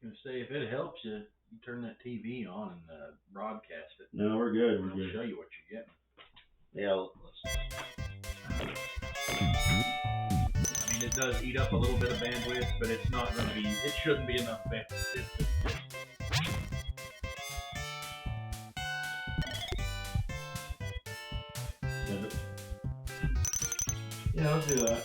gonna say, if it helps you, you turn that TV on and broadcast it. No, we're good. We'll show you what you're getting. Yeah, I mean, it does eat up a little bit of bandwidth, but it's not going to be. It shouldn't be enough bandwidth. Yeah, I'll do that.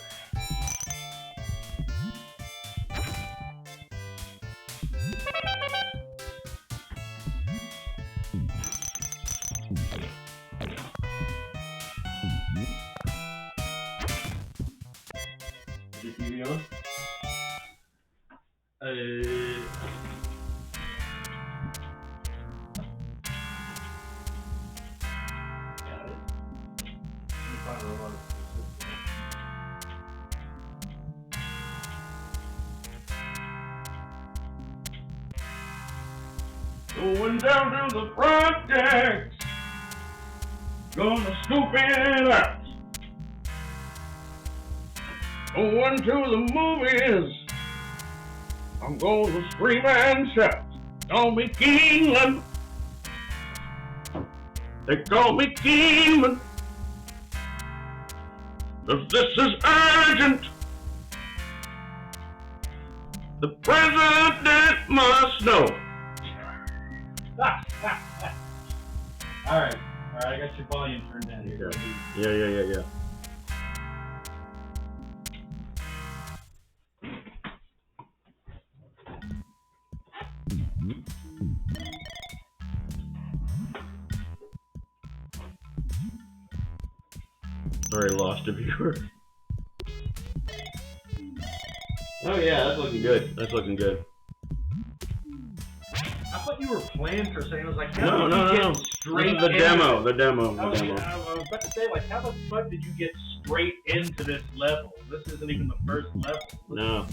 Is your TV on? Got it. Going down to the front deck, gonna scoop it out. Going to the movies, I'm gonna scream and shout. Call me Keeneland, they call me Keeneland, 'cause this is urgent. The president must know. Alright, I got your volume turned down here. Yeah. Sorry, lost a viewer. Oh yeah, that's looking good. That's looking good. I thought you were planned for saying, I was like, No. Straight this is the demo. The demo. I was about to say, like, how the fuck did you get straight into this level? This isn't even the first level. No.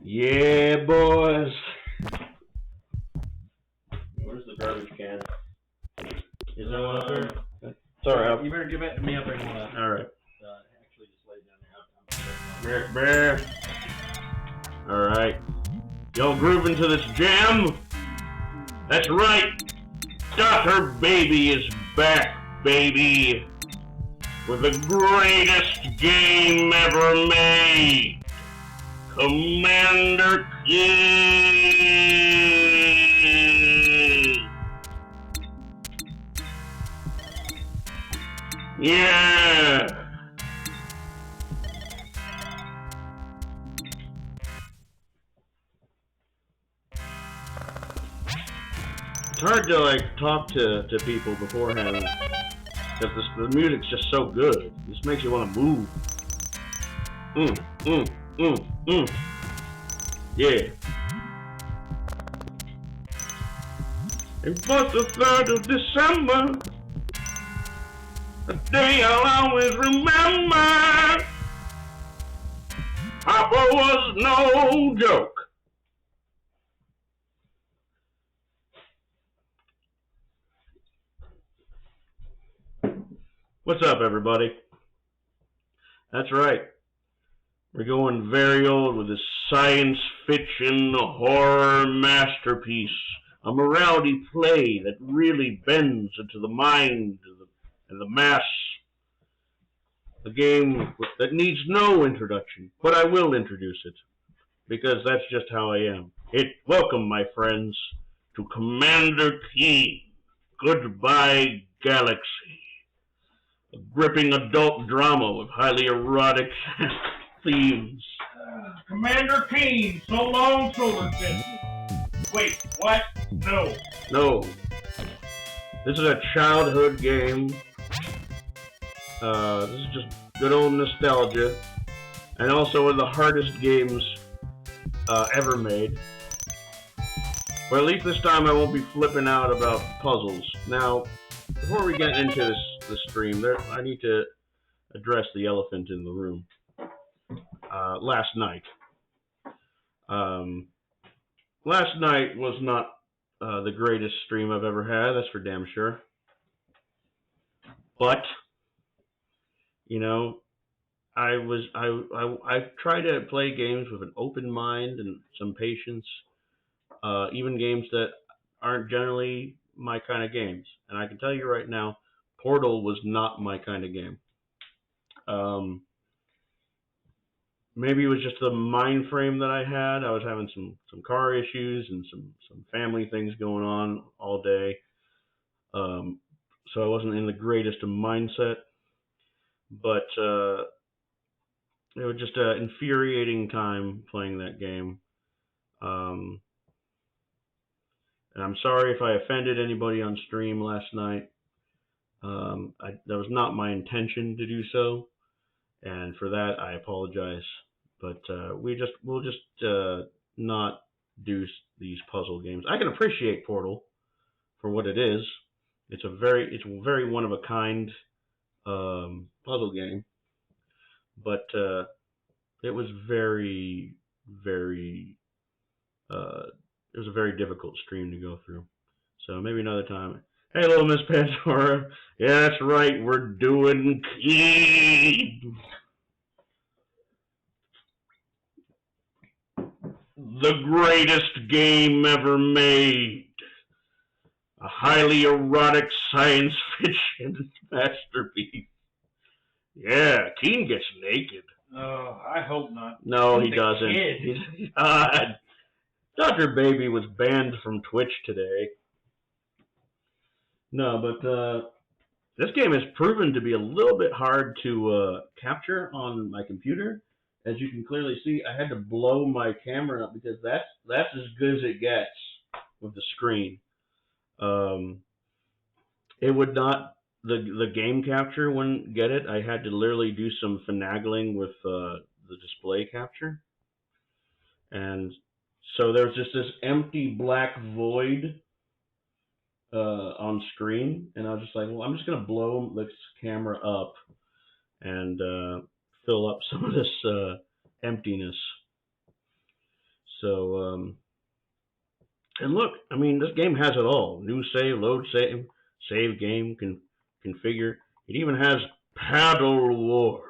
Yeah, boys. Where's the garbage can? Is there one up there? Sorry. You better give it to me up there. All right. Actually, just lay it down there. Bear. All right. Y'all grooving to this jam? That's right. Dr. Baby is back, baby. With the greatest game ever made. Commander Keen. Yeah. It's hard to talk to people beforehand because the music's just so good. It just makes you want to move. Yeah. It was the 3rd of December, a day I'll always remember. Papa was no joke. What's up, everybody? That's right. We're going very old with this science fiction horror masterpiece, a morality play that really bends into the mind and the mass. A game that needs no introduction, but I will introduce it, because that's just how I am. Welcome, my friends, to Commander Keen. Goodbye, Galaxy. A gripping adult drama with highly erotic themes. Commander Keen, so long, solar system. Wait, what? No. This is a childhood game. This is just good old nostalgia. And also one of the hardest games ever made. But at least this time I won't be flipping out about puzzles. Now, before we get into this stream, I need to address the elephant in the room. Last night. Last night was not the greatest stream I've ever had, that's for damn sure. But, I try to play games with an open mind and some patience, even games that aren't generally my kind of games. And I can tell you right now, Portal was not my kind of game. Um, Maybe it was just the mind frame that I had. I was having some car issues and some family things going on all day. Um, so I wasn't in the greatest of mindset, but it was just an infuriating time playing that game. Um, and I'm sorry if I offended anybody on stream last night. That was not my intention to do so, and for that I apologize. But we'll just not do these puzzle games. I can appreciate Portal for what it is. It's very one of a kind puzzle game, but it was it was a very difficult stream to go through. So maybe another time. Hey, little Miss Pandora. Yeah, that's right. We're doing Key. The greatest game ever made. A highly erotic science fiction masterpiece. Yeah, Keen gets naked. Oh, I hope not. No, he doesn't. He's not. Dr. Baby was banned from Twitch today. No, but this game has proven to be a little bit hard to capture on my computer. As you can clearly see, I had to blow my camera up because that's as good as it gets with the screen. It would not, the game capture wouldn't get it. I had to literally do some finagling with the display capture. And so there's just this empty black void on screen, and I was just like, well, I'm just going to blow this camera up and fill up some of this emptiness. So, and look, I mean, this game has it all. New save, load save game, configure. It even has paddle war.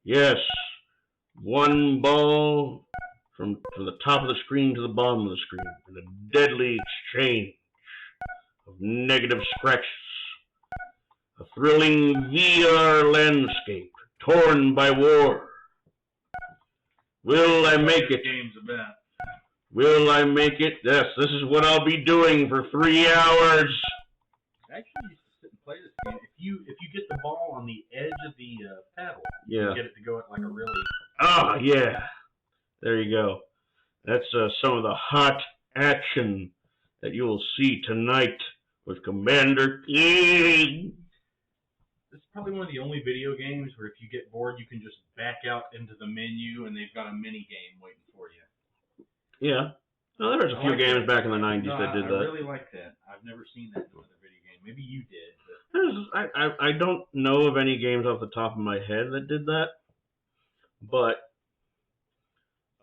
Yes, one ball from the top of the screen to the bottom of the screen, and a deadly exchange of negative scratches. A thrilling VR landscape torn by war. Will I make it? Game's about. Will I make it? Yes, this is what I'll be doing for 3 hours. I actually used to sit and play this game. If you get the ball on the edge of the paddle, yeah, you get it to go at like a really. Ah, yeah. There you go. That's some of the hot action that you will see tonight with Commander King. This is probably one of the only video games where if you get bored, you can just back out into the menu and they've got a mini game waiting for you. Yeah. Well, there was a few games back in the 90s that did that. I really like that. I've never seen that in another video game. Maybe you did. But... I don't know of any games off the top of my head that did that, but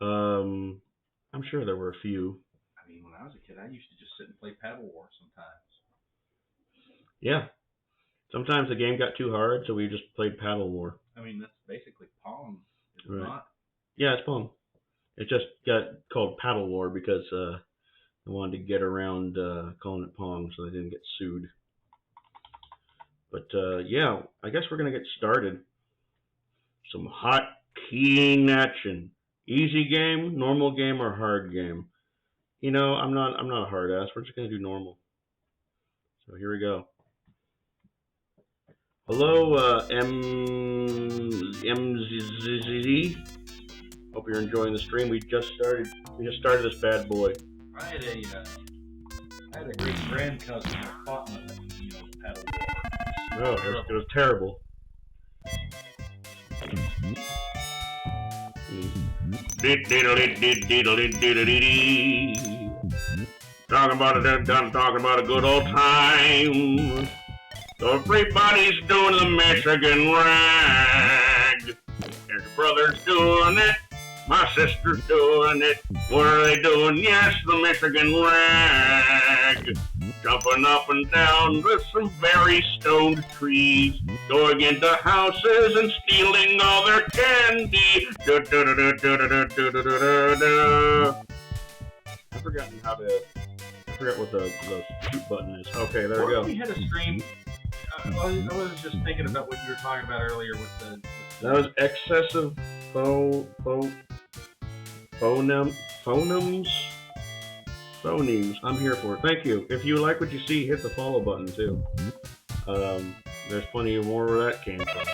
I'm sure there were a few. I mean, when I was a kid, I used to just sit and play Paddle War sometimes. Yeah. Sometimes the game got too hard, so we just played Paddle War. I mean, that's basically Pong, is it not? Yeah, it's Pong. It just got called Paddle War because they wanted to get around calling it Pong so they didn't get sued. But yeah, I guess we're gonna get started. Some hot, keen action. Easy game, normal game, or hard game. You know, I'm not a hard ass. We're just gonna do normal. So here we go. Hello, MZZ. Hope you're enjoying the stream. We just started this bad boy. I had a great grand cousin that fought in the Paddle War. No, it was terrible. Talking about a good old time. So everybody's doing the Michigan rag. Their brother's doing it. My sister's doing it. What are they doing? Yes, the Michigan rag. jumping up and down with some very stoned trees, going into houses and stealing all their candy. I've forgotten how to. I forgot what the shoot button is. Okay, there we go. We had a stream. I was just thinking about what you were talking about earlier with the. That was excessive phonemes. I'm here for it. Thank you. If you like what you see, hit the follow button too. There's plenty more where that came from.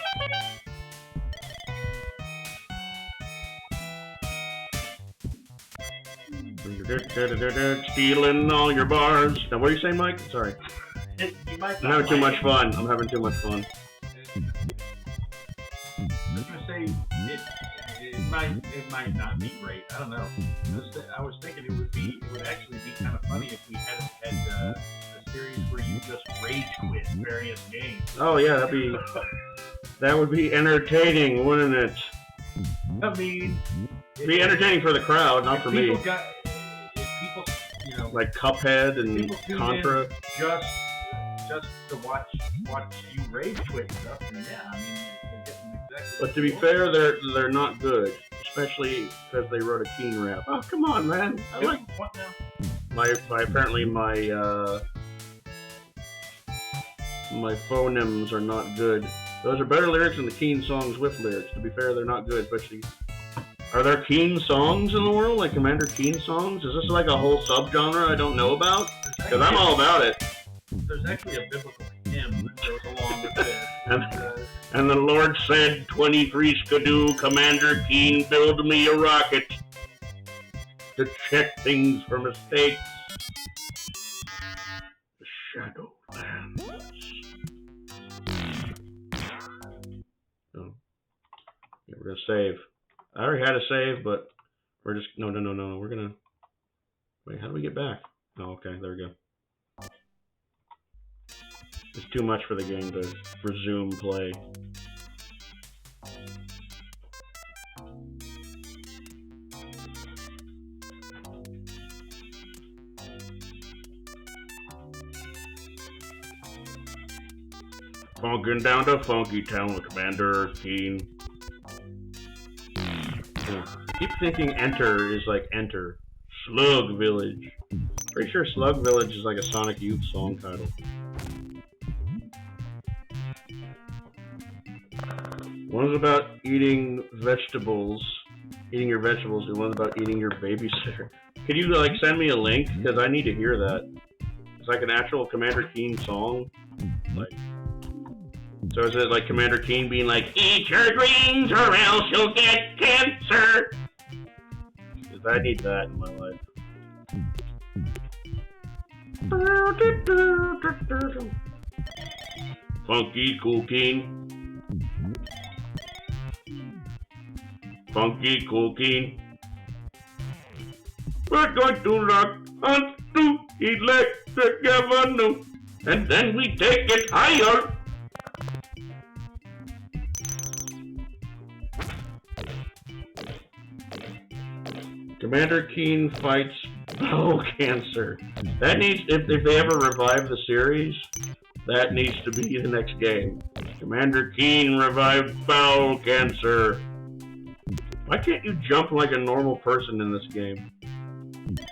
Stealing all your bars. Now, what are you saying, Mike? Sorry. I'm having too much fun. I'm having too much fun. I was gonna say it might not be great. I don't know. I was thinking it would actually be kind of funny if we had a series where you just rage quit various games. Oh yeah, that would be entertaining, wouldn't it? I mean, it'd be entertaining for the crowd, not for me. If people, like Cuphead and Contra, just to watch you rage quit stuff, and yeah, I mean, they're getting exactly. But to be fair, they're not good, especially because they wrote a Keen rap. Oh come on, man! I like what now? Apparently my phonemes are not good. Those are better lyrics than the Keen songs with lyrics. To be fair, they're not good, especially. Are there Keen songs in the world, like Commander Keen songs? Is this like a whole subgenre I don't know about? Because I'm all about it. There's actually a biblical hymn that goes along with this. And the Lord said, 23 Skidoo, Commander Keen, build me a rocket to check things for mistakes. The Shadowlands. Oh. Yeah, we're gonna save. I already had a save, but we're just no. We're gonna wait. How do we get back? Oh, okay. There we go. It's too much for the game to resume play. Funkin' down to Funky Town with Commander Keen. I keep thinking Enter is like Enter. Slug Village. Pretty sure Slug Village is like a Sonic Youth song title. One's about eating vegetables, eating your vegetables, and one's about eating your babysitter. Could you like send me a link? Because I need to hear that. It's like an actual Commander Keen song. Like, so is it like Commander Keen being like, eat your greens or else you'll get cancer? Because I need that in my life. Funky Cool Keen. Funky Cool Keen. We're going to rock on to Electric Avenue, and then we take it higher. Commander Keen fights bowel cancer. That needs, if they ever revive the series, that needs to be the next game. Commander Keen revived bowel cancer. Why can't you jump like a normal person in this game?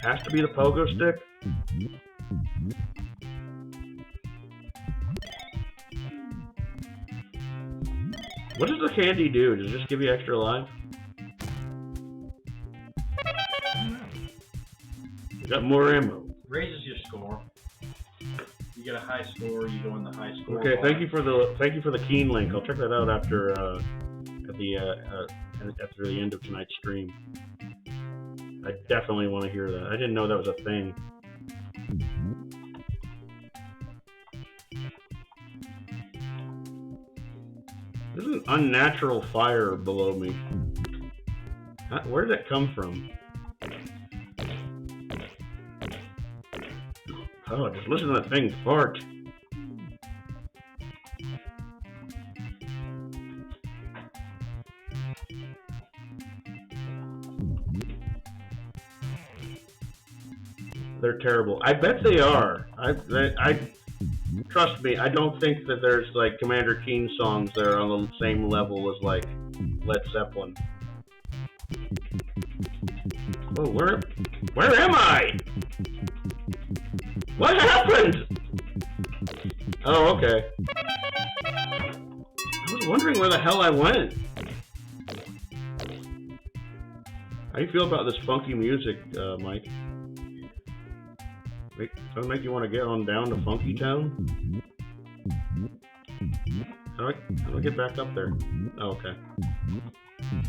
Has to be the pogo stick? What does the candy do? Does it just give you extra life? You got more ammo. Raises your score. You get a high score, you go in the high score. Okay, thank you for the Keen link. I'll check that out after at the end of tonight's stream. I definitely want to hear that. I didn't know that was a thing. There's an unnatural fire below me. Where did that come from? Oh, just listen to that thing fart. They're terrible. I bet they are. I trust me. I don't think that there's like Commander Keen songs that are on the same level as like Led Zeppelin. Oh, where am I? What happened? Oh, okay. I was wondering where the hell I went. How do you feel about this funky music, Mike? Does it make you want to get on down to Funky Town? How do I get back up there? Oh, okay.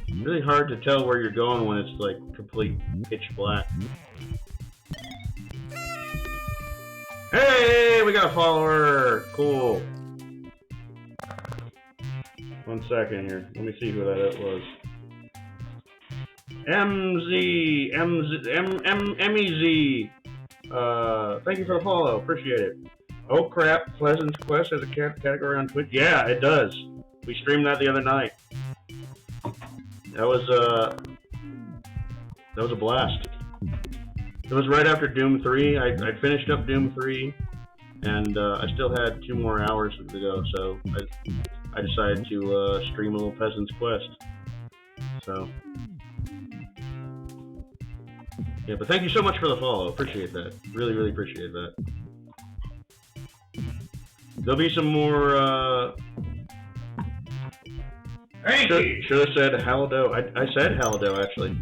It's really hard to tell where you're going when it's like complete pitch black. Hey, we got a follower! Cool. 1 second here. Let me see who that was. MEZ. Thank you for the follow. Appreciate it. Oh crap, Pleasant's Quest has a category on Twitch? Yeah, it does. We streamed that the other night. That was a blast. It was right after Doom 3. I finished up Doom 3, and I still had 2 more hours to go, so I decided to stream a little Peasant's Quest. So, yeah, but thank you so much for the follow. Appreciate that. Really, really appreciate that. There'll be some more, should have said Haldo. I said Haldo, actually,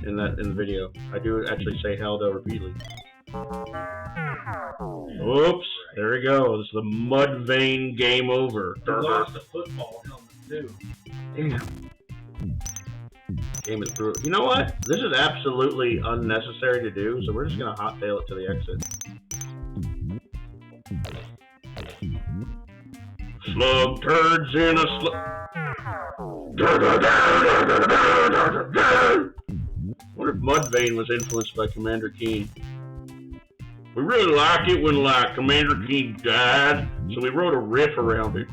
in the video. I do actually say Haldo repeatedly. Oops, there we go. This is the Mudvayne game over. You lost a football helmet, too. Damn. Game is brutal. You know what? This is absolutely unnecessary to do, so we're just gonna hot tail it to the exit. Slug turds in a slug. What if Mudvayne was influenced by Commander Keen? We really like it when like Commander Keen died, so we wrote a riff around it.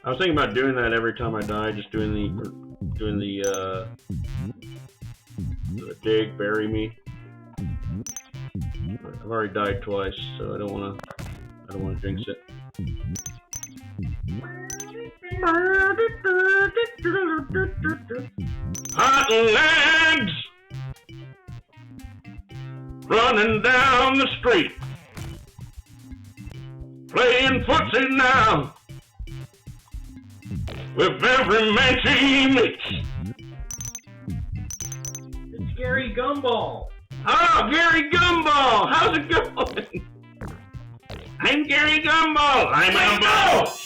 I was thinking about doing that every time I die, just doing the dig, bury me. I've already died twice, so I don't wanna jinx it. Hot legs running down the street, playing footsie now with every man she meets. It's Gary Gumball. Oh, Gary Gumball! How's it going? I'm Gary Gumball! I'm Gumball!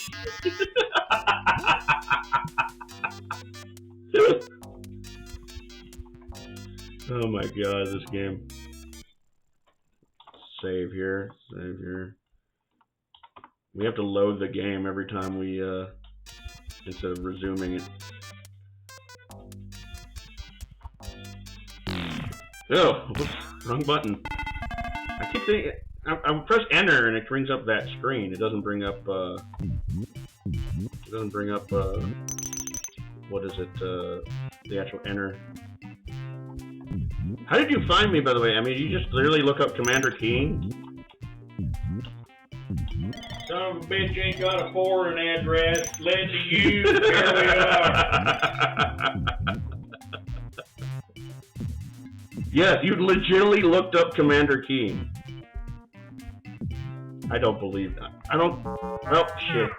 Oh my god, this game. Save here, save here. We have to load the game every time we, instead of resuming it. Oh, whoops, wrong button. I keep thinking, I press enter and it brings up that screen. It doesn't bring up, what is it, the actual enter. How did you find me, by the way? I mean, you just literally look up Commander Keen? Son of a bitch ain't got a foreign address. Led to you. Here we are. Yes, you legitimately looked up Commander Keen. I don't believe that. I don't... Oh, shit.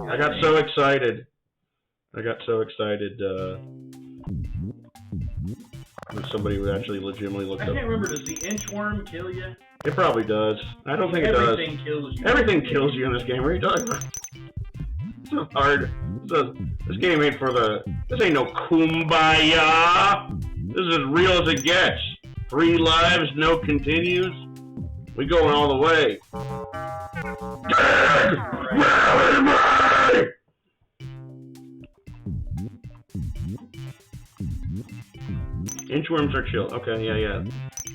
I got so excited. When somebody would actually legitimately look up... I can't remember, does the inchworm kill you? It probably does. I don't think it does. Everything kills you. Everything kills you in this game. What are you talking about? It's not hard. This game ain't for the... This ain't no kumbaya. This is as real as it gets. 3 lives, no continues. We going all the way. Inchworms are chill. Okay, yeah.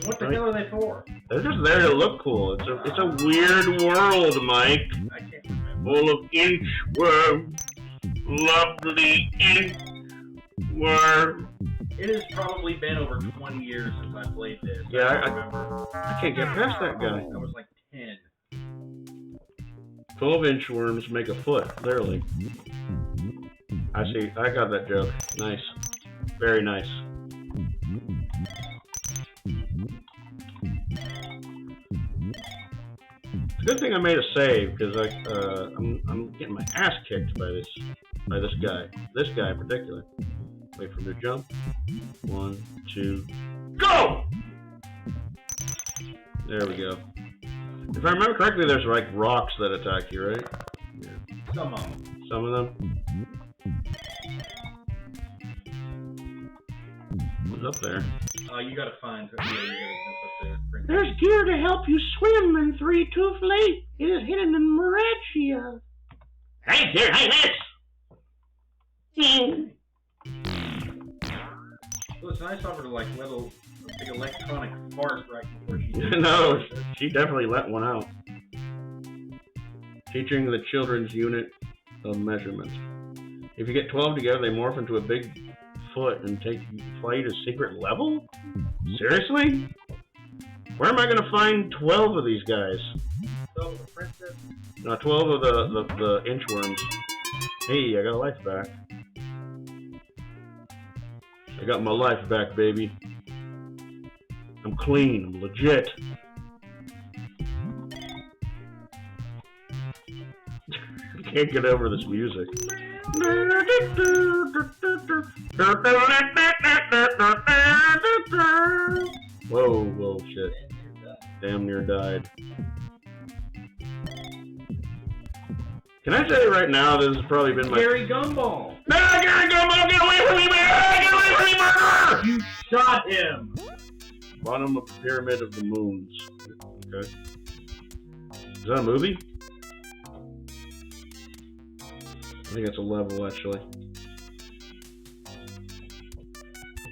What the hell are they for? They're just there to look cool. It's a weird world, Mike. I can't remember. Full of inchworms. Lovely Where? It has probably been over 20 years since I played this. Yeah, I remember. I can't get past that guy. I was like 10. 12-inch worms make a foot, clearly. I see. I got that joke. Nice. Very nice. It's a good thing I made a save, because I'm getting my ass kicked by this guy. This guy in particular. Wait for him to jump. 1, 2, go! There we go. If I remember correctly, there's like rocks that attack you, right? Yeah. Some of them. Some of them? What's up there? You gotta find. Yeah, you gotta jump up there. There's gear to help you swim in Three-Tooth Lake. It is hidden in Mauritius. Hey, here, hey, this! Well, it's nice of her to like let a big electronic fart right before she did. No, she definitely let one out. Teaching the children's unit of measurement. If you get 12 together, they morph into a big foot and fly you to secret level? Seriously? Where am I going to find 12 of these guys? 12 of the princess? No, 12 of the inchworms. Hey, I got a life back. I got my life back, baby. I'm clean. I'm legit. I can't get over this music. Whoa, shit. Damn near died. Can I tell you right now, this has probably been my... Gary Gumball! No, Gary Gumball, get away from me, man! Get away from me, murderer! You shot him! Bottom of the Pyramid of the Moons. Okay. Is that a movie? I think it's a level, actually.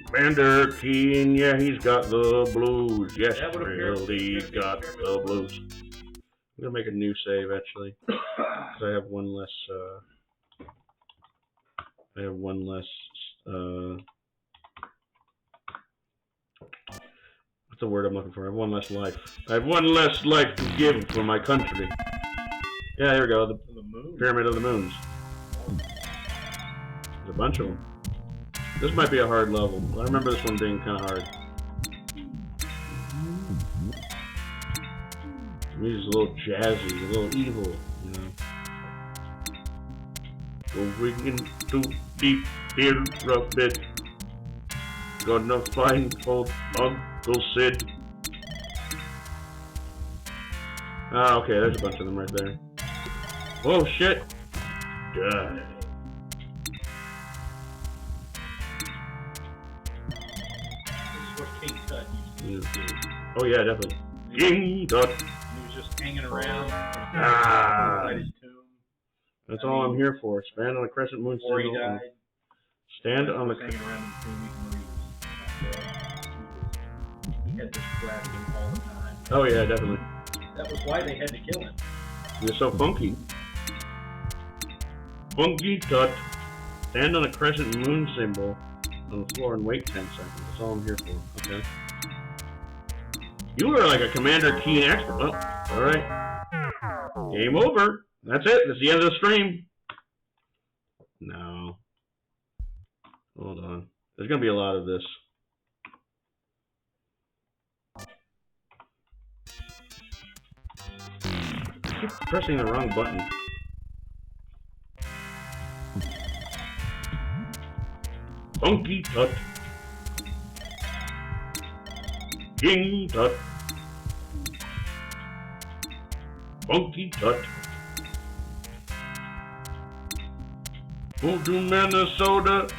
Commander Keen, yeah, he's got the blues. Yes, really got the blues. I'm gonna make a new save, actually. Because I have one less, what's the word I'm looking for? I have one less life. I have one less life to give for my country. Yeah, there we go. The Pyramid of the Moons. There's a bunch of them. This might be a hard level. I remember this one being kind of hard. He's a little jazzy, a little evil, you know. Going into deep pyramid. Gonna find old Uncle Sid. Ah, okay, there's a bunch of them right there. Oh shit! Die. Oh yeah, definitely. King Tut. He was just hanging around Ah. his tomb. That's all I'm here for. Stand on the crescent moon Before he symbol. died. Stand on the. Hanging around the tomb, he had this blasting all the time. Oh yeah, definitely. That was why they had to kill him. You're so funky. Funky Tut. Stand on a crescent moon symbol on the floor and wait 10 seconds. That's all I'm here for. Okay. You are like a Commander Keen expert. Oh, alright. Game over. That's it. That's the end of the stream. No. Hold on. There's going to be a lot of this. I keep pressing the wrong button. Funky Tut. King Tut. Funky Tut. Go to Minnesota.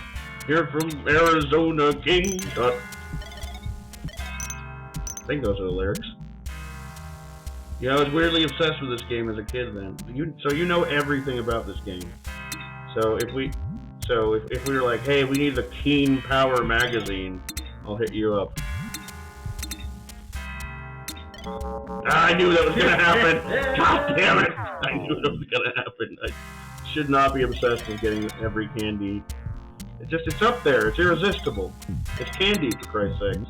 Here from Arizona. King Tut. I think those are the lyrics. Yeah, I was weirdly obsessed with this game as a kid then. So you know everything about this game. So if we were like, hey, we need the Keen Power magazine, I'll hit you up. I knew that was gonna happen. God damn it! I knew that was gonna happen. I should not be obsessed with getting every candy It's up there. It's irresistible. It's candy, for Christ's sakes.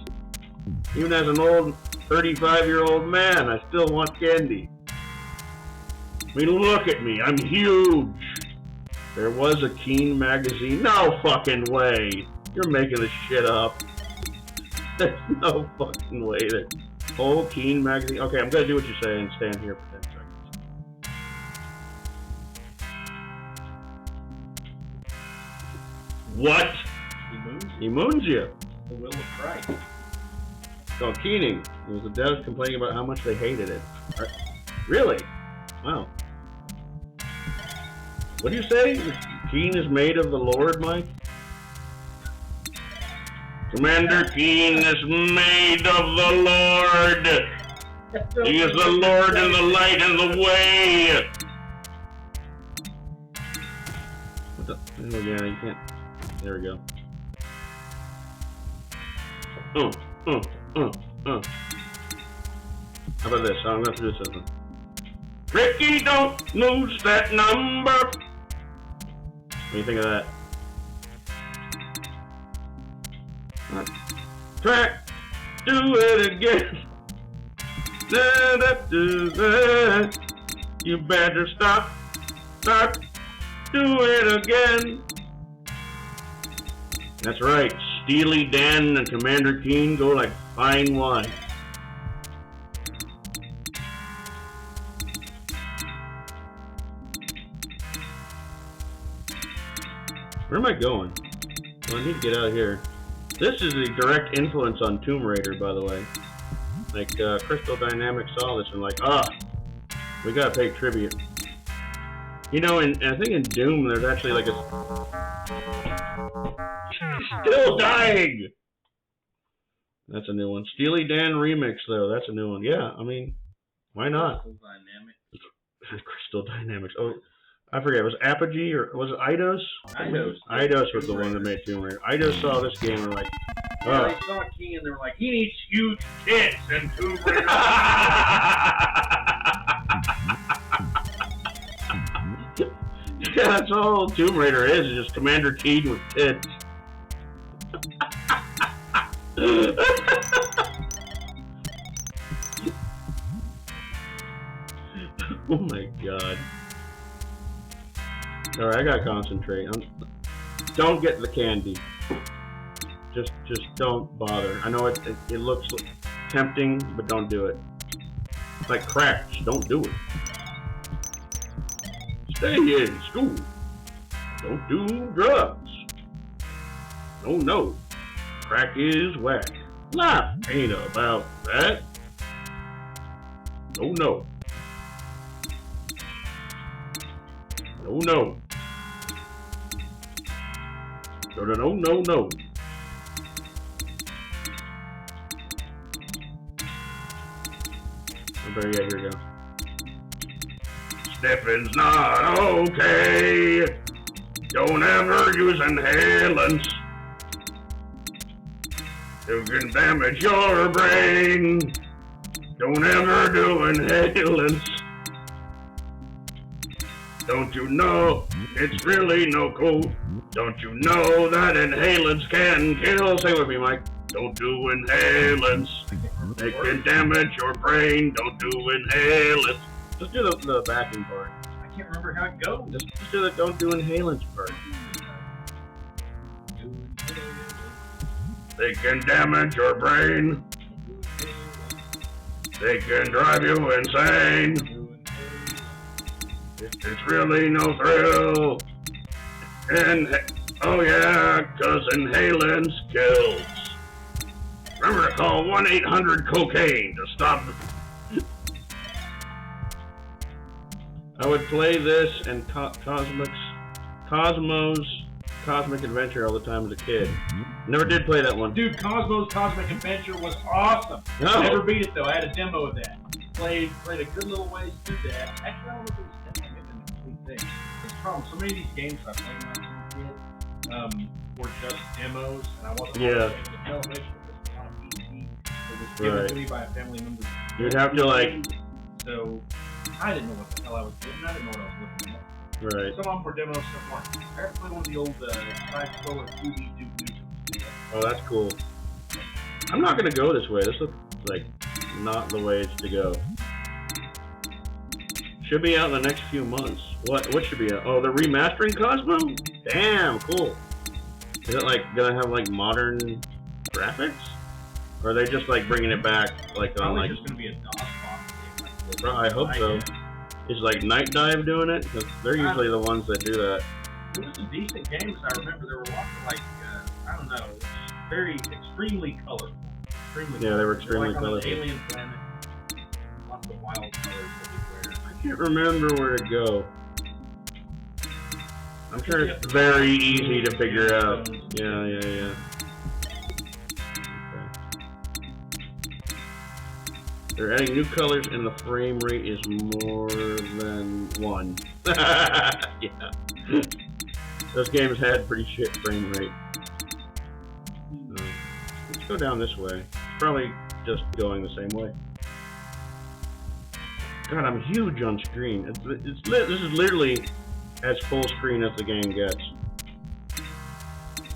Even as an old 35-year-old man, I still want candy. I mean, look at me. I'm huge. There was a Keen magazine. No fucking way. You're making this shit up. There's no fucking way that whole Keen magazine. Okay, I'm gonna do what you say and stand here for 10 seconds. What? He moons you. The will of Christ. So Keening. It was the devs complaining about how much they hated it. Really? Wow. What do you say? Keen is made of the Lord, Mike? Commander Keen is made of the Lord. He is the Lord and the light and the way. What the? Oh, yeah, you can't. There we go. How about this? I'm going to have to do something. Ricky, don't lose that number. What do you think of that? Track, do it again. You better stop, do it again. That's right, Steely Dan and Commander Keen go like fine wine. Where am I going? Well, I need to get out of here. This is a direct influence on Tomb Raider, by the way. Like, Crystal Dynamics saw this and like, we gotta pay tribute. You know, I think in Doom, there's actually like a... Still dying! That's a new one. Steely Dan remix, though. That's a new one. Yeah, I mean, why not? Crystal Dynamics. Crystal Dynamics. Oh, I forget. It was Apogee or was it Eidos? Eidos was the one that made Tomb Raider. Eidos saw this game and were like, yeah, they saw Keen and they were like, he needs huge tits in Tomb Raider. Yeah, that's all Tomb Raider is just Commander Keen with tits. Oh my god. Alright, I gotta concentrate. Don't get the candy. Just don't bother. I know it looks tempting, but don't do it. It's like cracks. Don't do it. Stay in school. Don't do drugs. No. Crack is whack. Life ain't about that. No. No. Better yet, here we go. Sniffing's not okay. Don't ever use inhalants. It can damage your brain. Don't ever do inhalants. Don't you know it's really no cool? Don't you know that inhalants can kill? Say with me, Mike. Don't do inhalants. They can damage your brain. Don't do inhalants. Just do the backing part. I can't remember how it goes. Just do the don't do inhalants part. They can damage your brain. They can drive you insane. It's really no thrill. And oh yeah, 'cause inhalants kills. Remember to call 1-800-COCAINE to stop. I would play this and Cosmo's Cosmic Adventure all the time as a kid. Never did play that one. Dude, Cosmo's Cosmic Adventure was awesome. No. Never beat it though. I had a demo of that. Played a good little ways through that. Actually, I don't know if it was demoing it in the complete thing. That's the problem. So many of these games I played when I was a kid were just demos, and I wasn't able to tell which was on a PC. It was given to me by a family member. You'd have to like. So I didn't know what the hell I was doing. I didn't know what I was looking at. Right. Some of them were demos, some weren't. I had to play one of the old side-scroller 2D Duke Nukem. Oh, that's cool. I'm not gonna go this way. This looks like not the way it's to go. Should be out in the next few months. What should be out? Oh, the remastering Cosmo? Damn, cool. Is it like gonna have like modern graphics? Or are they just like bringing it back like on like? It's just gonna be a DOS box game. I hope so. Is like Night Dive doing it? Because they're usually the ones that do that. It was a decent game, as I remember. There were lots of like I don't know, very extremely colorful. Yeah, they were extremely colorful. On an alien planet, lots of wild colors everywhere. I can't remember where to go. I'm sure it's very easy to figure out. Yeah. Okay. They're adding new colors and the frame rate is more than 1. Yeah. Those games had pretty shit frame rate. Let's go down this way. Probably just going the same way. God, I'm huge on screen. This is literally as full screen as the game gets.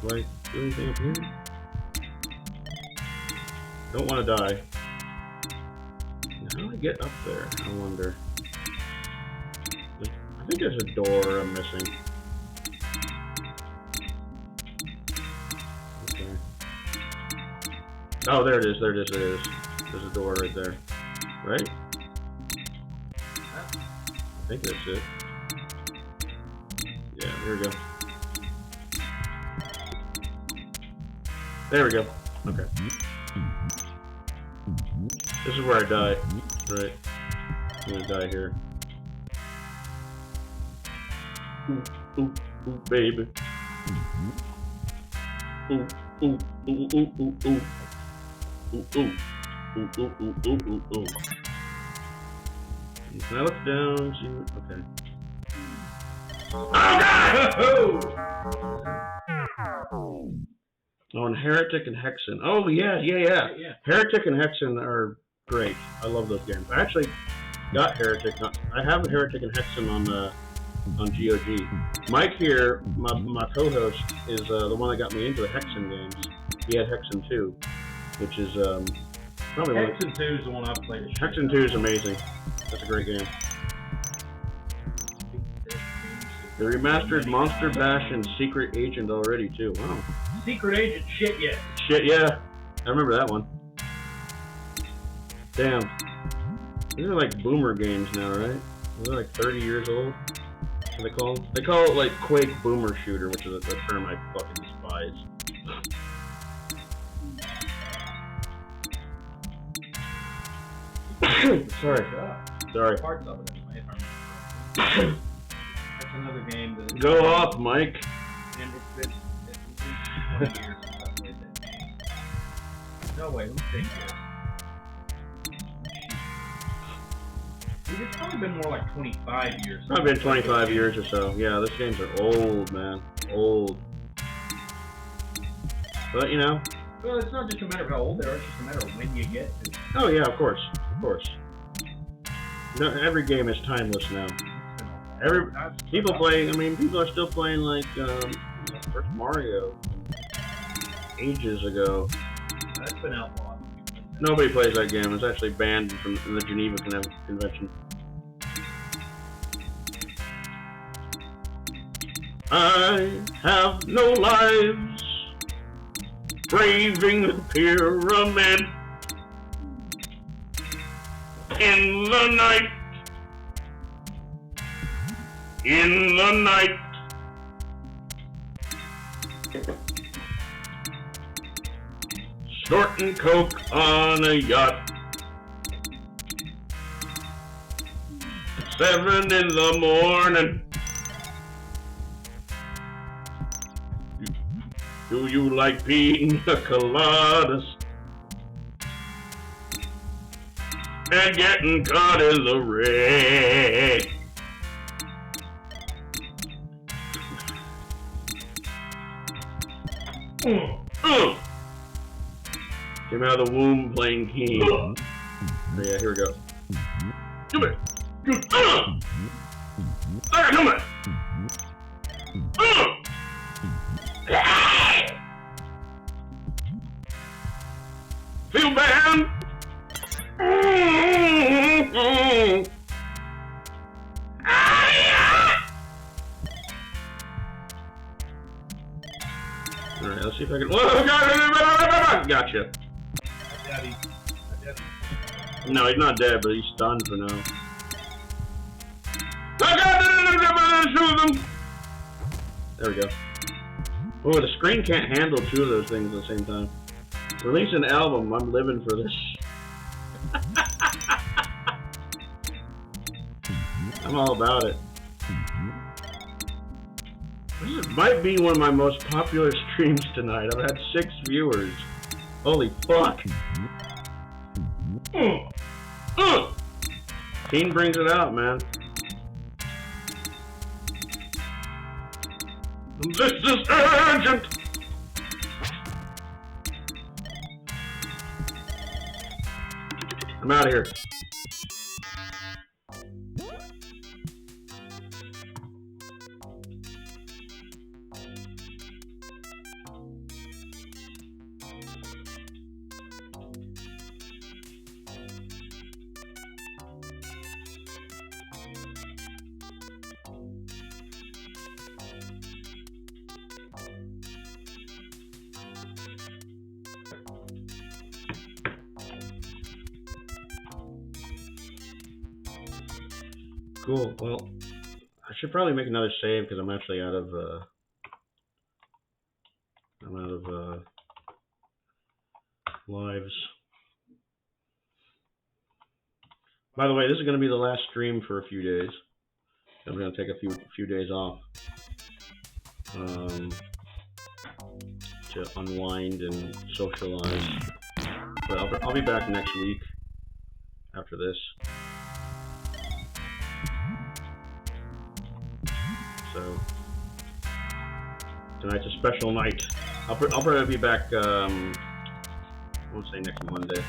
Do I do anything up here? Don't want to die. How do I get up there? I wonder. I think there's a door I'm missing. Okay. Oh, there it is. There's a door right there. Right? I think that's it. Yeah, here we go. There we go. Okay. This is where I die. Right. I'm gonna die here. Ooh, baby. Ooh. Can I look down? See what? Okay. Oh, and Heretic and Hexen. Oh, yeah. Heretic and Hexen are great. I love those games. I actually got Heretic. I have Heretic and Hexen on GOG. Mike here, my co-host, is the one that got me into the Hexen games. He had Hexen 2, which is probably Hexen 2 is the one I've played. Hexen 2 is amazing. That's a great game. They remastered Monster Bash and Secret Agent already too. Wow. Secret Agent, shit yeah. I remember that one. Damn. These are like boomer games now, right? They're like 30 years old. What do they call them? They call it like Quake Boomer Shooter, which is a term I fucking despise. Sorry. Parts of it anyway, if I remember. That's another game that... Go off, Mike. And it's been at least 20 years since I played that game. No way, let me think here. It's probably been more like 25 years. It's been 25 years or so. Yeah, those games are old, man. Old. But, you know. Well, it's not just a matter of how old they are, it's just a matter of when you get to. Oh, yeah, of course. Of course. No, every game is timeless now. People are still playing like first Mario ages ago. That's been outlawed. Nobody plays that game. It's actually banned from the Geneva Convention. I have no lives, braving the pyramid in the night. In the night, snorting coke on a yacht. 7 in the morning. Do you like pina coladas and getting caught in the rain? Came out of the womb playing King. Oh, yeah, here we go. Come here. Ah, come on! Feel bad? Alright, let's see if I can. Whoa, gotcha. Daddy. No, he's not dead, but he's stunned for now. There we go. Oh, the screen can't handle two of those things at the same time. Release an album. I'm living for this. I'm all about it. This might be one of my most popular streams tonight. I've had 6 viewers. Holy fuck. Keen brings it out, man. This is urgent! I'm out of here. Cool. Well, I should probably make another save because I'm actually out of lives. By the way, this is going to be the last stream for a few days. I'm going to take a few days off to unwind and socialize. But I'll be back next week after this. So tonight's a special night. I'll probably be back. I won't say next Monday.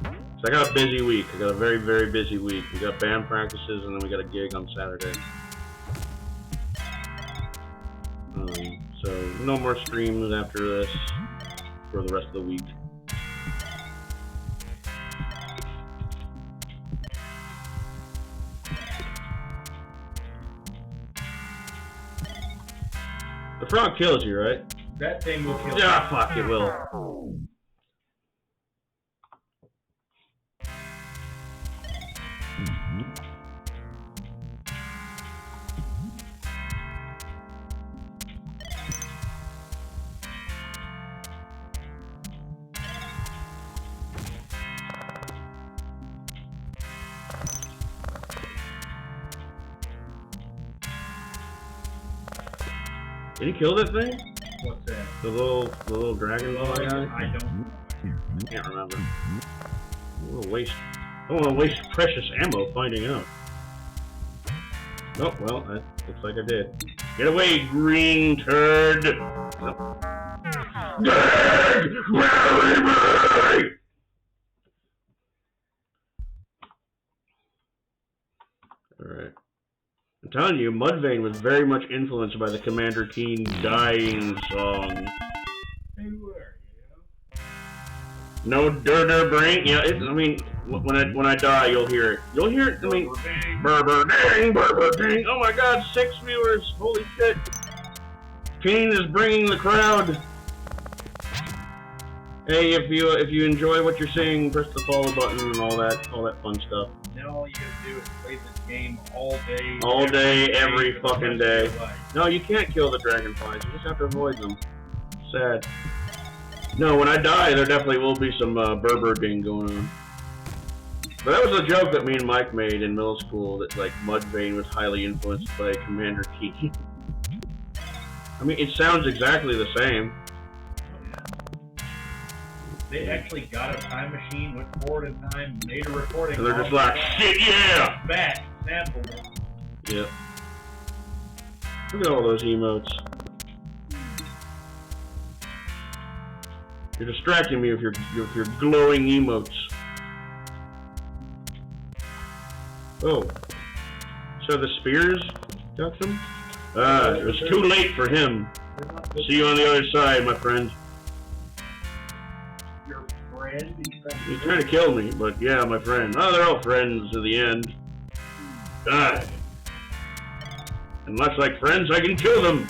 So I got a busy week. I got a very, very busy week. We got band practices and then we got a gig on Saturday. So no more streams after this for the rest of the week. The frog kills you, right? That thing will kill you. Yeah, fuck, it will. Did he kill that thing? What's that? The little dragonfly guy? I don't know. I can't remember. I don't want to waste precious ammo finding out. Oh, well, that looks like I did. Get away, green turd! No. Dead! Bury me! Alright. I'm telling you, Mudvayne was very much influenced by the Commander Keen dying song. They were, No dirter brain. Yeah, I mean, when I die, you'll hear it. You'll hear it. I mean, burber ding, burber ding. Oh my God, 6 viewers. Holy shit. Keen is bringing the crowd. Hey, if you enjoy what you're seeing, press the follow button and all that fun stuff. Now all you gotta do is play this game all day. All day, every fucking day. No, you can't kill the dragonflies. You just have to avoid them. Sad. No, when I die, there definitely will be some Berber ding going on. But that was a joke that me and Mike made in middle school, that like Mudvayne was highly influenced by Commander Keen. I mean, it sounds exactly the same. They actually got a time machine, went forward in time, made a recording. And they're just like, shit, yeah! Back, sampled it. Yep. Look at all those emotes. You're distracting me with your glowing emotes. Oh. So the spears got them? It was too late for him. See you on the other side, my friend. Your friend? He's trying to kill me, but yeah, my friend. Oh, they're all friends at the end. God. Unless like friends, I can kill them.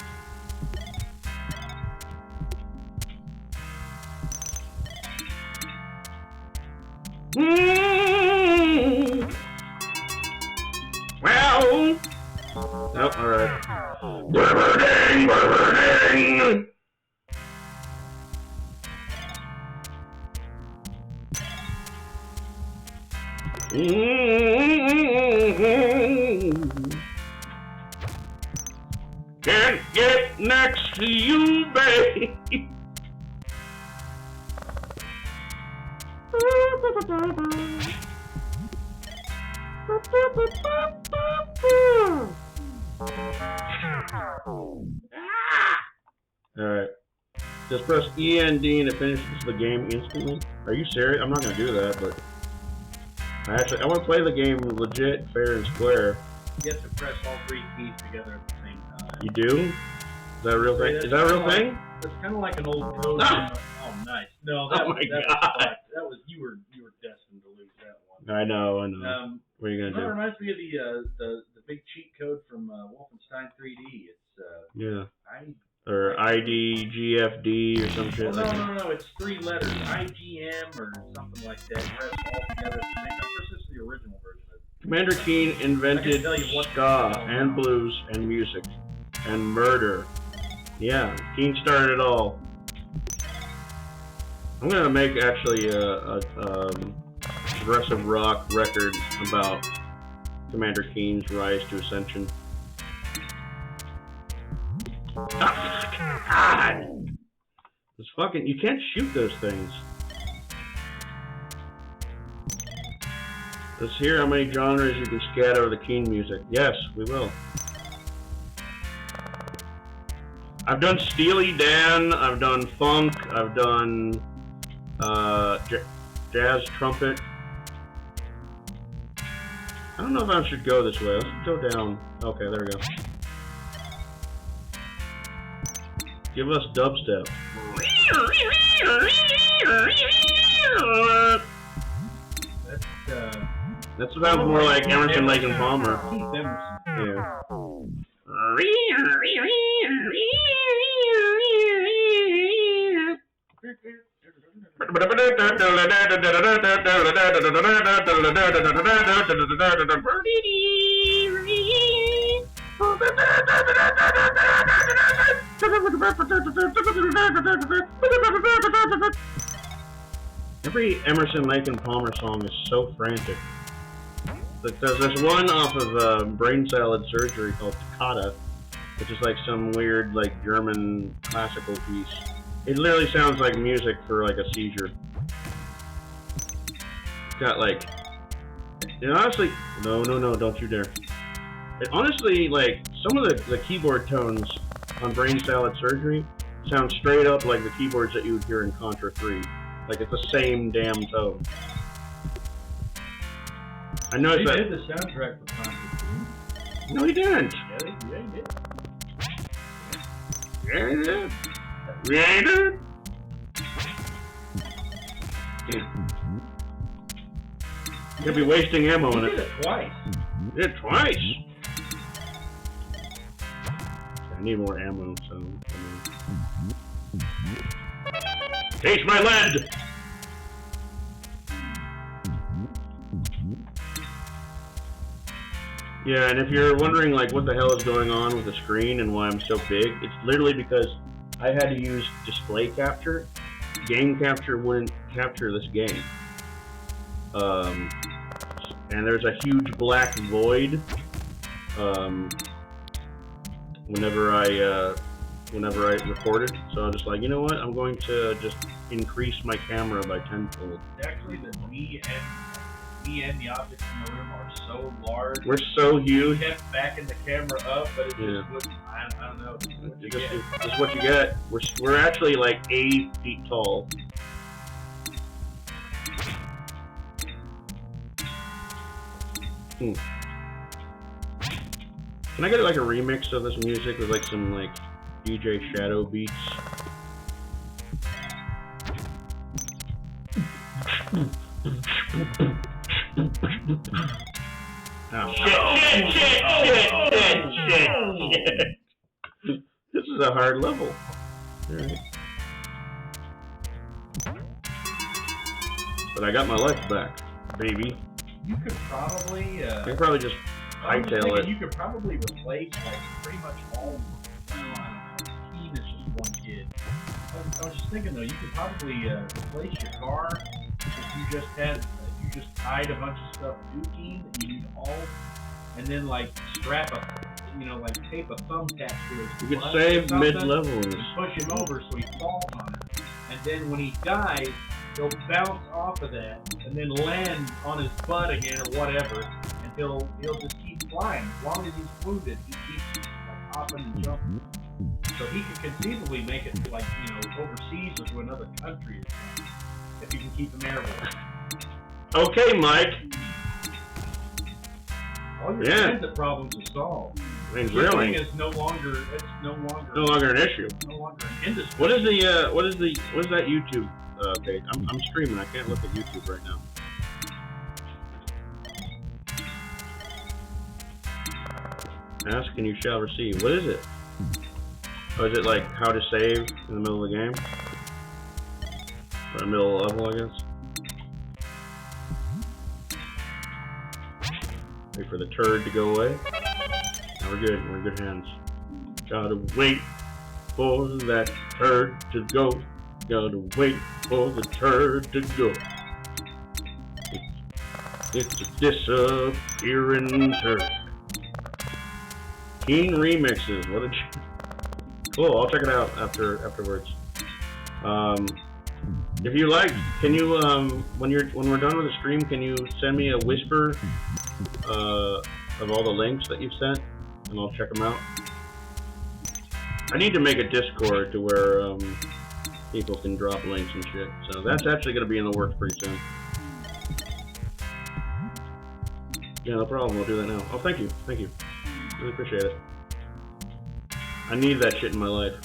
Well. Oh, alright. We're burning! Can't get next to you, babe. Alright. Just press E and D and it finishes the game instantly. Are you serious? I'm not gonna do that, but I want to play the game legit, fair and square. You have to press all three keys together at the same time. You do? Is that a real thing? Is that a real thing? It's kind of like an old code. Ah! Oh, nice. No, that was you were destined to lose that one. I know. What are you gonna do? That reminds me of the big cheat code from Wolfenstein 3D. It's yeah. Or IDGFD or some shit. Well, no. It's 3 letters. IGM or something like that. Press all together at the same time. This is the original version of it. Commander Keen invented ska and blues and music and murder. Yeah, Keen started it all. I'm gonna make actually a progressive rock record about Commander Keen's rise to ascension. Oh, God! It's fucking. You can't shoot those things. Let's hear how many genres you can scat over the Keen music. Yes, we will. I've done Steely Dan. I've done funk. I've done jazz trumpet. I don't know if I should go this way. Let's go down. Okay, there we go. Give us dubstep. That sounds more like Emerson, Lake and Palmer. Yeah. Every Emerson, Lake and Palmer song is so frantic. There's one off of Brain Salad Surgery called Toccata, which is like some weird like German classical piece. It literally sounds like music for like a seizure. It's got like, and honestly, no, don't you dare. It honestly, like, some of the keyboard tones on Brain Salad Surgery sound straight up like the keyboards that you would hear in Contra 3. Like, it's the same damn tone. I know that. He did the soundtrack for Contra 3. No, he didn't. Yeah, he did. Yeah, he did. Yeah, he did. You could be wasting ammo in it. He did it twice. He did it twice? I need more ammo, so... Taste my lead! Yeah, and if you're wondering, like, what the hell is going on with the screen and why I'm so big, it's literally because I had to use display capture. Game capture wouldn't capture this game. And there's a huge black void whenever I recorded. So I'm just like, you know what? I'm going to just increase my camera by tenfold. Actually, me and the objects in the room are so large. We're so huge. We kept backing the camera up, but it just wouldn't. I don't know. This is what you get. We're actually like 8 feet tall. Can I get like a remix of this music with like some like DJ Shadow beats? Oh, shit. This is a hard level. Alright. But I got my life back, baby. You could probably... I can probably just hightail it. You could probably replace like pretty much all... I don't know, the team is just one kid. I was just thinking though, you could probably replace your car if you just tied a bunch of stuff to Keen that you need all, and then like strap like tape a thumbtack to it. You could save mid-level and push him over so he falls on it, and then when he dies, he'll bounce off of that and then land on his butt again or whatever, and he'll just keep flying as long as he's wounded. He keeps like hopping and jumping. So he could conceivably make it to, like, overseas or to another country or something, if you can keep him airborne. Okay, Mike. All your transit problems are solved. I mean, really, it's no longer an issue. No longer an industry. What is that YouTube page? I'm streaming. I can't look at YouTube right now. Ask and you shall receive. What is it? Oh, is it like how to save in the middle of the game? Or the middle of the level, I guess? Wait for the turd to go away. Now we're good. We're in good hands. Gotta wait for that turd to go. Gotta wait for the turd to go. It's a disappearing turd. Keen remixes. What a... Cool, I'll check it out afterwards. If you like, can you when we're done with the stream, can you send me a whisper of all the links that you've sent, and I'll check them out. I need to make a Discord to where people can drop links and shit. So that's actually going to be in the works pretty soon. Yeah, no problem. We'll do that now. Oh, thank you, really appreciate it. I need that shit in my life.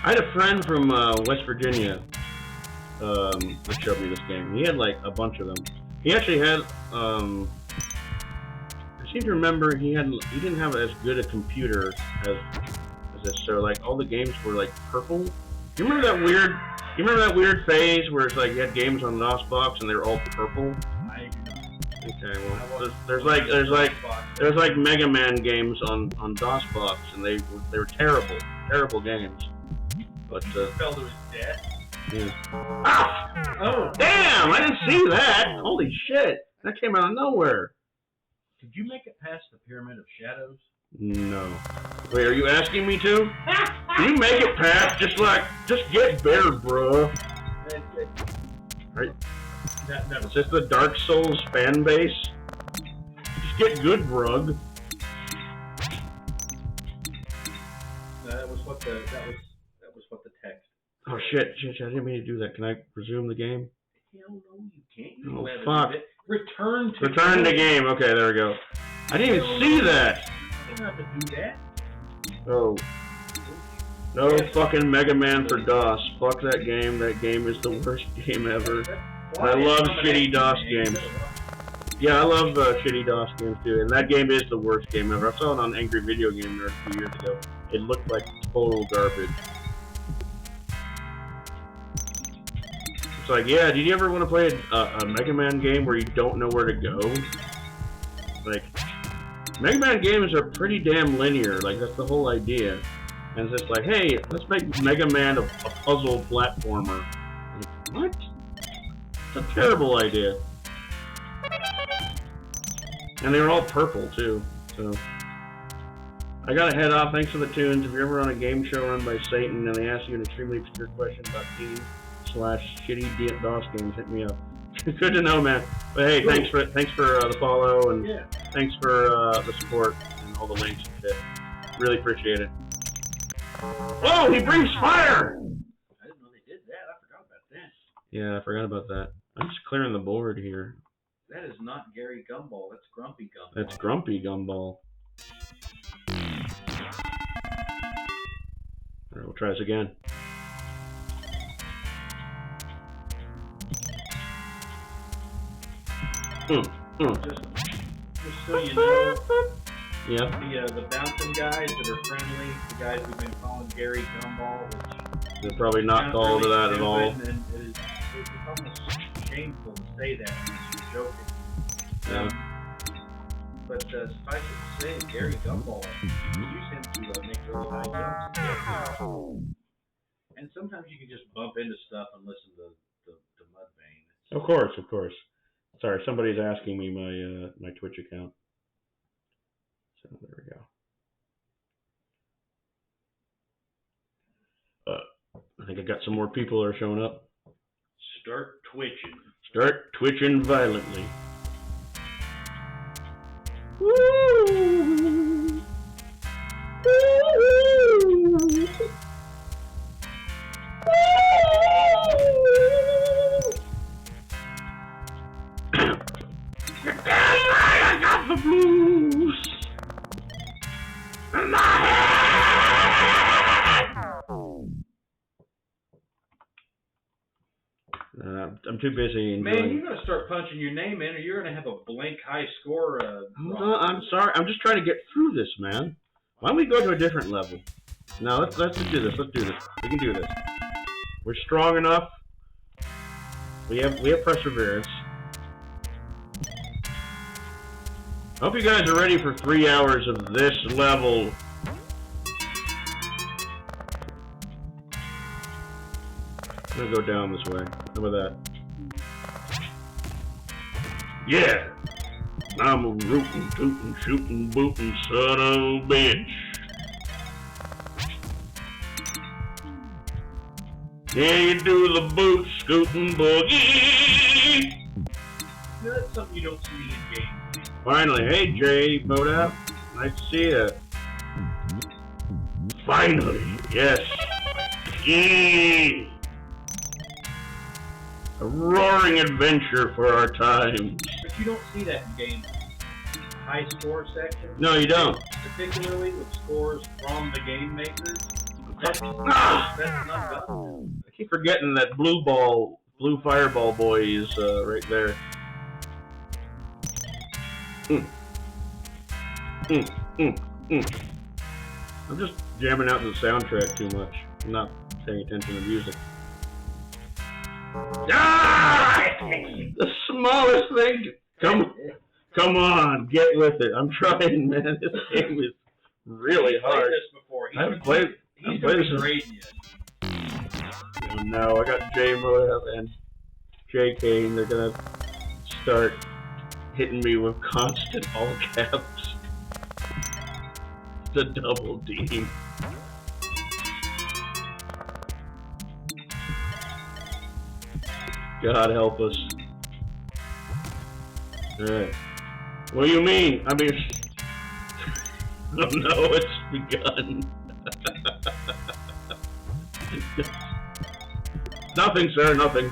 I had a friend from West Virginia that showed me this game. He had like a bunch of them. He actually had, I seem to remember he didn't have as good a computer as this. So like all the games were like purple. You remember that weird phase where it's like you had games on DOSBox and they were all purple? Okay, well, there's like Mega Man games on DOSBox, and they were terrible games. But fell to his death. Yeah. Ah! Oh, damn! I didn't see that. Holy shit! That came out of nowhere. Did you make it past the Pyramid of Shadows? No. Wait, are you asking me to? Can you make it past? Just get better, bro. Right. It's just the Dark Souls fan base. Just get good, brug. That was what the text. Oh shit! I didn't mean to do that. Can I resume the game? Hell no, you can't. Oh fuck! Return to game. Okay, there we go. I didn't even see that. You don't have to do that. Oh. No fucking Mega Man for DOS. Fuck that game. That game is the worst game ever. I love shitty DOS games. Yeah, I love shitty DOS games too, and that game is the worst game ever. I saw it on Angry Video Game Nerd a few years ago. It looked like total garbage. It's like, yeah, did you ever want to play a Mega Man game where you don't know where to go? Like, Mega Man games are pretty damn linear, like that's the whole idea. And it's just like, hey, let's make Mega Man a puzzle platformer. Like, what? It's a terrible idea. And they were all purple, too. So, I gotta head off. Thanks for the tunes. If you're ever on a game show run by Satan and they ask you an extremely obscure question about team/shitty DOS games, hit me up. Good to know, man. But hey, cool. thanks for the follow, and thanks for the support and all the links and shit. Really appreciate it. Oh, he breathes fire! I didn't know they did that. I forgot about that. Yeah, I forgot about that. I'm just clearing the board here. That is not Gary Gumball. That's Grumpy Gumball. That's Grumpy Gumball. Alright, we'll try this again. Just so you know, yeah. The bouncing guys that are friendly, the guys we've been calling Gary Gumball, which they're probably not called really that at all. And it's almost shameful to say that unless you're joking. Yeah. But suffice it to say, Gary Gumball, we use him to make really high jumps. And sometimes you can just bump into stuff and listen to Mudvayne. Of course. Sorry, somebody's asking me my Twitch account. So there we go. I think I got some more people that are showing up. Start twitching. Start twitching violently. Woo! Woo! I got the blues in my head. I'm too busy enjoying. Man, you're gonna start punching your name in, or you're gonna have a blank high score. I'm sorry. I'm just trying to get through this, man. Why don't we go to a different level? No, let's do this. Let's do this. We can do this. We're strong enough. We have perseverance. I hope you guys are ready for 3 hours of this level. I'm gonna go down this way. How about that? Yeah! I'm a rootin', tootin', shootin', bootin' son of a bitch. Yeah, you do the boot scootin' boogie. That's something you don't see in games. Finally, hey Jay, boat out. Nice to see ya. Finally, yes. A roaring adventure for our times. But you don't see that in games. High score section. No, you don't. Particularly with scores from the game makers. That's not done. I keep forgetting that blue fireball boy is right there. I'm just jamming out to the soundtrack too much. I'm not paying attention to music. Ah! The smallest thing. Come on, get with it. I'm trying, man. This game is really hard. I haven't played this. Oh, no, I got J Moab and J Kane. They're gonna start hitting me with constant all caps. The double D. God help us. Alright. What do you mean? I mean... Oh no, it's begun. Nothing, sir, nothing.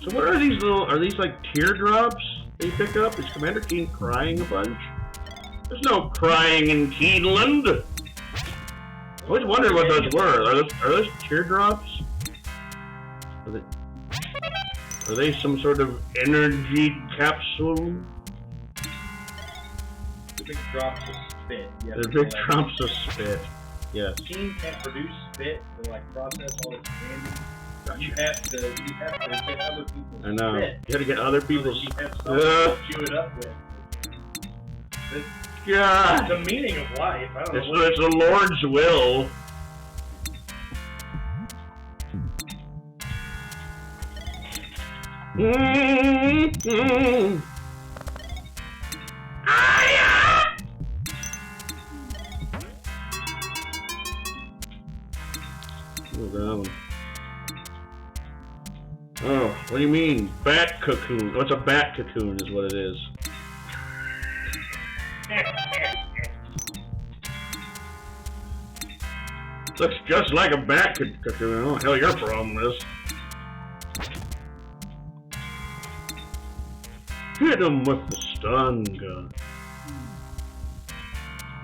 So what are these are these like teardrops they pick up? Is Commander Keen crying a bunch? There's no crying in Keeneland! I always wondered what those were. Are those teardrops? Are they some sort of energy capsule? The big drops of spit. They're big drops of spit. Yes. Keen can't produce spit to like process all its candy. You have to get other people's I know. spit. You gotta get other people's So that you have something to chew it up with. God. The meaning of life. I don't know. It's the Lord's will. Mm-hmm. Oh, what do you mean? Bat cocoon. What's a bat cocoon is what it is. Looks just like a bat could you know, hell your problem is. Hit him with the stun gun.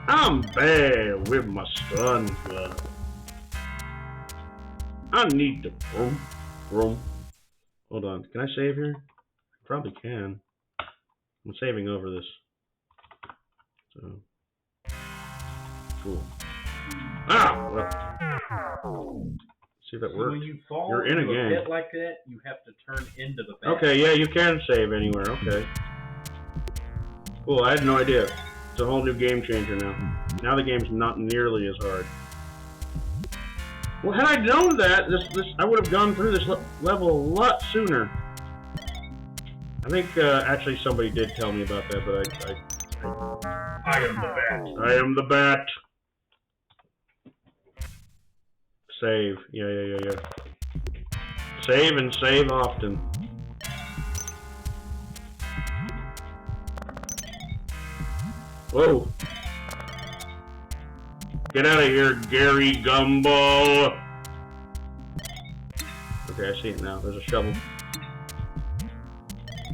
I'm bad with my stun gun. I need to vroom. Hold on, can I save here? Probably can. I'm saving over this. So cool. Ah! Well. See if that works. When you fall You're in a into game. pit like that, you have to turn into the bat. Okay, yeah, you can save anywhere. Okay. Cool, I had no idea. It's a whole new game changer now. Now the game's not nearly as hard. Well, had I known that, I would have gone through this level a lot sooner. I think actually somebody did tell me about that, but I am the bat. I am the bat. Save. Yeah. Save and save often. Whoa. Get out of here, Gary Gumball. Okay, I see it now. There's a shovel.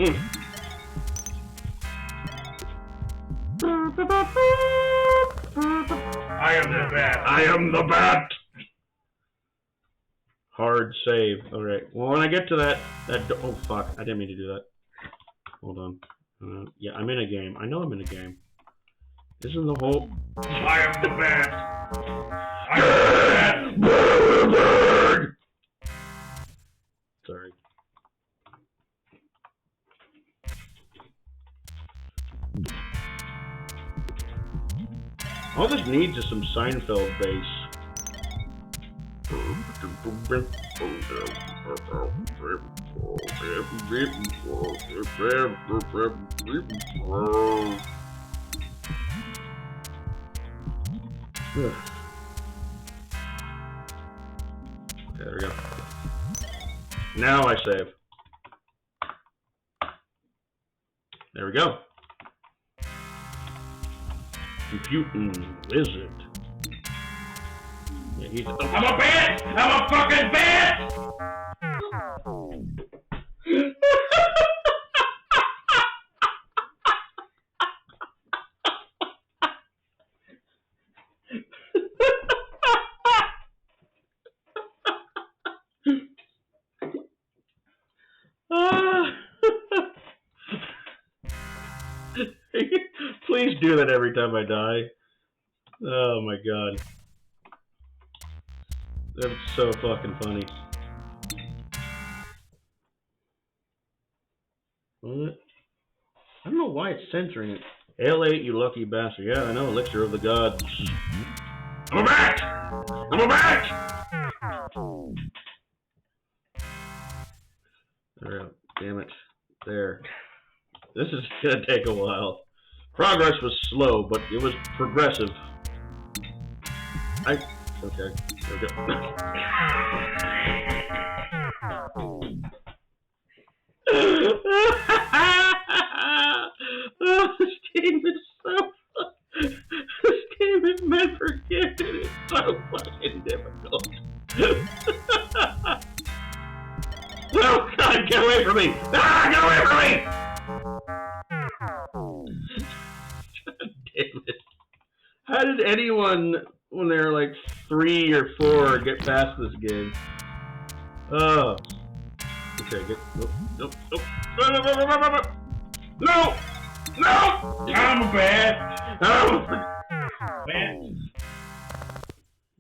I am the bat. I am the bat. Hard save. Alright. Well, when I get to that oh fuck, I didn't mean to do that. Hold on. Yeah, I'm in a game. I know I'm in a game. Isn't the whole... I am the bat. I am the bat. Sorry. All this needs is some Seinfeld bass. There we go. Now I save. There we go. Computing wizard. Yeah, he's. I'm a bat! I'm a fucking bat! Please do that every time I die. Oh my god. That's so fucking funny. What? I don't know why it's censoring it. L8, you lucky bastard. Yeah, I know, elixir of the gods. I'm a bat! I'm a bat! Alright, damn it. There. This is gonna take a while. Progress was slow, but it was progressive. Okay, there we go. Oh, this game is so fun. This game is meant for kids. It is so fucking difficult. No, God, get away from me! Ah, get away from me! God damn it. How did anyone, when they were like 3 or 4, get past this game? Oh. Okay, good. Nope. No! I'm a bat! No! Man.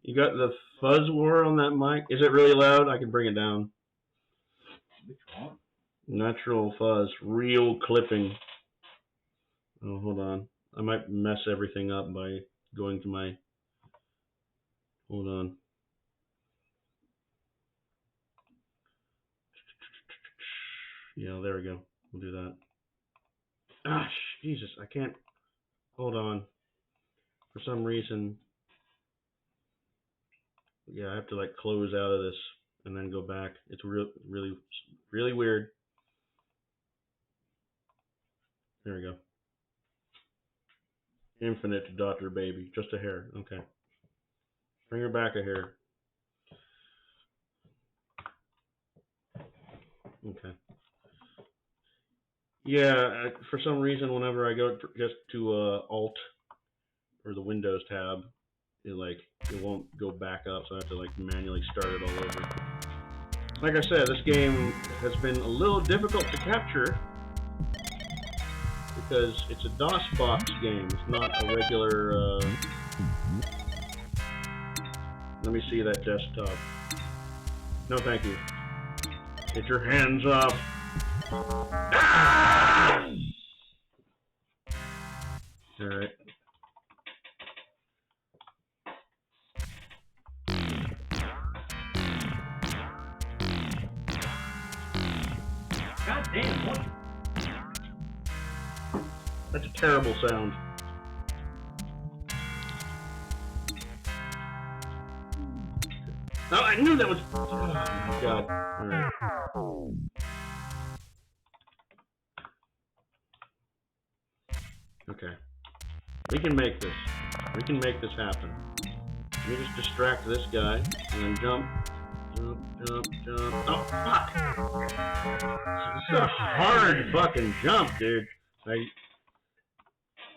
You got the fuzz war on that mic? Is it really loud? I can bring it down. Which one? Natural fuzz. Real clipping. Oh, hold on. I might mess everything up by going to my... Hold on. Yeah, there we go. We'll do that. Ah, Jesus, I can't... Hold on. For some reason... Yeah, I have to like close out of this and then go back. It's really weird. There we go. Infinite Dr. Baby. Just a hair. Okay. Bring her back here. Okay. Yeah, for some reason, whenever I go just to Alt or the Windows tab, it won't go back up, so I have to like manually start it all over. Like I said, this game has been a little difficult to capture because it's a DOS box game. It's not a regular. Let me see that desktop. No, thank you. Get your hands off. Ah! All right. God damn, what? That's a terrible sound. Oh, I knew that was. Oh my god. Alright. Okay. We can make this. We can make this happen. Let me just distract this guy and then jump. Jump, jump, jump. Oh, fuck! This is a hard fucking jump, dude.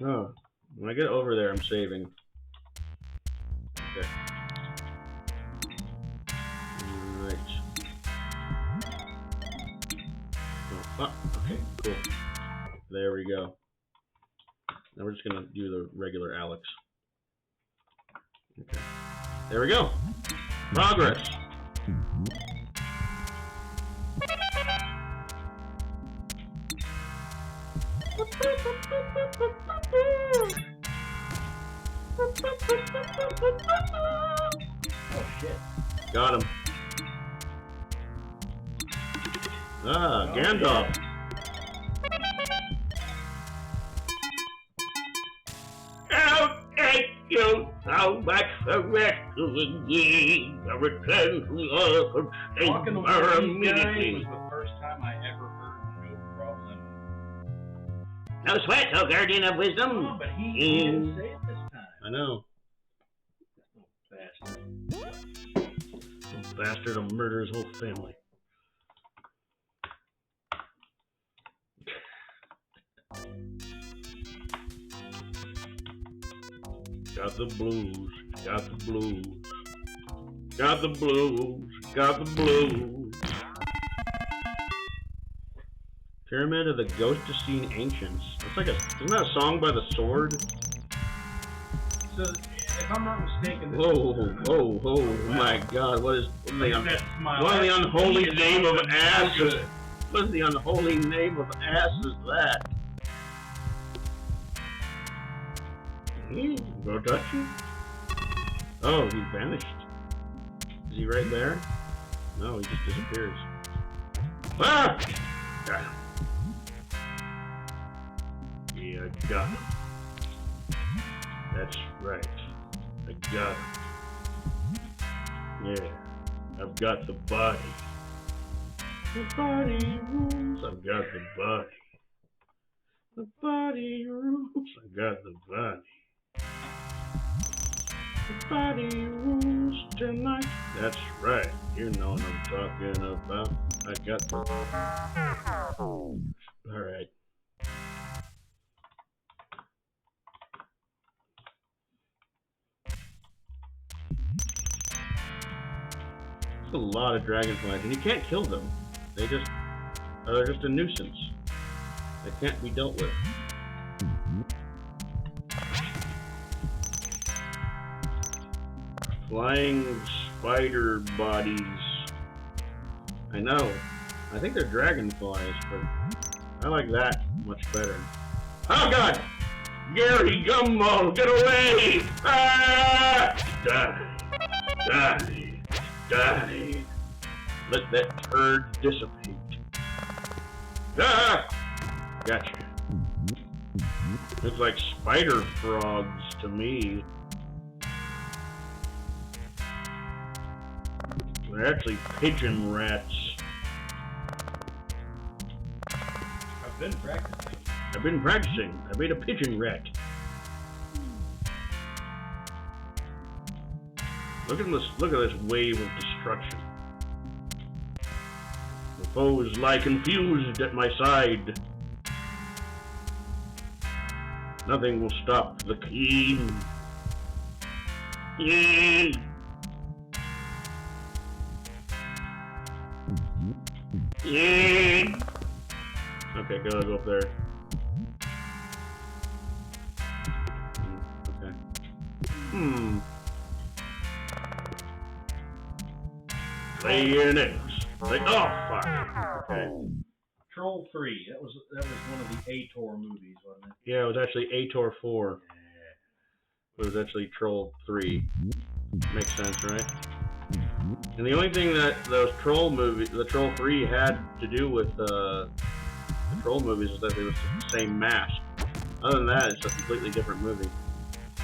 Oh. When I get over there, I'm saving. Okay. Alright. Oh, okay, cool. There we go. Now we're just gonna do the regular Alex. Okay. There we go. Progress. Oh shit. Got him. Ah, Oh, Gandalf. Yeah. I'll thank you so much for rescuing me. A return to love and Talking to her these guys immediately. was the first time I ever heard No Problem. No sweat, oh guardian of wisdom. Oh, but he didn't say it this time. I know. Bastard. Some bastard will murder his whole family. Got the blues, got the blues, got the blues, got the blues. Pyramid of the Ghostocene Ancients. That's like isn't that a song by The Sword? So, if I'm not mistaken, Whoa, my god, what is the unholy He is name of so ass? good. What is the unholy name of ass is that? Go touch him? Oh, he vanished. Is he right there? No, he just disappears. Ah! Got him. Yeah, I got him. That's right. I got him. Yeah, I've got the body. The body rules. I've got the body. The body rules. I got the body. The body rules tonight. That's right. You know what I'm talking about. I got the. Alright. There's a lot of dragonflies, and you can't kill them. They're just a nuisance. They can't be dealt with. Flying spider bodies. I know. I think they're dragonflies, but I like that much better. Oh god! Gary Gumbo, get away! Ah! Die. Die. Die. Let that turd dissipate. Ah! Gotcha. Looks like spider frogs to me. They're actually pigeon rats. I've been practicing. I've been practicing. I made a pigeon rat. Look at this wave of destruction. The foes lie confused at my side. Nothing will stop the king. Yay! Yay! Okay, go up there. Okay. Lay your eggs. Like, oh fuck. Okay. Troll 3. That was one of the Ator movies, wasn't it? Yeah, it was actually Ator 4. Yeah. It was actually Troll 3. Makes sense, right? And the only thing that the Troll 3 had to do with the Troll movies is that they were the same mask. Other than that, it's a completely different movie.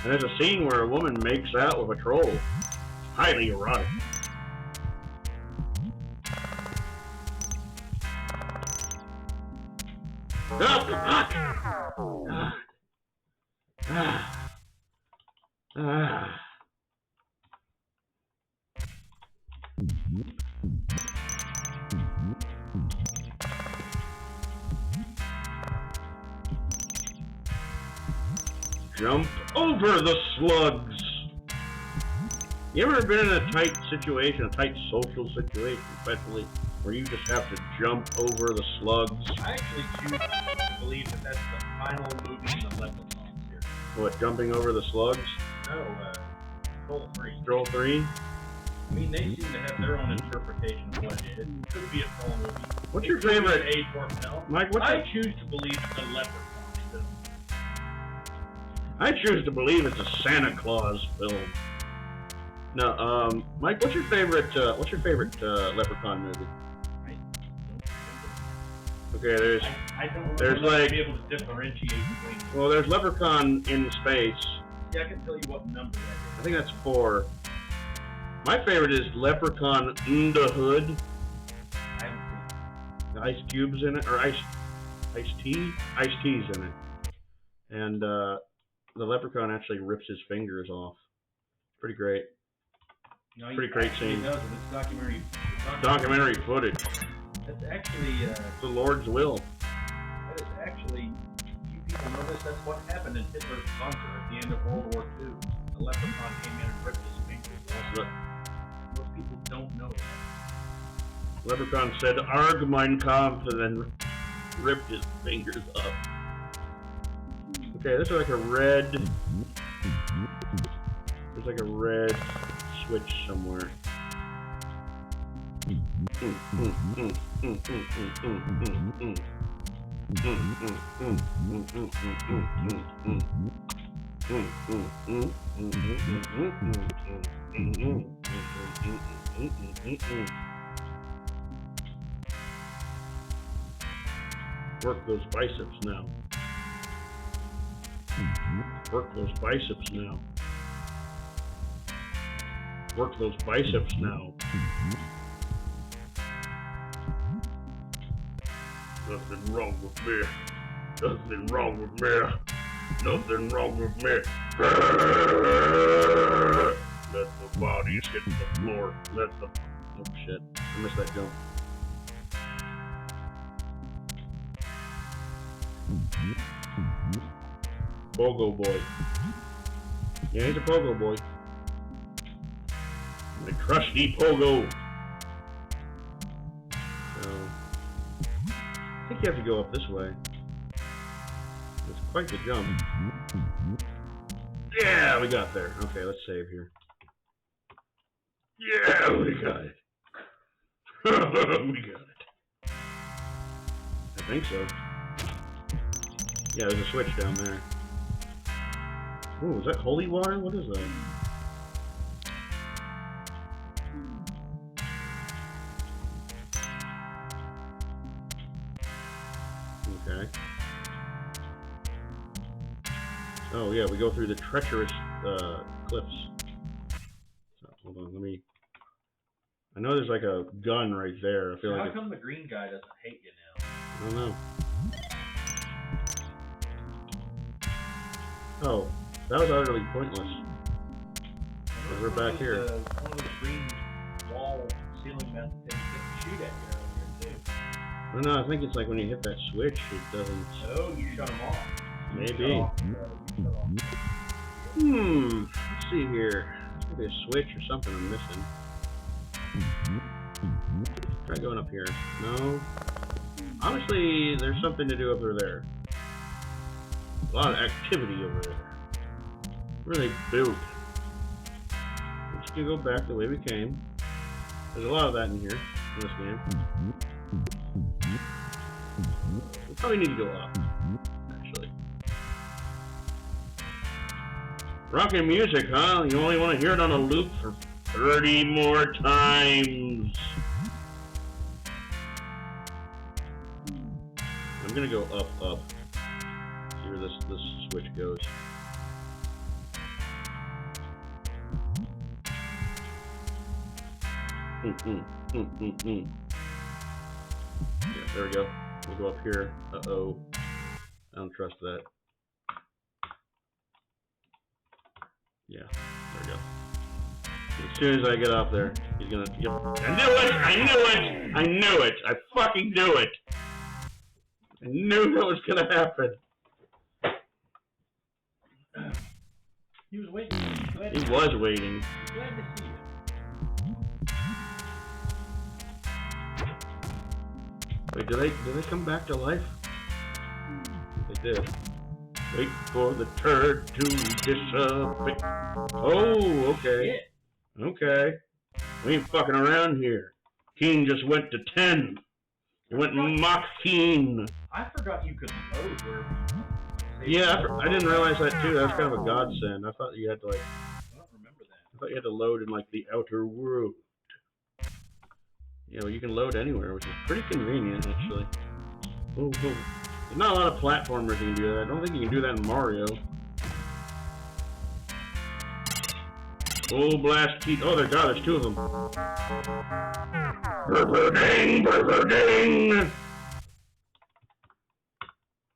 And there's a scene where a woman makes out with a troll. Highly erotic. Jump over the slugs. You ever been in a tight situation, a tight social situation, especially where you just have to jump over the slugs? I actually choose to believe that that's the final movie in the Leprechaun series. What, jumping over the slugs? No, Troll 3. Troll 3? I mean, they seem to have their own interpretation of what it is. It could be a troll movie. What's your favorite? Ator film. Mike, I choose to believe it's a Leprechaun film. I choose to believe it's a Santa Claus film. No, Mike, what's your favorite Leprechaun movie? I don't remember. Okay, I don't there's remember like be able to differentiate between them. Well, there's Leprechaun in Space. Yeah, I can tell you what number that I think that's 4. My favorite is Leprechaun in the Hood. is. I haven't seen it. The ice cubes in it, or iced tea? Iced tea's in it. And the Leprechaun actually rips his fingers off. Pretty great. No, Pretty great scene. Does, and it's Documentary footage. That's actually The Lord's will. that is actually, you people know this, that's what happened in Hitler's bunker at the end of World War II. The Leprechaun came in and ripped his fingers off. Most people don't know that. Leprechaun said, "Arg mein Kampf," and then ripped his fingers up. Okay, there's like a red. There's like a red switch somewhere. Work those biceps now. Work those biceps now. Work those biceps now. Nothing wrong with me. Nothing wrong with me. Nothing wrong with me. Let the bodies hit the floor. Let the... Oh shit. I missed that jump. Pogo boy. Yeah, he's a pogo boy. The crusty pogo. So, I think you have to go up this way. It's quite the jump. Yeah, we got there. Okay, let's save here. Yeah, we got it. We got it. I think so. Yeah, there's a switch down there. Ooh, is that holy water? What is that? Okay. Oh yeah, we go through the treacherous cliffs. So, hold on, let me... I know there's like a gun right there. I feel like how come the green guy doesn't hate you now? I don't know. Oh, that was utterly pointless. we're back here. One of those green wall ceiling mount things that shoot at you earlier too. Oh, no, I think it's like when you hit that switch, it doesn't. Oh, you shut them off. Maybe. Let's see here. Maybe a switch or something I'm missing. Try going up here. No. Honestly, there's something to do over there. A lot of activity over there. Where are they built? We're just gonna go back the way we came. There's a lot of that in here, in this game. We probably need to go up, actually. Rockin' music, huh? You only want to hear it on a loop for 30 more times. I'm gonna go up. See where this switch goes. Yeah, there we go. We'll go up here. Uh-oh. I don't trust that. Yeah, there we go. As soon as I get up there, he's gonna... I knew it! I fucking knew it! I knew that was gonna happen. He was waiting. He was waiting. Glad to see you. Wait, did they come back to life? They did. Wait for the turd to disappear. Oh, okay. Okay. We ain't fucking around here. Keen just went to 10. He went Mach Keen. I forgot you could load wherever you Yeah, I didn't realize that too. That was kind of a godsend. I thought you had to like... I don't remember that. I thought you had to load in like the outer world. Yeah, well, you can load anywhere, which is pretty convenient, actually. Oh, oh. There's not a lot of platformers you can do that. I don't think you can do that in Mario. Full blast key. Oh, there's two of them. Burr-burr-ding, burr-burr-ding.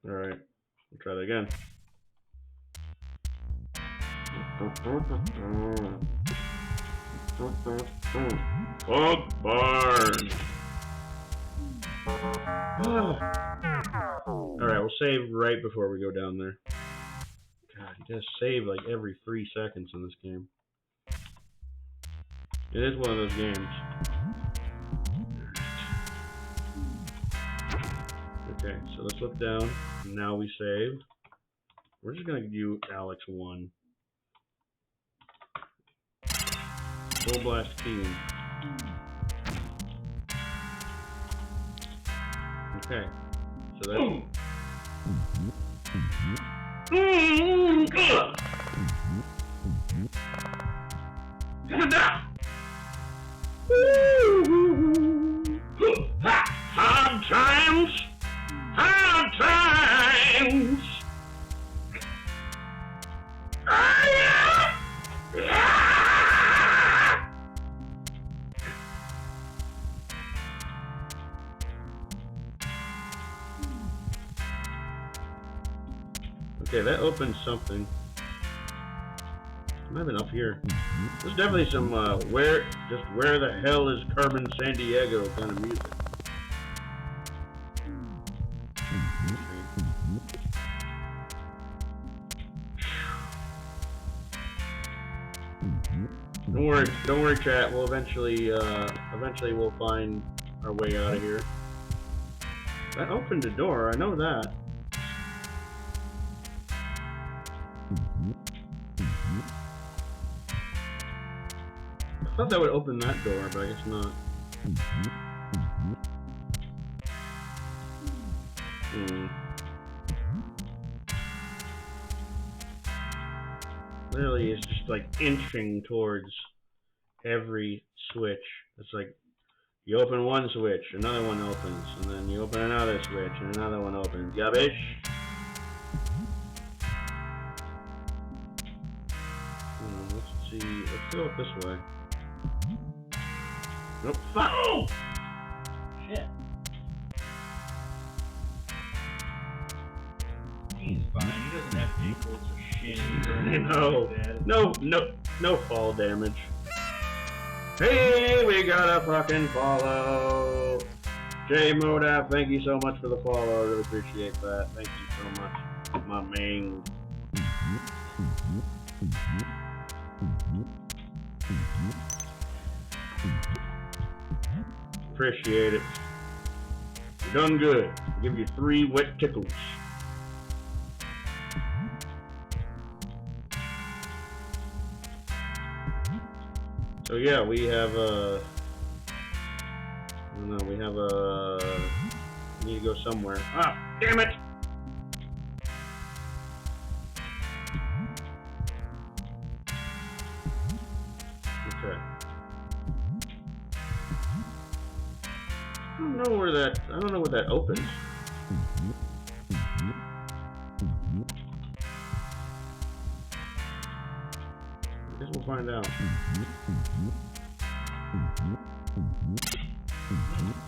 Alright, we'll try that again. Fog barn. Alright, we'll save right before we go down there. God, you gotta save like every 3 seconds in this game. It is one of those games. Okay, so let's look down. Now we saved. We're just gonna do Alex 1. Full blast key. Okay, so that's... Hard times! Hard times! Okay, that opens something. Might have been up here. There's definitely some where the hell is Carmen Sandiego kind of music. Don't worry, chat. We'll eventually we'll find our way out of here. That opened the door. I know that. I thought that would open that door, but I guess not. Literally, it's just like inching towards every switch. It's like you open one switch, another one opens, and then you open another switch, and another one opens. Garbage. Let's see. Let's go up this way. Nope. Fuck! Oh! Shit. He's fine. He doesn't have ankles or shit. No. No. no fall damage. Hey, we got a fucking follow. J Modap, thank you so much for the follow. I really appreciate that. Thank you so much, my main. Appreciate it. You're done good. I'll give you 3 wet tickles. So yeah, we have I don't know, we have we need to go somewhere. Ah, damn it! Okay. I don't know where that opens. I guess we'll find out.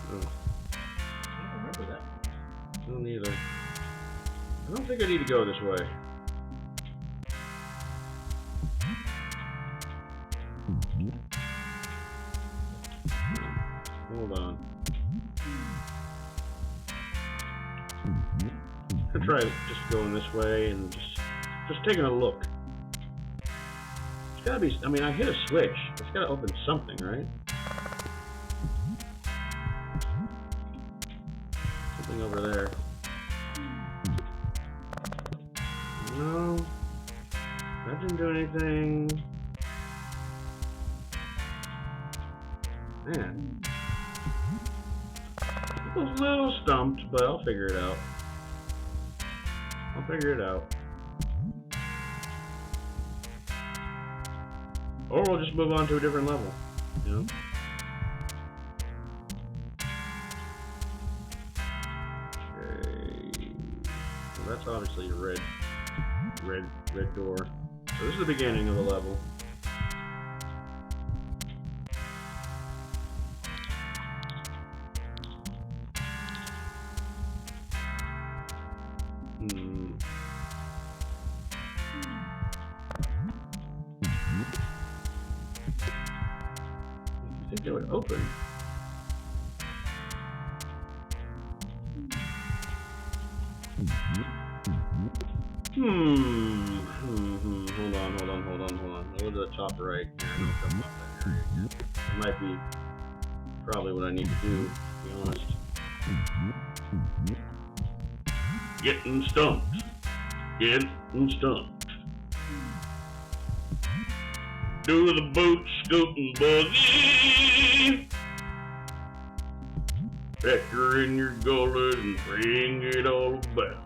Oh. I don't remember that. I don't either. I don't think I need to go this way. Hold on. I'm gonna try just going this way and just taking a look. It's gotta be. I mean, I hit a switch. It's gotta open something, right? Something over there. No. That didn't do anything. Man. I was a little stumped, but I'll figure it out. Or we'll just move on to a different level, you know? Okay. Well, that's obviously a red door. So this is the beginning of the level. I think it would open. Hold on. Go to the top right. Yeah, I know something about that area again. It might be probably what I need to do, to be honest. Getting stumped. Do the boot scooting boogie. Pecker in your gullet and bring it all about.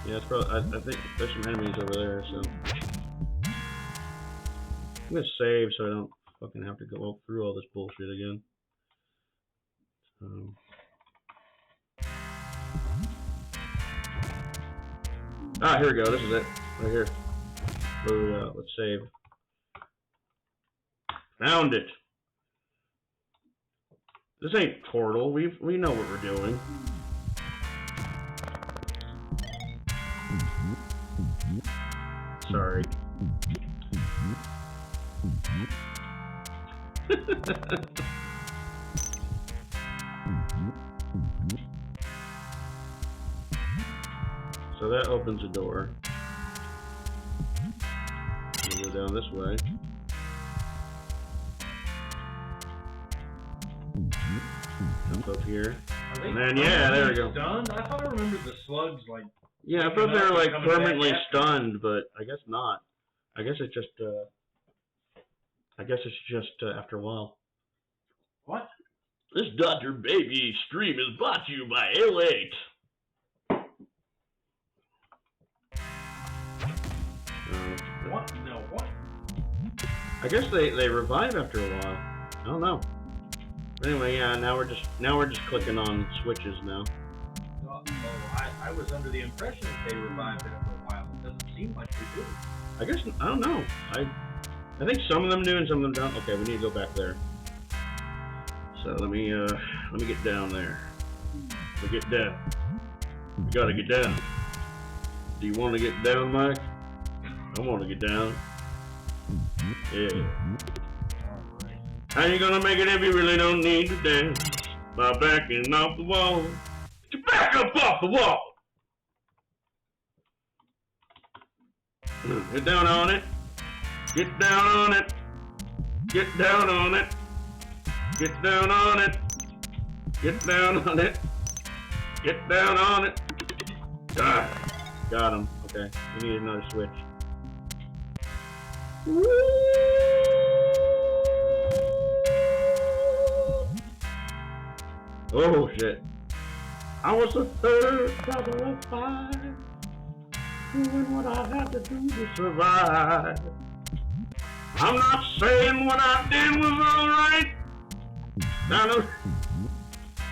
Yeah, it's probably. I think there's some enemies over there, so I'm gonna save so I don't fucking have to go through all this bullshit again. Here we go. This is it, right here. So, let's save. Found it. This ain't Portal. We know what we're doing. Sorry. So that opens a door. We'll go down this way. Jump up here. And then, yeah, there we go. Stunned? I thought I remembered the slugs, like... Yeah, I thought they were, like, permanently stunned, but I guess not. I guess it's just, after a while. What? This Dr. Baby stream is brought to you by L8. What? No, what? I guess they revive after a while. I don't know. Anyway, yeah, now we're just clicking on switches now. I was under the impression that they revived it for a while. It doesn't seem like they do. I guess I don't know. I think some of them do and some of them don't. Okay, we need to go back there. So let me get down there. We get down. We gotta get down. Do you want to get down, Mike? I want to get down. Yeah. Alright. How you gonna make it if you really don't need to dance? By backing off the wall. Get your back up off the wall! Get down on it. Get down on it. Get down on it. Get down on it. Get down on it. Get down on it. Ah, got him. Okay, we need another switch. Oh shit. I was the third brother of five, doing what I had to do to survive. I'm not saying what I did was alright.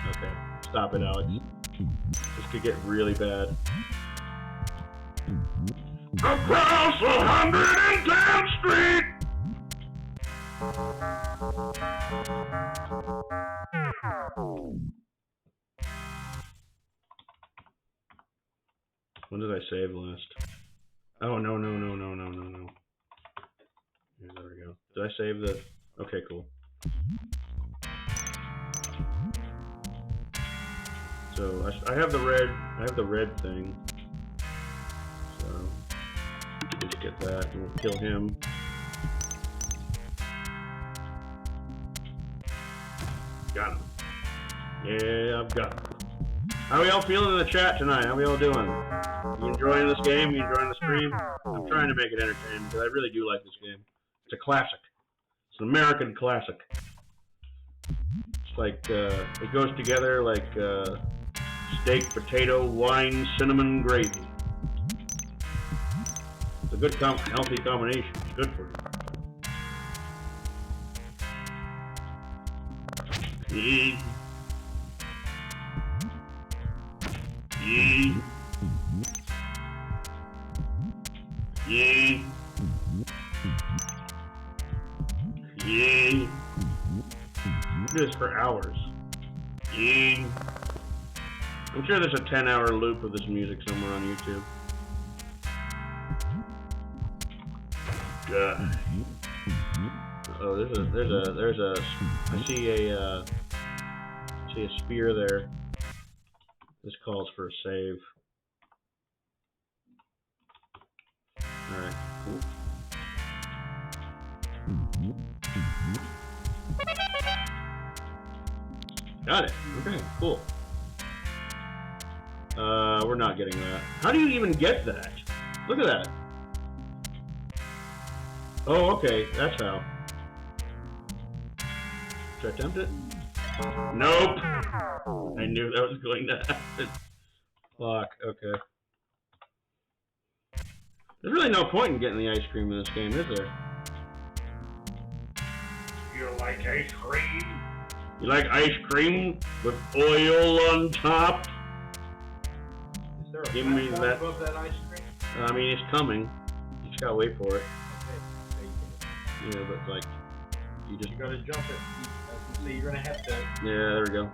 Okay, stop it, Alex. This could get really bad. Across 110th Street! When did I save last? Oh, no. Here, there we go. Did I save the... Okay, cool. So, I have the red thing. So, let's get that, and we'll kill him. Got him. Yeah, I've got him. How are we all feeling in the chat tonight? How are we all doing? You enjoying this game? You enjoying the stream? I'm trying to make it entertaining, because I really do like this game. It's a classic. It's an American classic. It's like, it goes together like, steak, potato, wine, cinnamon, gravy. It's a good, healthy combination. It's good for you. Do this for hours. I'm sure there's a 10-hour loop of this music somewhere on YouTube. God. Oh, there's a. I see a spear there. This calls for a save. All right. Cool. Got it. Okay. Cool. We're not getting that. How do you even get that? Look at that. Oh, okay. That's how. Should I attempt it? Nope. I knew that was going to happen. Fuck. Okay. There's really no point in getting the ice cream in this game, is there? You like ice cream? You like ice cream with oil on top? Is there a Give me that. above that ice cream? I mean, it's coming. You just gotta wait for it. Okay. Yeah, but like, you just. You gotta jump it. So you're gonna have to. Yeah, there we go.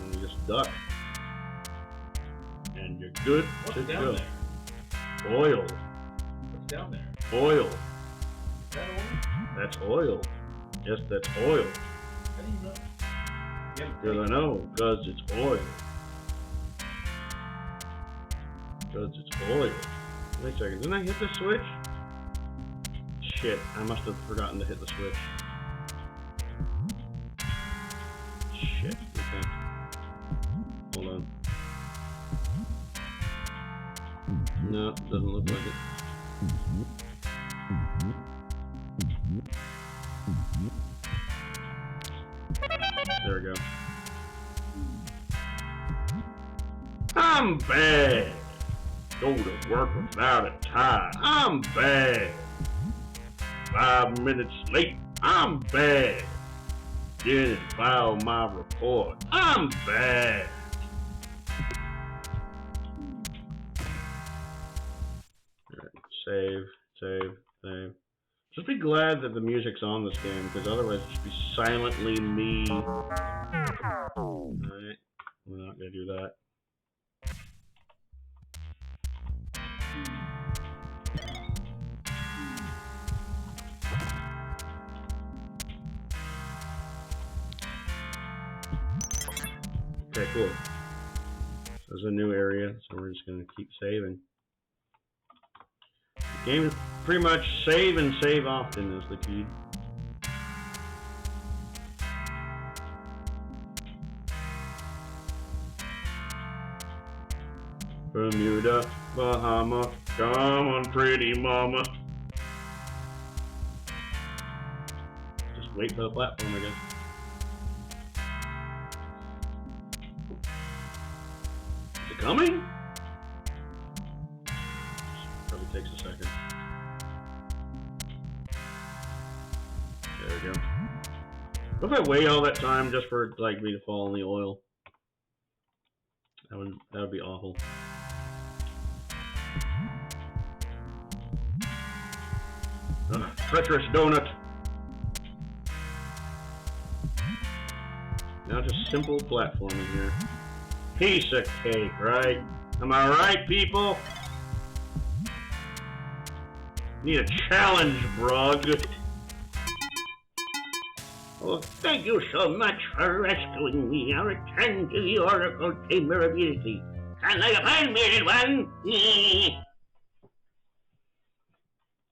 And you just duck. And you're good What's to down go. there? Oil. What's down there? Oil. Is that oil? That's oil. Yes, that's oil. How do you know? Because I know. Because it's oil. Because it's oil. Wait a second. Didn't I hit the switch? Shit. I must have forgotten to hit the switch. Shit. Okay. Hold on. No, doesn't look like it. There we go. I'm bad. Go to work without a tie. I'm bad. 5 minutes late. I'm bad. Didn't file my report. I'm bad. Alright, save. Just be glad that the music's on this game, because otherwise it'd just be silently me. Alright, we're not gonna do that. Okay, cool. There's a new area, so we're just gonna keep saving. The game is pretty much save and save often is the key. Bermuda, Bahama, come on, pretty mama. Just wait for the platform, I guess. Is it coming? Probably takes a second. There we go. What if I wait all that time just for like me to fall in the oil? That would be awful. Treacherous donut. Now just simple platforming here. Piece of cake, right? Am I right, people? Need a challenge, Brug. Oh, thank you so much for rescuing me. I'll return to the Oracle Chamber immediately. Sounds like a fine bearded one.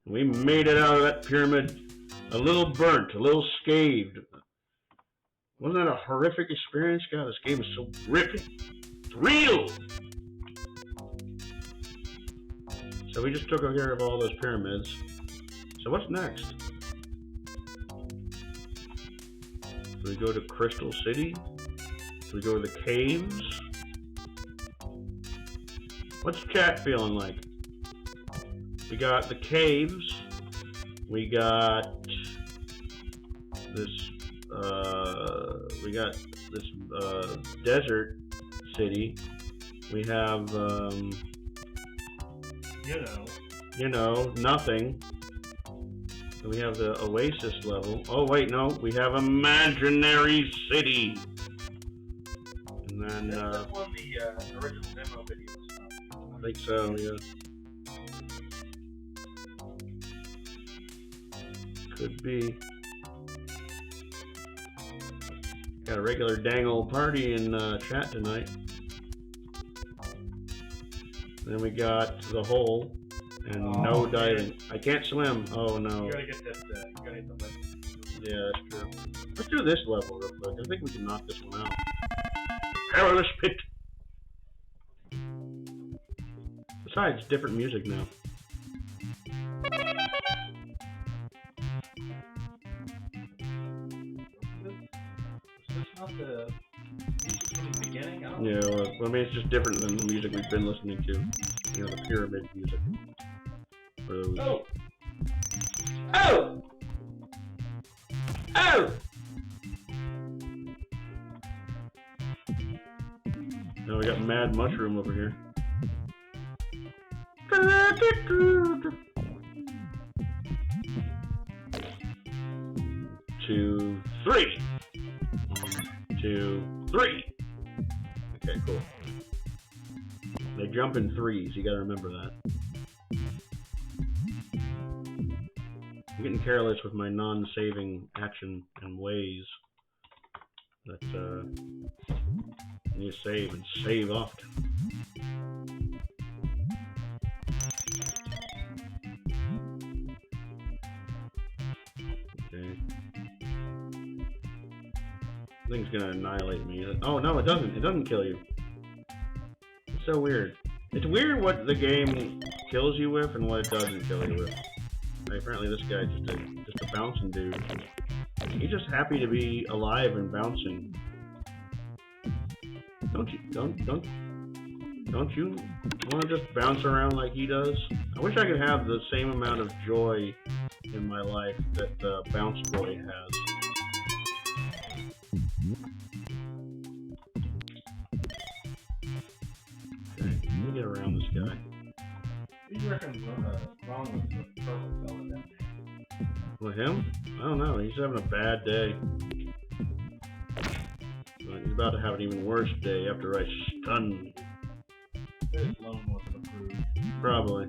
We made it out of that pyramid a little burnt, a little scathed. Wasn't that a horrific experience? God, this game is so gripping. It's real! So we just took care of all those pyramids. So what's next? Do we go to Crystal City? Do we go to the caves? What's chat feeling like? We got the caves. We got this. Desert city. We have. You know, nothing. We have the Oasis level. Oh wait, no, we have Imaginary City. And then. That's one the original demo videos. I think so. Yeah. Could be. Got a regular dang old party in chat tonight. Then we got the hole and no diving. I can't swim. Oh no. You gotta get that. You gotta get the level. Yeah, that's true. Let's do this level real quick. I think we can knock this one out. Perilous pit. Besides, different music now. Not the music from the beginning? I don't know. Yeah, well, I mean, it's just different than the music we've been listening to. You know, the pyramid music. For those. Oh! Oh! Oh! Now we got Mad Mushroom over here. 2, 3. 2, 3. Okay, cool. They jump in threes, you gotta remember that. I'm getting careless with my non-saving action and ways. That, I need to save and save often. Okay. Thing's gonna annihilate me. Oh no, it doesn't. It doesn't kill you. It's so weird. It's weird what the game kills you with and what it doesn't kill you with. Apparently this guy's just a bouncing dude. He's just happy to be alive and bouncing. Don't you want to just bounce around like he does? I wish I could have the same amount of joy in my life that Bounce Boy has. Okay, let me get around this guy. What do you reckon wrong with the purple fella down there? With him? I don't know. He's having a bad day. He's about to have an even worse day after I stun. His loan wasn't approved. Probably.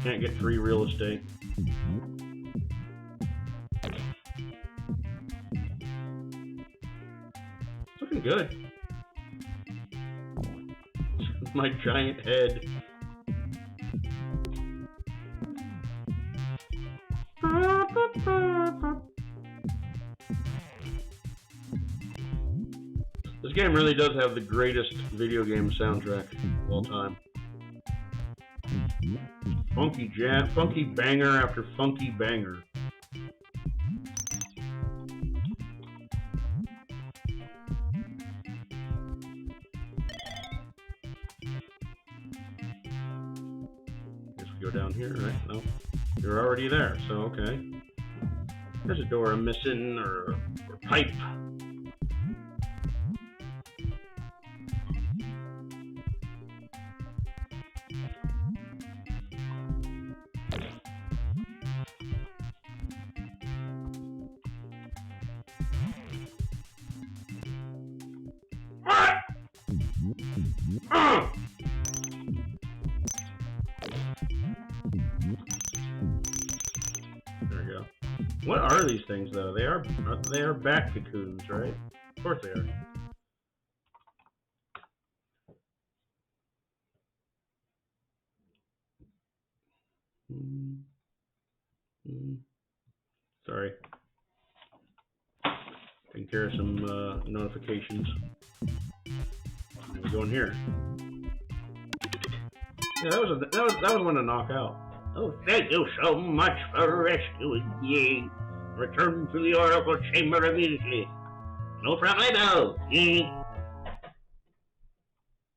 Can't get free real estate. It's looking looking good. My giant head. This game really does have the greatest video game soundtrack of all time. Funky jam, funky banger after funky banger. Guess we go down here, right? No, you're already there, so okay. There's a door I'm missing, or pipe. There we go. What are these things, though? They are bat cocoons, right? Of course they are. Sorry. Taking care of some notifications. We go in here. Yeah, that was one to knock out. Oh, thank you so much for rescuing me. Return to the Oracle Chamber immediately. No problemo.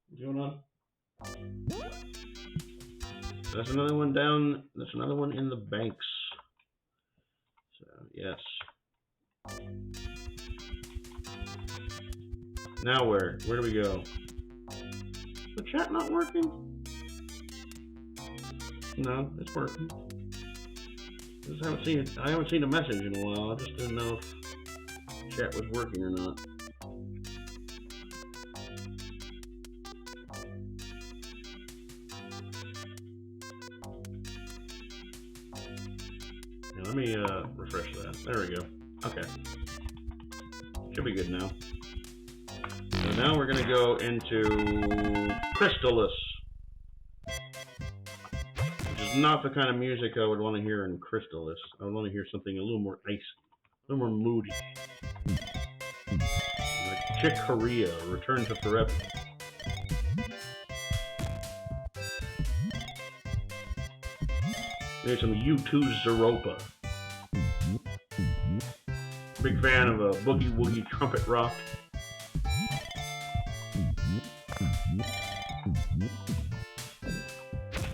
What's going on? That's another one down. That's another one in the banks. So yes. Now where? Where do we go? The chat not working? No, it's working. I haven't seen it. I haven't seen a message in a while. I just didn't know if chat was working or not. Yeah, let me refresh that. There we go. Okay. Should be good now. So now we're gonna go into Crystallis. Not the kind of music I would want to hear in Crystallis. I would want to hear something a little more icy, a little more moody. Like Chick Corea, Return to Forever. Maybe some U2 Zeropa. Big fan of a boogie woogie trumpet rock.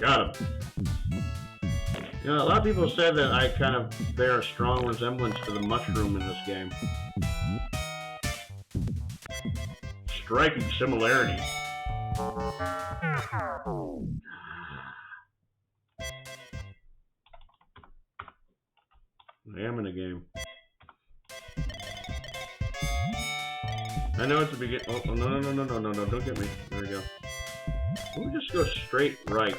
Got him. You know, a lot of people said that I kind of bear a strong resemblance to the mushroom in this game. Striking similarity. I am in a game. I know it's the beginning. Oh, no, don't get me. There we go. Let me just go straight right.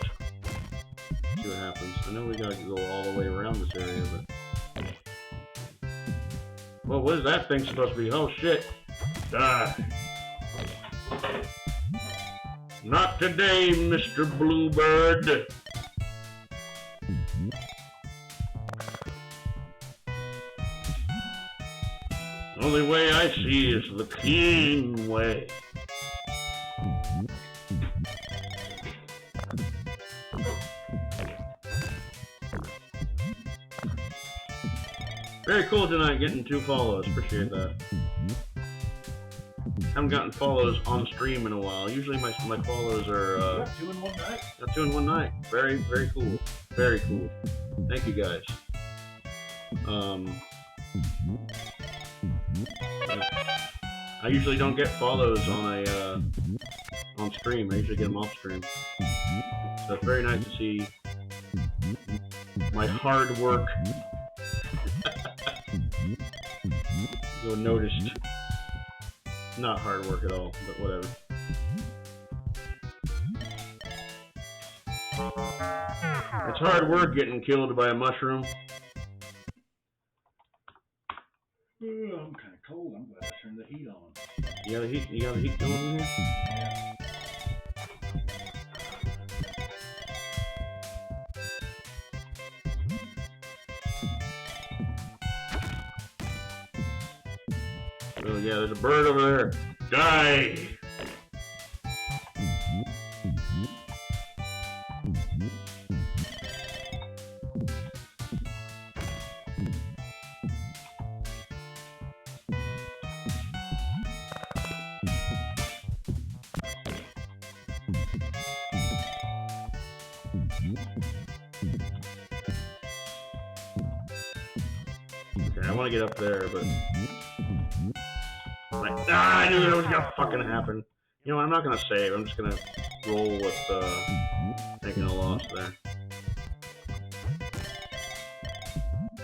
See what happens. I know we gotta go all the way around this area, but... Well, what is that thing supposed to be? Oh, shit. Die. Not today, Mr. Bluebird. Only way I see is the clean way. Very cool tonight, getting 2 follows. Appreciate that. Haven't gotten follows on stream in a while. Usually my follows are 2 in one night. 2 in one night. Very, very cool. Very cool. Thank you guys. I usually don't get follows on on stream. I usually get them off stream. So it's very nice to see my hard work go noticed. Not hard work at all, but whatever. It's hard work getting killed by a mushroom. I'm kind of cold. I'm glad I turned the heat on. You got the heat going in here? Oh yeah, there's a bird over there. Die! Okay, I want to get up there, but I knew that was gonna fucking happen. You know, I'm not gonna save. I'm just gonna roll with taking a loss there,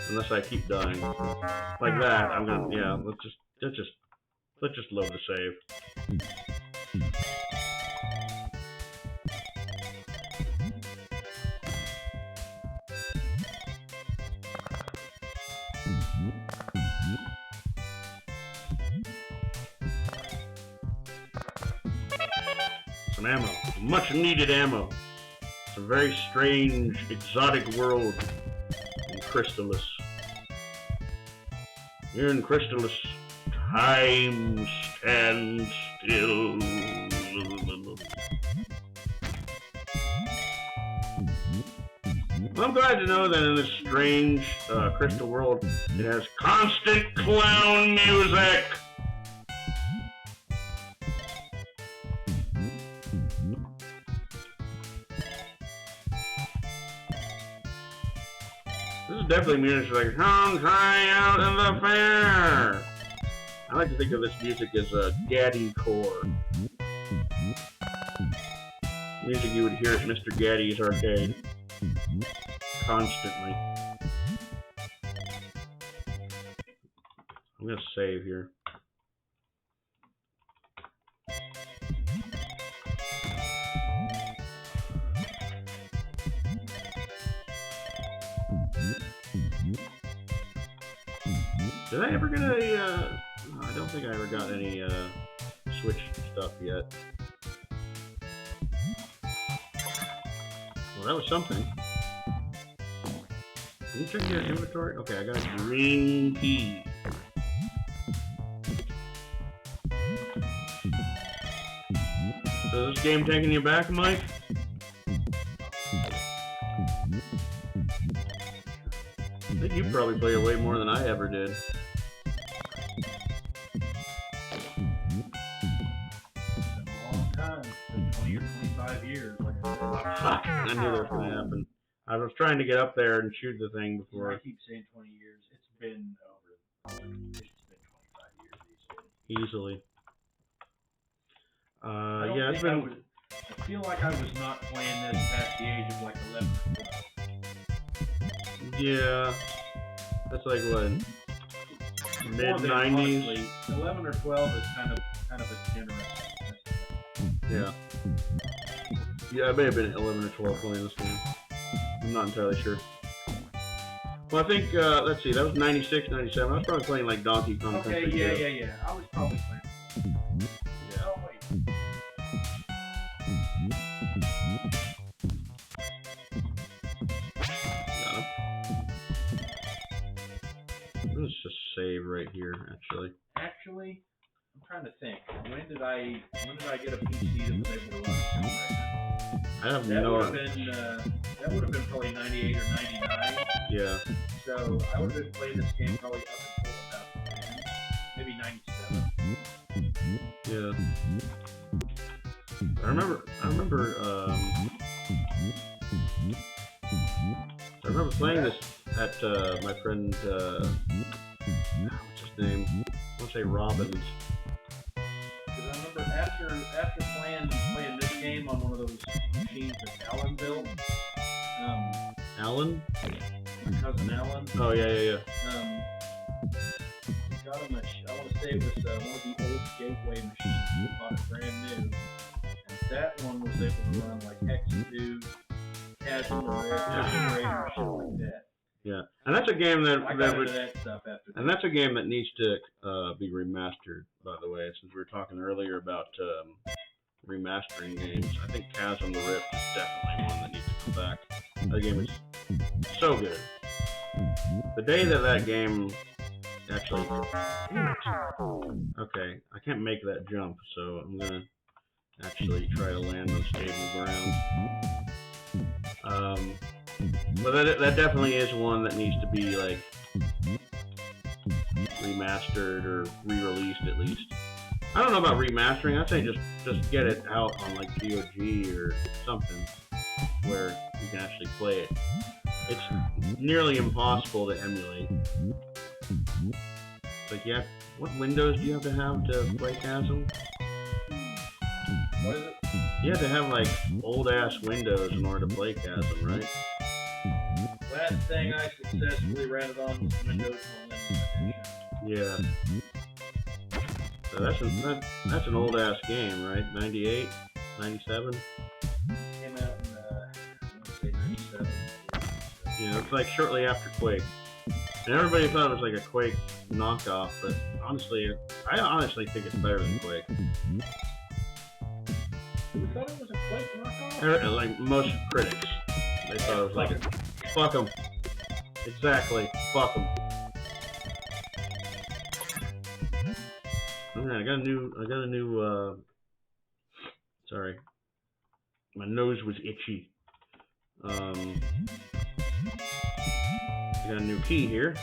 unless I keep dying like that. I'm gonna Let's just load the save. Some ammo. Much needed ammo. It's a very strange, exotic world in Crystallis. Here in Crystallis, time stands still. I'm glad to know that in this strange crystal world, it has constant clown music. This is definitely music like, come try out in the fair. I like to think of this music as a Gaddy core. Music you would hear at Mr. Gaddy's arcade. Constantly. I'm gonna save here. Did I ever get a, I don't think I ever got any, Switch stuff yet. Well, that was something. Can you check your inventory? Okay, I got a green key. So is this game taking you back, Mike? I think you probably play it way more than I ever did. Fuck, I knew that was going to happen. I was trying to get up there and shoot the thing before. I keep saying 20 years. It's been 25 years easily. Yeah, it's been. I feel like I was not playing this past the age of like 11 or 12. Yeah. That's like what? Mid-90s? 11 or 12 is kind of a generous. Yeah. Yeah, I may have been 11 or 12 playing this game. I'm not entirely sure. Well, I think, let's see, that was 96, 97. I was probably playing like Donkey Kong. Okay, yeah. I was probably playing. Yeah. Oh, wait. Got him. Let's just save right here, actually. Actually, I'm trying to think. When did I get a PC that was able to run it right now? I have no idea. That would have been probably 98 or 99. Yeah. So I would have been playing this game probably up until about maybe 97. Yeah. I remember playing this at my friend what's his name? I want to say Robbins. Because I remember after playing this game on one of those machines that Alan built. Alan? My cousin Alan. Oh yeah. Got him I want to say it was one of the old Gateway machines. He bought it brand new, and that one was able to run like X2, Casual Generator, shit like that. Yeah, and that's a game I got into that stuff after. And that's a game that needs to be remastered. By the way, since we were talking earlier about remastering games, I think Chasm the Rift is definitely one that needs to come back. That game is so good. The day that game actually, okay, I can't make that jump, so I'm gonna actually try to land on stable ground. But that definitely is one that needs to be like remastered or re-released at least. I don't know about remastering. I'd say just get it out on like GOG or something where you can actually play it. It's nearly impossible to emulate. Like, yeah, what windows do you have to play Chasm? What is it? You have to have like old ass windows in order to play Chasm, right? Last thing I successfully ran it on was Windows Yeah. So that's an old ass game, right? 98, 97. Came out in I want to say 97. Yeah, it's like shortly after Quake. And everybody thought it was like a Quake knockoff, but honestly, I honestly think it's better than Quake. You thought it was a Quake knockoff? Like most critics, they thought it was like a fuck 'em. Exactly, fuck 'em. Alright, I got a new. Sorry, my nose was itchy. I got a new key here.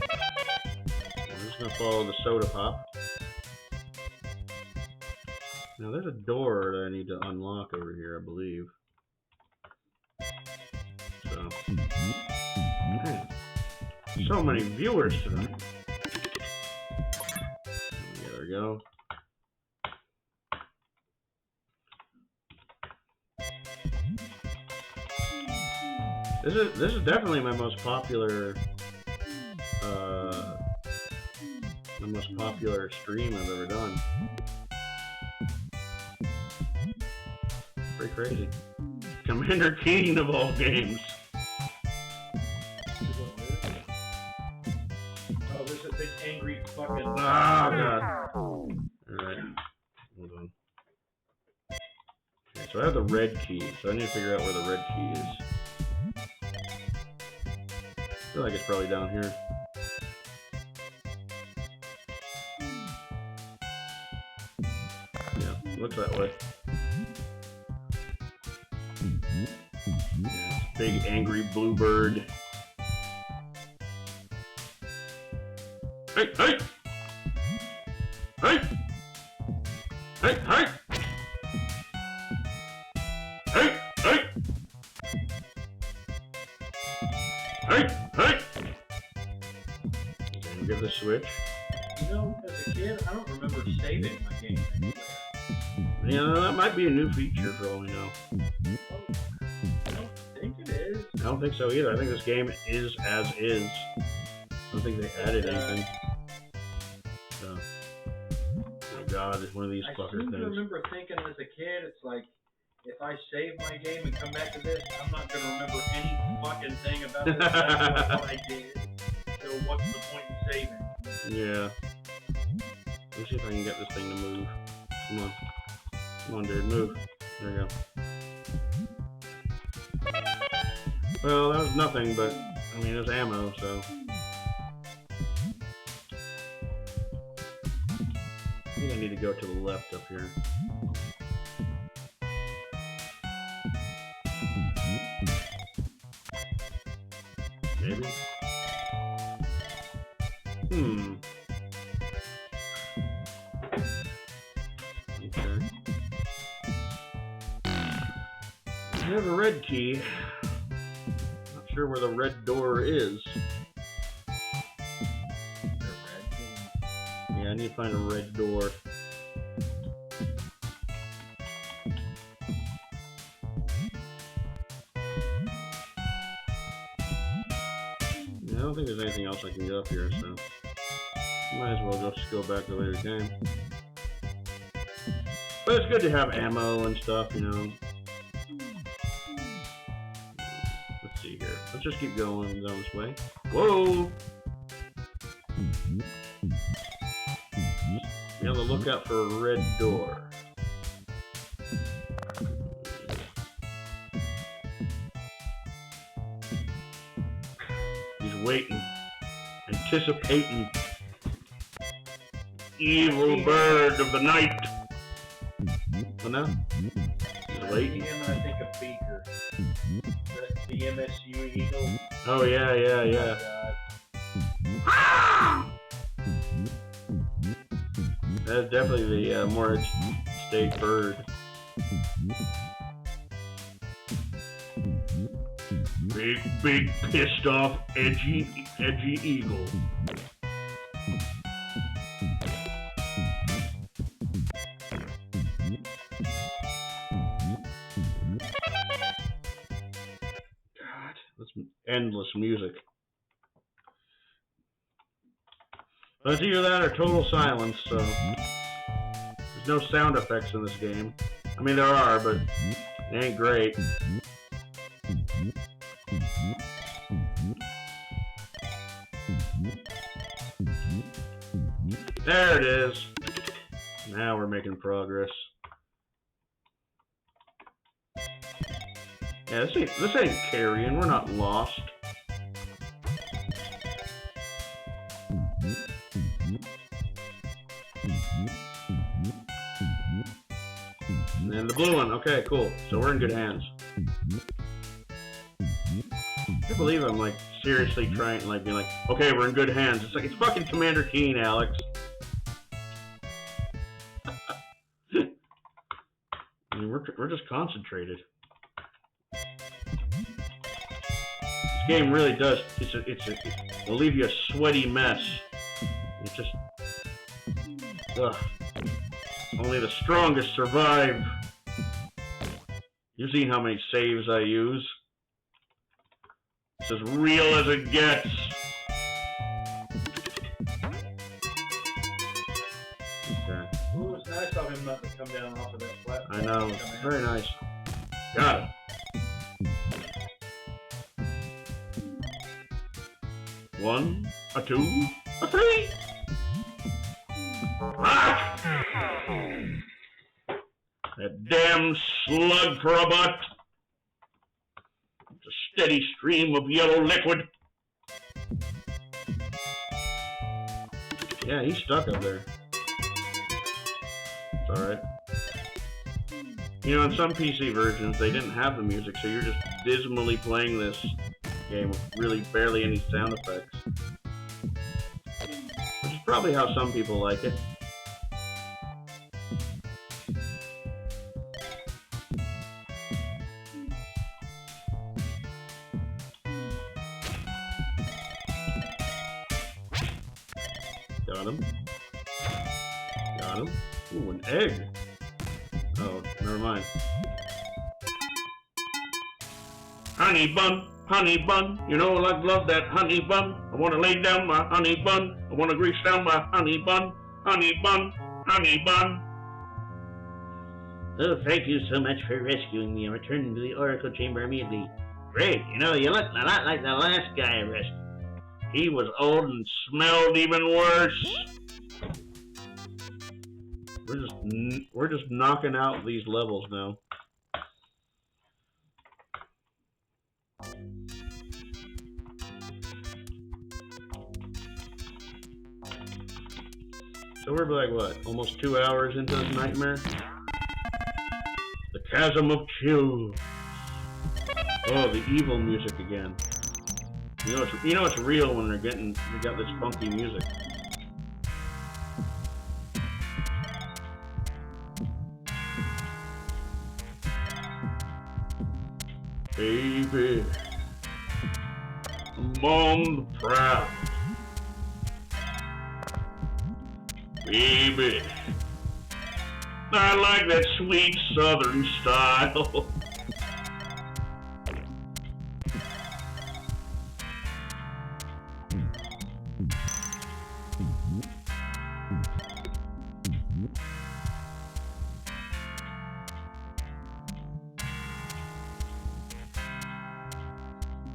I'm just gonna follow the soda pop. Now there's a door that I need to unlock over here, I believe. So, man, so many viewers tonight. There we go. This is definitely my most popular stream I've ever done. Pretty crazy. Commander Keen of all games. Oh, there's a big angry fucking. Oh god. Alright. Hold on. Okay, so I have the red key, so I need to figure out where the red key is. I feel like it's probably down here. Yeah, looks that way. Yeah, big angry bluebird. Hey, hey! Hey! Hey, hey! Hey, hey! Hey, hey! Okay, we'll give the switch. You know, as a kid, I don't remember saving my game anywhere. Yeah, that might be a new feature for all we know. I don't think it is. I don't think so either. I think this game is as is. I don't think they added anything. So, oh god, it's one of these fucker I seem things. to remember thinking as a kid, it's like, if I save my game and come back to this, I'm not going to remember any fucking thing about this. I don't know what I did. So what's the point in saving? Yeah. Let's see if I can get this thing to move. Come on. Come on, dude, move. There we go. Well, that was nothing, but, I mean, it was ammo, so. I think I need to go to the left up here. Maybe? Okay. I have a red key. Not sure where the red door is. Yeah, I need to find a red door. Yeah, I don't think there's anything else I can get up here, so might as well just go back to the later game. But it's good to have ammo and stuff, you know. Let's see here. Let's just keep going down this way. Whoa! Be on the lookout for a red door. He's waiting, anticipating. Evil bird of the night. Oh no? He's waiting. I think of Beaker. The MSU Eagle. Oh yeah, yeah, yeah. Oh, That's definitely the more state bird. Big pissed off, edgy eagle. God, that's endless music. Let's either that or total silence, so there's no sound effects in this game. I mean, there are, but they ain't great. There it is. Now we're making progress. Yeah, this ain't carrying. We're not lost. And the blue one. Okay, cool. So we're in good hands. I can't believe I'm like seriously trying, like being like, okay, we're in good hands. It's like it's fucking Commander Keen, Alex. I mean, we're just concentrated. This game really does. It'll leave you a sweaty mess. It just. Ugh. Only the strongest survive. You've seen how many saves I use. It's as real as it gets. Okay. it was nice of him not to come down off of that platform. I know. Very nice. Got it. One, a two, a three. Ah! That damn slug for a butt. It's a steady stream of yellow liquid. Yeah, he's stuck up there. It's alright. You know, in some PC versions, they didn't have the music, so you're just dismally playing this game with really barely any sound effects. Which is probably how some people like it. Got him. Got him. Ooh, an egg. Oh, never mind. Honey bun, you know I love that honey bun. I want to lay down my honey bun. I want to grease down my honey bun. Honey bun, honey bun. Oh, thank you so much for rescuing me. I'm returning to the Oracle Chamber immediately. Great, you know, you look a lot like the last guy I rescued. He was old and smelled even worse. We're just knocking out these levels now. So we're like what? Almost 2 hours into this nightmare? The Chasm of Chill. Oh, the evil music again. You know it's real when they got this funky music. Baby, among the proud. Baby, I like that sweet southern style.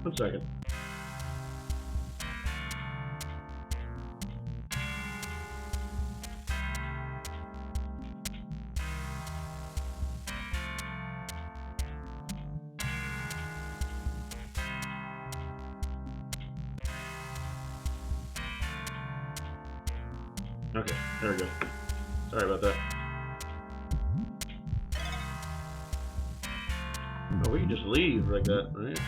One second. Okay, there we go. Sorry about that. Oh, we can just leave like that, right?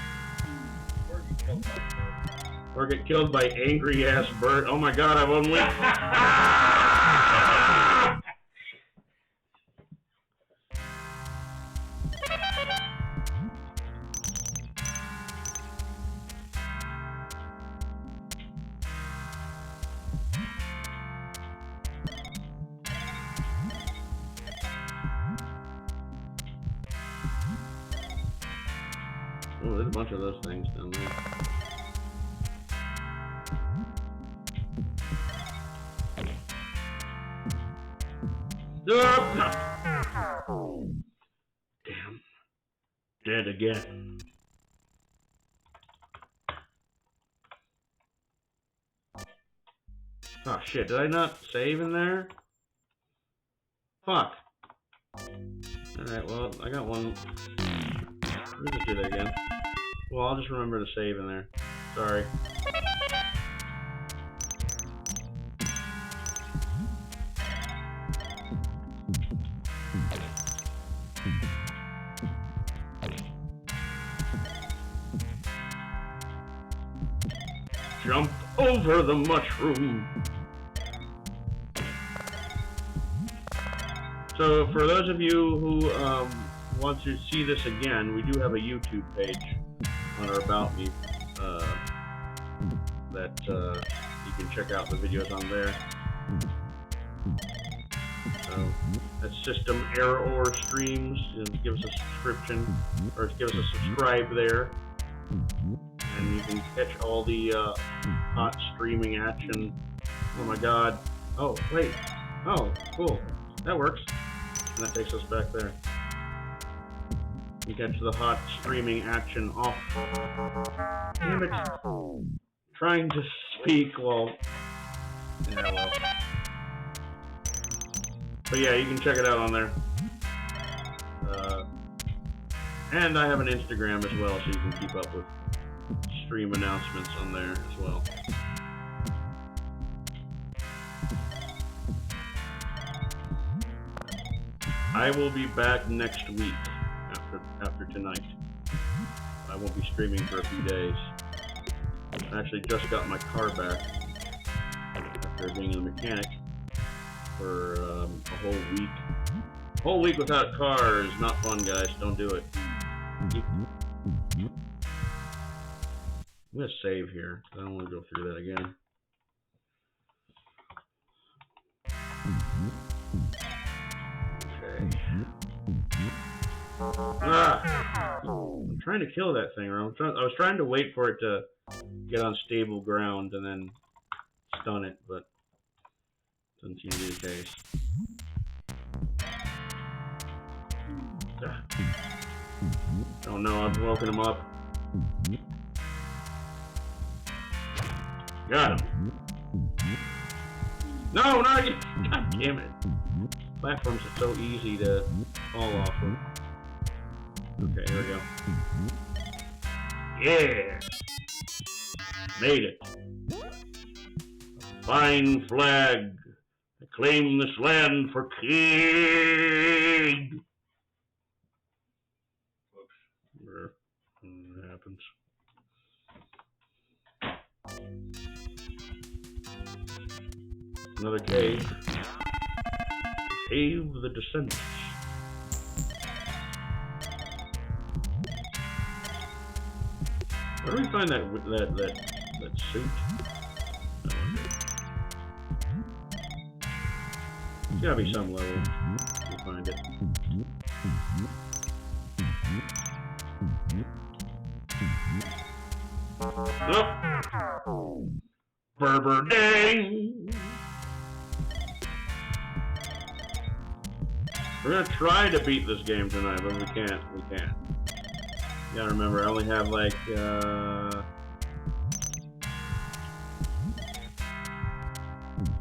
Or get killed by angry ass bird. Oh my god, I've only. Oh, there's a bunch of those things down there. Damn. Dead again. Oh shit, did I not save in there? Fuck. Alright, well, I got one. Let me just do that again. Well, I'll just remember to save in there. Sorry. Jump over the mushroom. So for those of you who want to see this again, we do have a YouTube page on our About Me that you can check out the videos on there. So that's System Error Streams. Give us a subscription, or give us a subscribe there, and you can catch all the hot streaming action. Oh my god. Oh, wait. Oh, cool. That works. And that takes us back there. You catch the hot streaming action off. Damn it. Trying to speak while... Yeah, well. But yeah, you can check it out on there. And I have an Instagram as well, so you can keep up with stream announcements on there as well. I will be back next week after tonight. I won't be streaming for a few days. I actually just got my car back after being in the mechanic for a whole week. A whole week without a car is not fun, guys. Don't do it. I'm gonna save here. I don't want to go through that again. Okay. Ah! I'm trying to kill that thing, or I was trying to wait for it to get on stable ground and then stun it, but doesn't seem to be the case. Oh no, I've woken him up. Got him. No, no, you... God damn it. Platforms are so easy to fall off of. Okay, here we go. Yeah! Made it. A fine flag. I claim this land for king. Whoops. That happens. Another cave. Cave the Descendants. Where do we find that suit? There's gotta be some level. We'll find it. Oh! Berber dang! We're gonna try to beat this game tonight, but we can't. We can't. You gotta remember, I only have like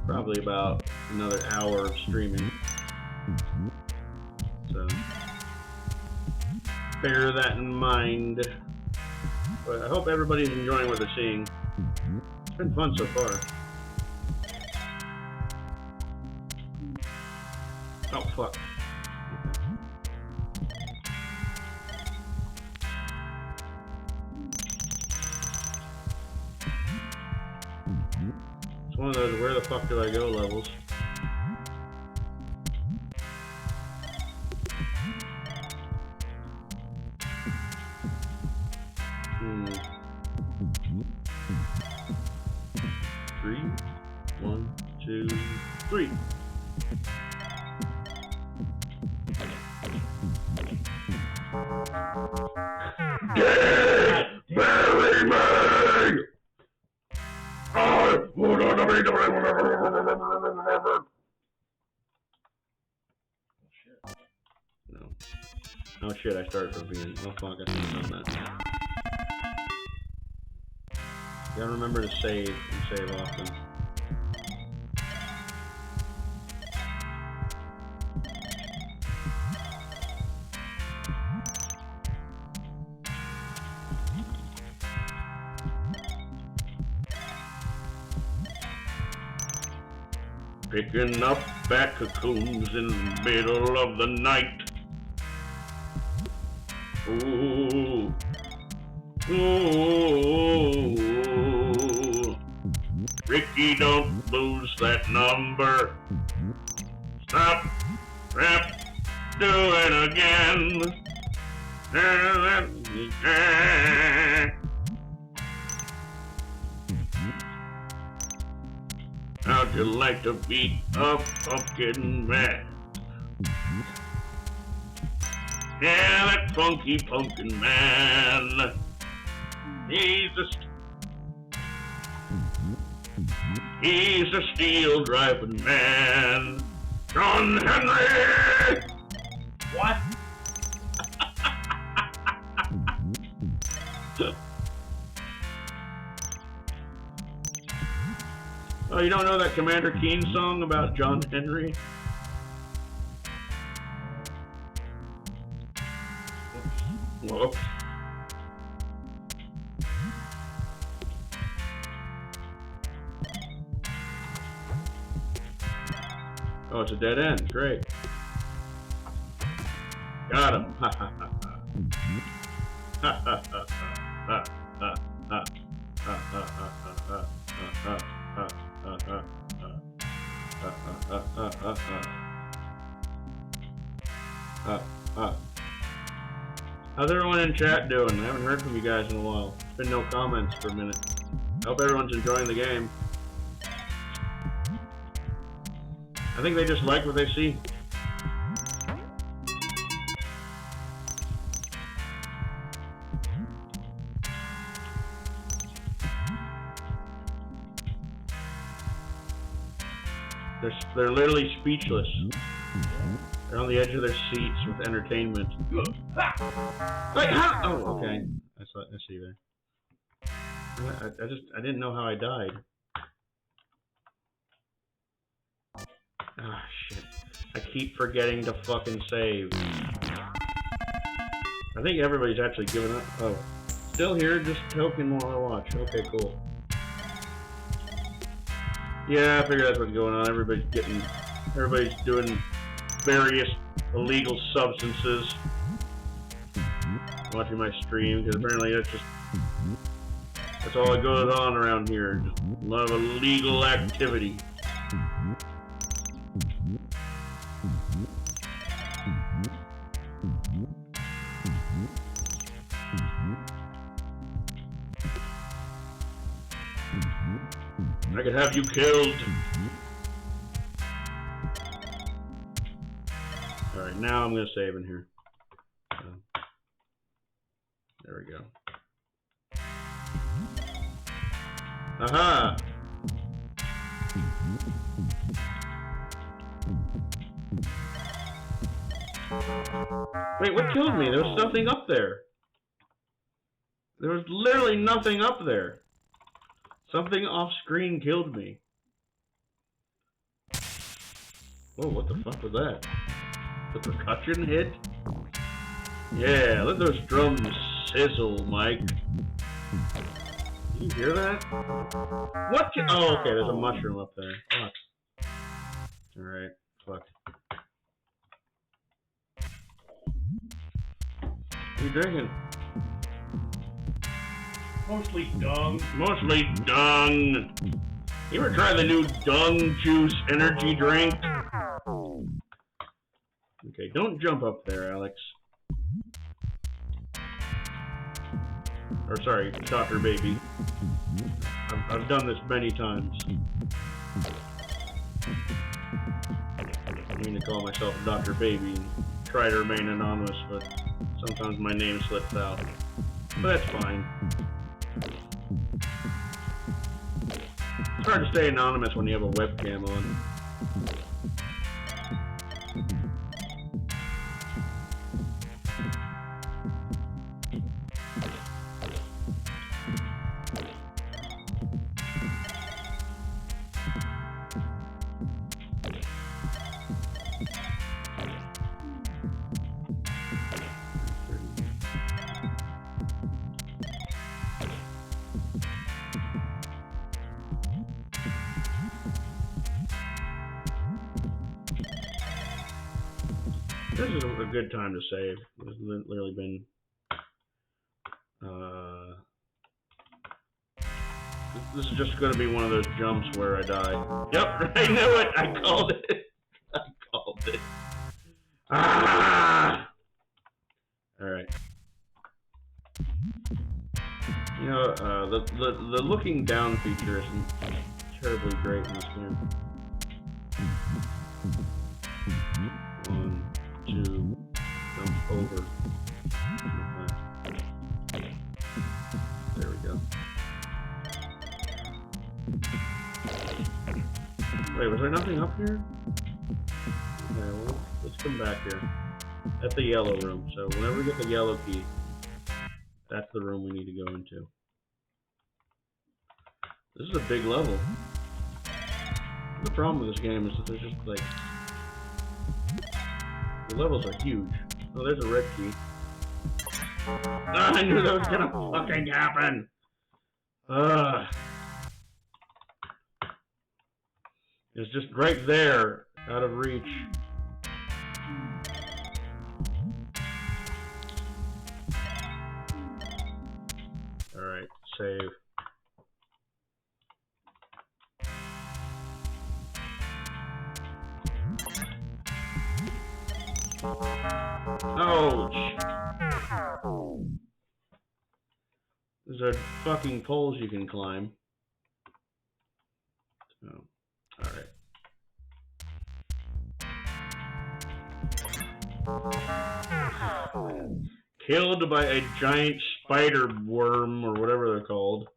probably about another hour of streaming. So bear that in mind. But I hope everybody's enjoying what they're seeing. It's been fun so far. Oh, fuck. It's one of those where the fuck do I go levels. Three. 1, 2, 3. Dead! Bury me! I would not be No. Oh shit, I started from the beginning. Oh fuck, I shouldn't have done that. You gotta remember to save and save often. Picking up bat cocoons in the middle of the night. Ooh. Ooh. Ricky, don't lose that number. Stop. Do it again. How'd you like to beat a pumpkin man? Yeah, that funky pumpkin man. He's a steel driving man. John Henry! What? Oh, you don't know that Commander Keen song about John Henry? Whoops. Oh, it's a dead end. Great. Got him. Ha ha ha ha. Ha ha ha ha ha ha ha ha ha ha ha. How's everyone in chat doing? I haven't heard from you guys in a while. There's been no comments for a minute. I hope everyone's enjoying the game. I think they just like what they see. They're literally speechless. They're on the edge of their seats with entertainment. Wait, how? Oh, okay. I see there. I didn't know how I died. Ah, shit. I keep forgetting to fucking save. I think everybody's actually given up. Oh. Still here, just token while I watch. Okay, cool. Yeah, I figure that's what's going on. Everybody's doing various illegal substances. Watching my stream, because apparently that's all that goes on around here. Just a lot of illegal activity. I could have you killed. Alright, now I'm going to save in here. There we go. Aha! Wait, what killed me? There was something up there. There was literally nothing up there. Something off screen killed me. Whoa, what the fuck was that? The percussion hit? Yeah, let those drums sizzle, Mike. Did you hear that? What? Oh, okay, there's a mushroom up there. Fuck. Alright, fuck. you drinking? Mostly dung. Mostly dung. You ever try the new dung juice energy drink? Okay, don't jump up there, Alex. Or sorry, Dr. Baby. I've done this many times. I mean to call myself Dr. Baby and try to remain anonymous, but sometimes my name slips out. But that's fine. It's hard to stay anonymous when you have a webcam on. This is a good time to save. It's literally been this is just going to be one of those jumps where I die. Yep, I knew it. I called it. I called it. Ah! All right. You know, the looking down feature isn't terribly great in this game. 1, 2, jump over. Okay. There we go. Wait, was there nothing up here? Okay, well, let's come back here. That's the yellow room, so whenever we get the yellow key, that's the room we need to go into. This is a big level. The problem with this game is that there's just like... the levels are huge. Oh, there's a red key. I knew that was gonna fucking happen! Ugh. It's just right there, out of reach. Alright, save. Ouch! There's fucking poles you can climb. Oh, alright. Killed by a giant spider worm, or whatever they're called.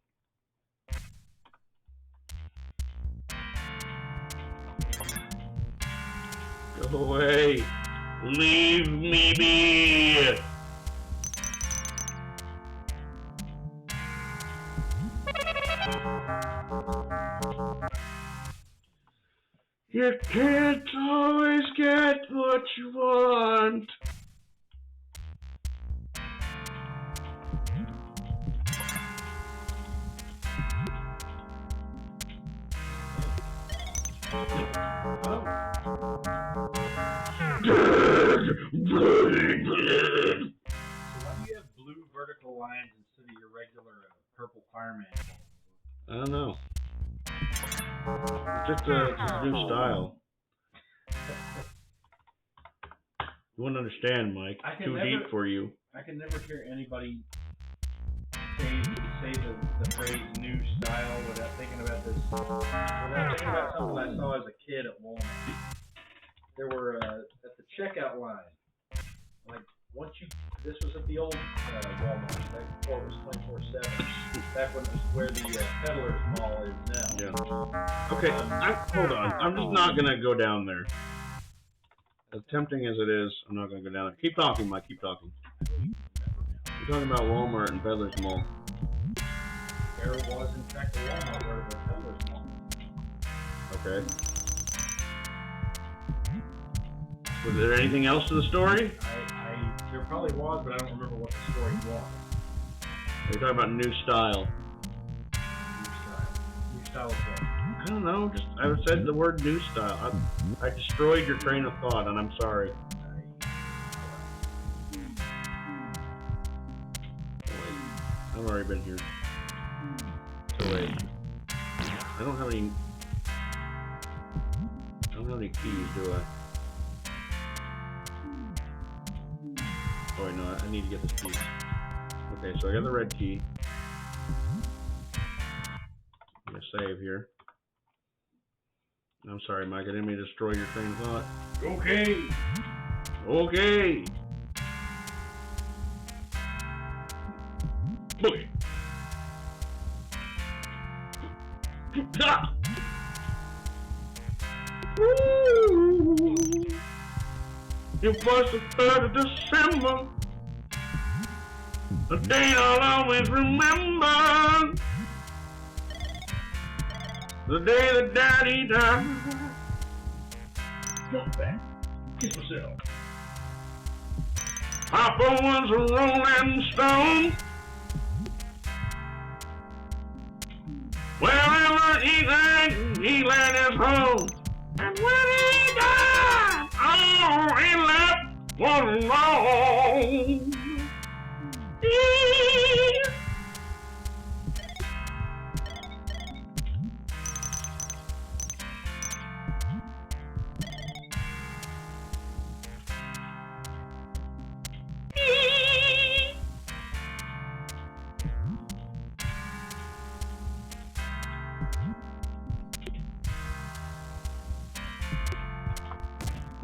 Go away! Leave me be! You can't always get what you want. So why do you have blue vertical lines instead of your regular purple fireman? I don't know. It's just a new style. You wouldn't understand, Mike. Too deep for you. I can never hear anybody say the phrase "new style" without thinking about this. Without thinking about something I saw as a kid at Walmart. There were at the checkout line, like once you. This was at the old Walmart, back before it was 24/7. Back when it was where the Peddler's Mall is now. Yeah. Okay, hold on. I'm just not gonna go down there. As tempting as it is, I'm not gonna go down there. Keep talking, Mike. Keep talking. You're talking about Walmart and Peddler's Mall. There was, in fact, a Walmart where the Peddler's Mall. Okay. Was there anything else to the story? There probably was, but I don't remember what the story was. You're talking about new style. New style of what? I don't know. Just I said the word new style. I destroyed your train of thought, and I'm sorry. I've already been here. So wait. I don't have any keys, do I? Oh wait, no, I need to get this key. Okay, so I got the red key. I'm gonna save here. I'm sorry, Mike, I didn't mean to destroy your train of thought. Okay. Okay. Boogie. Ah! Ooh. It was the 3rd of December, a day I'll always remember. The day that Daddy died. Jump back. Kiss myself. Papa was a rolling stone. Wherever he led his home. And when he died, all he left was alone.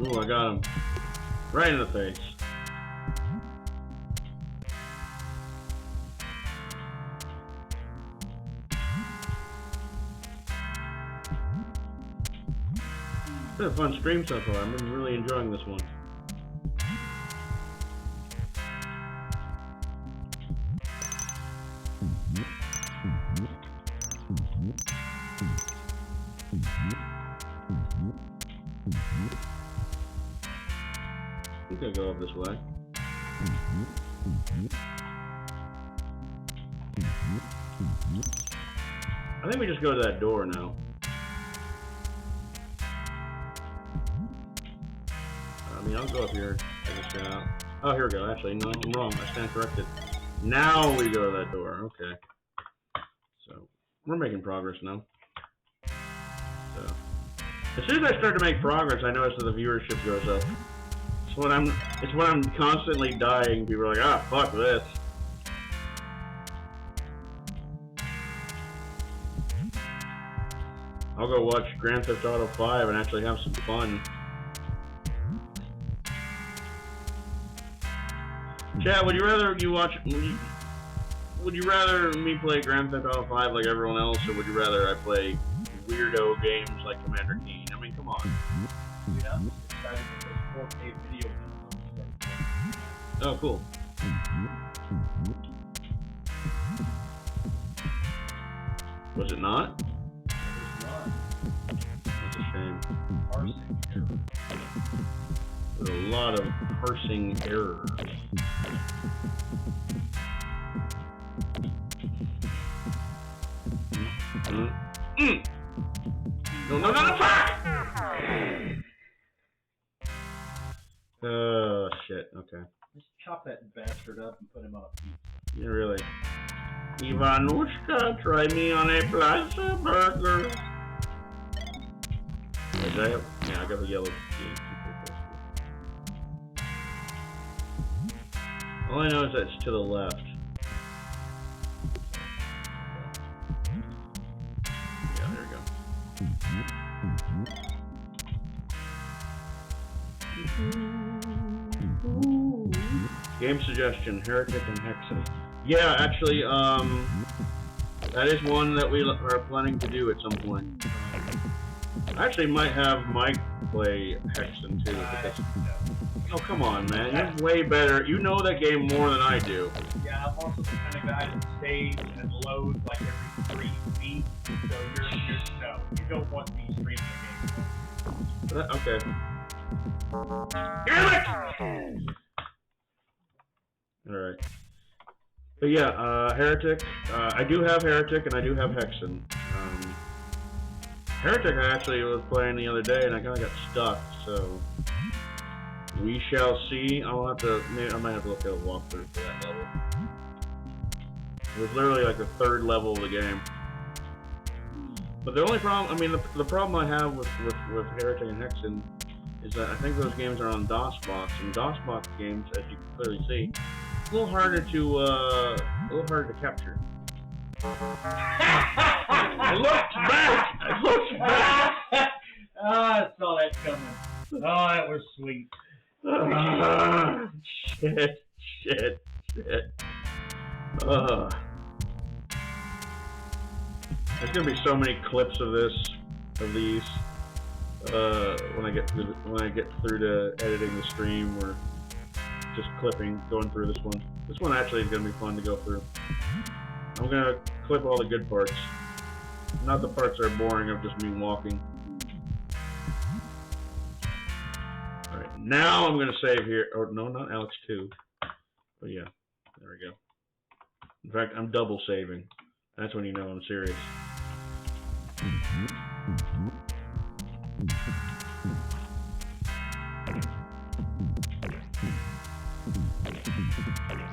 Ooh, I got him. Right in the face. It's been a fun stream so far. I'm really enjoying this one. I'm gonna go up this way. I think we just go to that door now. I mean, I'll go up here. I can stand out. Oh, here we go. Actually, no, I'm wrong. I stand corrected. Now we go to that door. Okay. So, we're making progress now. So, as soon as I start to make progress, I notice that the viewership goes up. It's when I'm constantly dying. People are like, ah, fuck this. I'll go watch Grand Theft Auto 5 and actually have some fun. Chat, would you rather me play Grand Theft Auto 5 like everyone else, or would you rather I play weirdo games like Commander Keen? I mean, come on. Yeah, I'm excited for this 4K video now. Oh, cool. Was it not? That's a shame. Parsing error. There's a lot of parsing errors. No, fuck! Oh, shit, okay. Just chop that bastard up and put him on a pizza. Yeah, really. Ivanushka, try me on a plaza burger. Wait, yeah, I got the yellow key. All I know is that it's to the left. Yeah, there we go. Game suggestion, Heretic and Hexen. Yeah, actually, that is one that we are planning to do at some point. I actually might have Mike play Hexen too. Oh, come on, man. You're way better. You know that game more than I do. Yeah, I'm also the kind of guy that saves and loads like every 3 feet. So no, you don't want me streaming the game. Okay. Damn it! Alright. But yeah, Heretic. I do have Heretic and I do have Hexen. Heretic I actually was playing the other day and I kind of got stuck, so we shall see. I might have to look at a walkthrough for that level. It was literally like the third level of the game. But the only problem, I mean, the problem I have with Heretic and Hexen is that I think those games are on DOSBox, and DOSBox games, as you can clearly see, a little harder to capture. I looked back. Oh, I saw that coming. Oh, that was sweet. Shit. There's gonna be so many clips of these. When I get through to editing the stream, or just going through this one. This one actually is gonna be fun to go through. I'm gonna clip all the good parts, not the parts that are boring of just me walking. All right, now I'm gonna save here. Or no, not Alex 2. Oh yeah, there we go. In fact, I'm double saving. That's when you know I'm serious.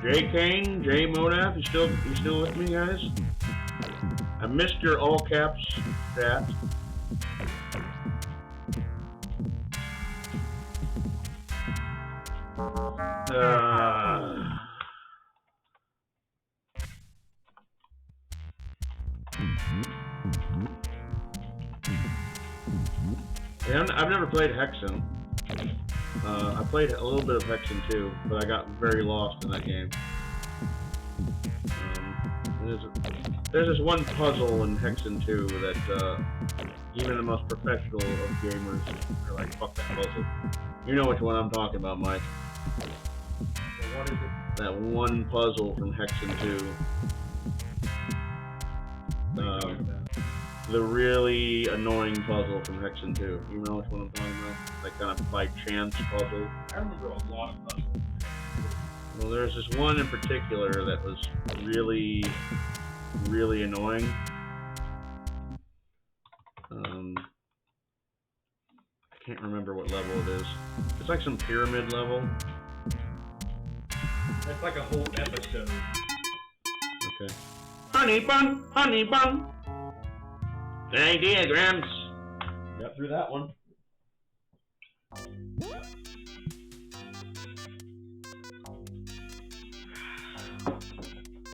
J Kane, J Monaf, you still with me, guys? I missed your all caps chat. Yeah, I've never played Hexen. I played a little bit of Hexen 2, but I got very lost in that game. There's this one puzzle in Hexen 2 that even the most professional of gamers are like, fuck that puzzle. You know which one I'm talking about, Mike. So what is it? That one puzzle from Hexen 2. The really annoying puzzle from Hexen 2. You know which one I'm talking about? Like kind of by chance puzzle. I remember a lot of puzzles. Well, there's this one in particular that was really, really annoying. I can't remember what level it is. It's like some pyramid level. That's like a whole episode. Okay. Honey bun, honey bun. Hey, diagrams. Got through that one.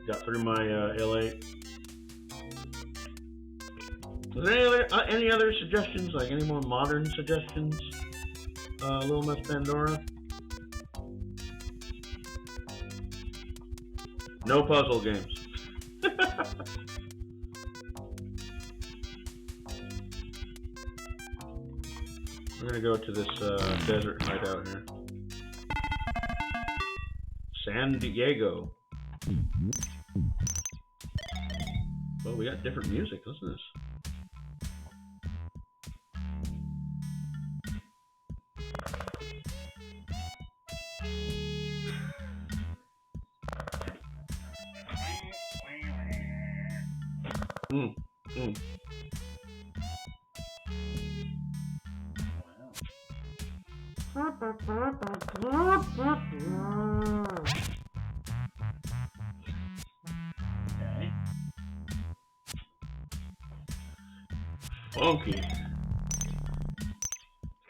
Got through my L8. Is there any other suggestions? Like any more modern suggestions? Little Miss Pandora. No puzzle games. We're gonna go to this desert hideout here. San Diego. Well, we got different music. Listen to this. Okay. Funky.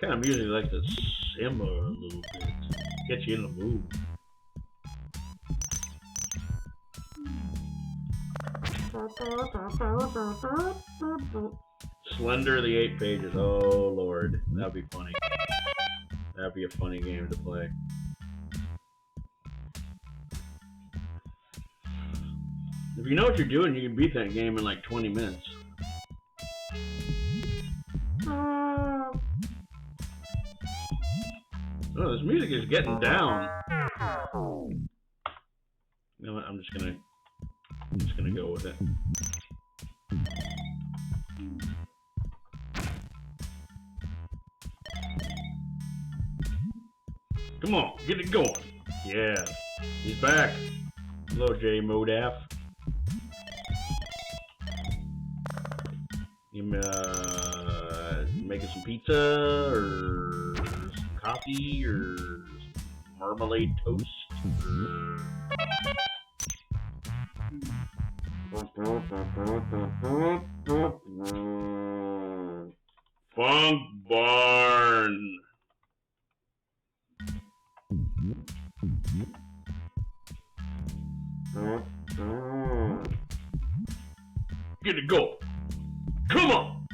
Kind of music like to simmer a little bit. Get you in the mood. Slender the 8 pages. Oh lord, that'd be funny. That'd be a funny game to play. If you know what you're doing, you can beat that game in like 20 minutes. Oh, this music is getting down. You know what? I'm just gonna go with it. Come on, get it going. Yeah, he's back. Hello, J Modaf. You making some pizza or some coffee or some marmalade toast? Or... Funk Barn. Get it, go. Come on.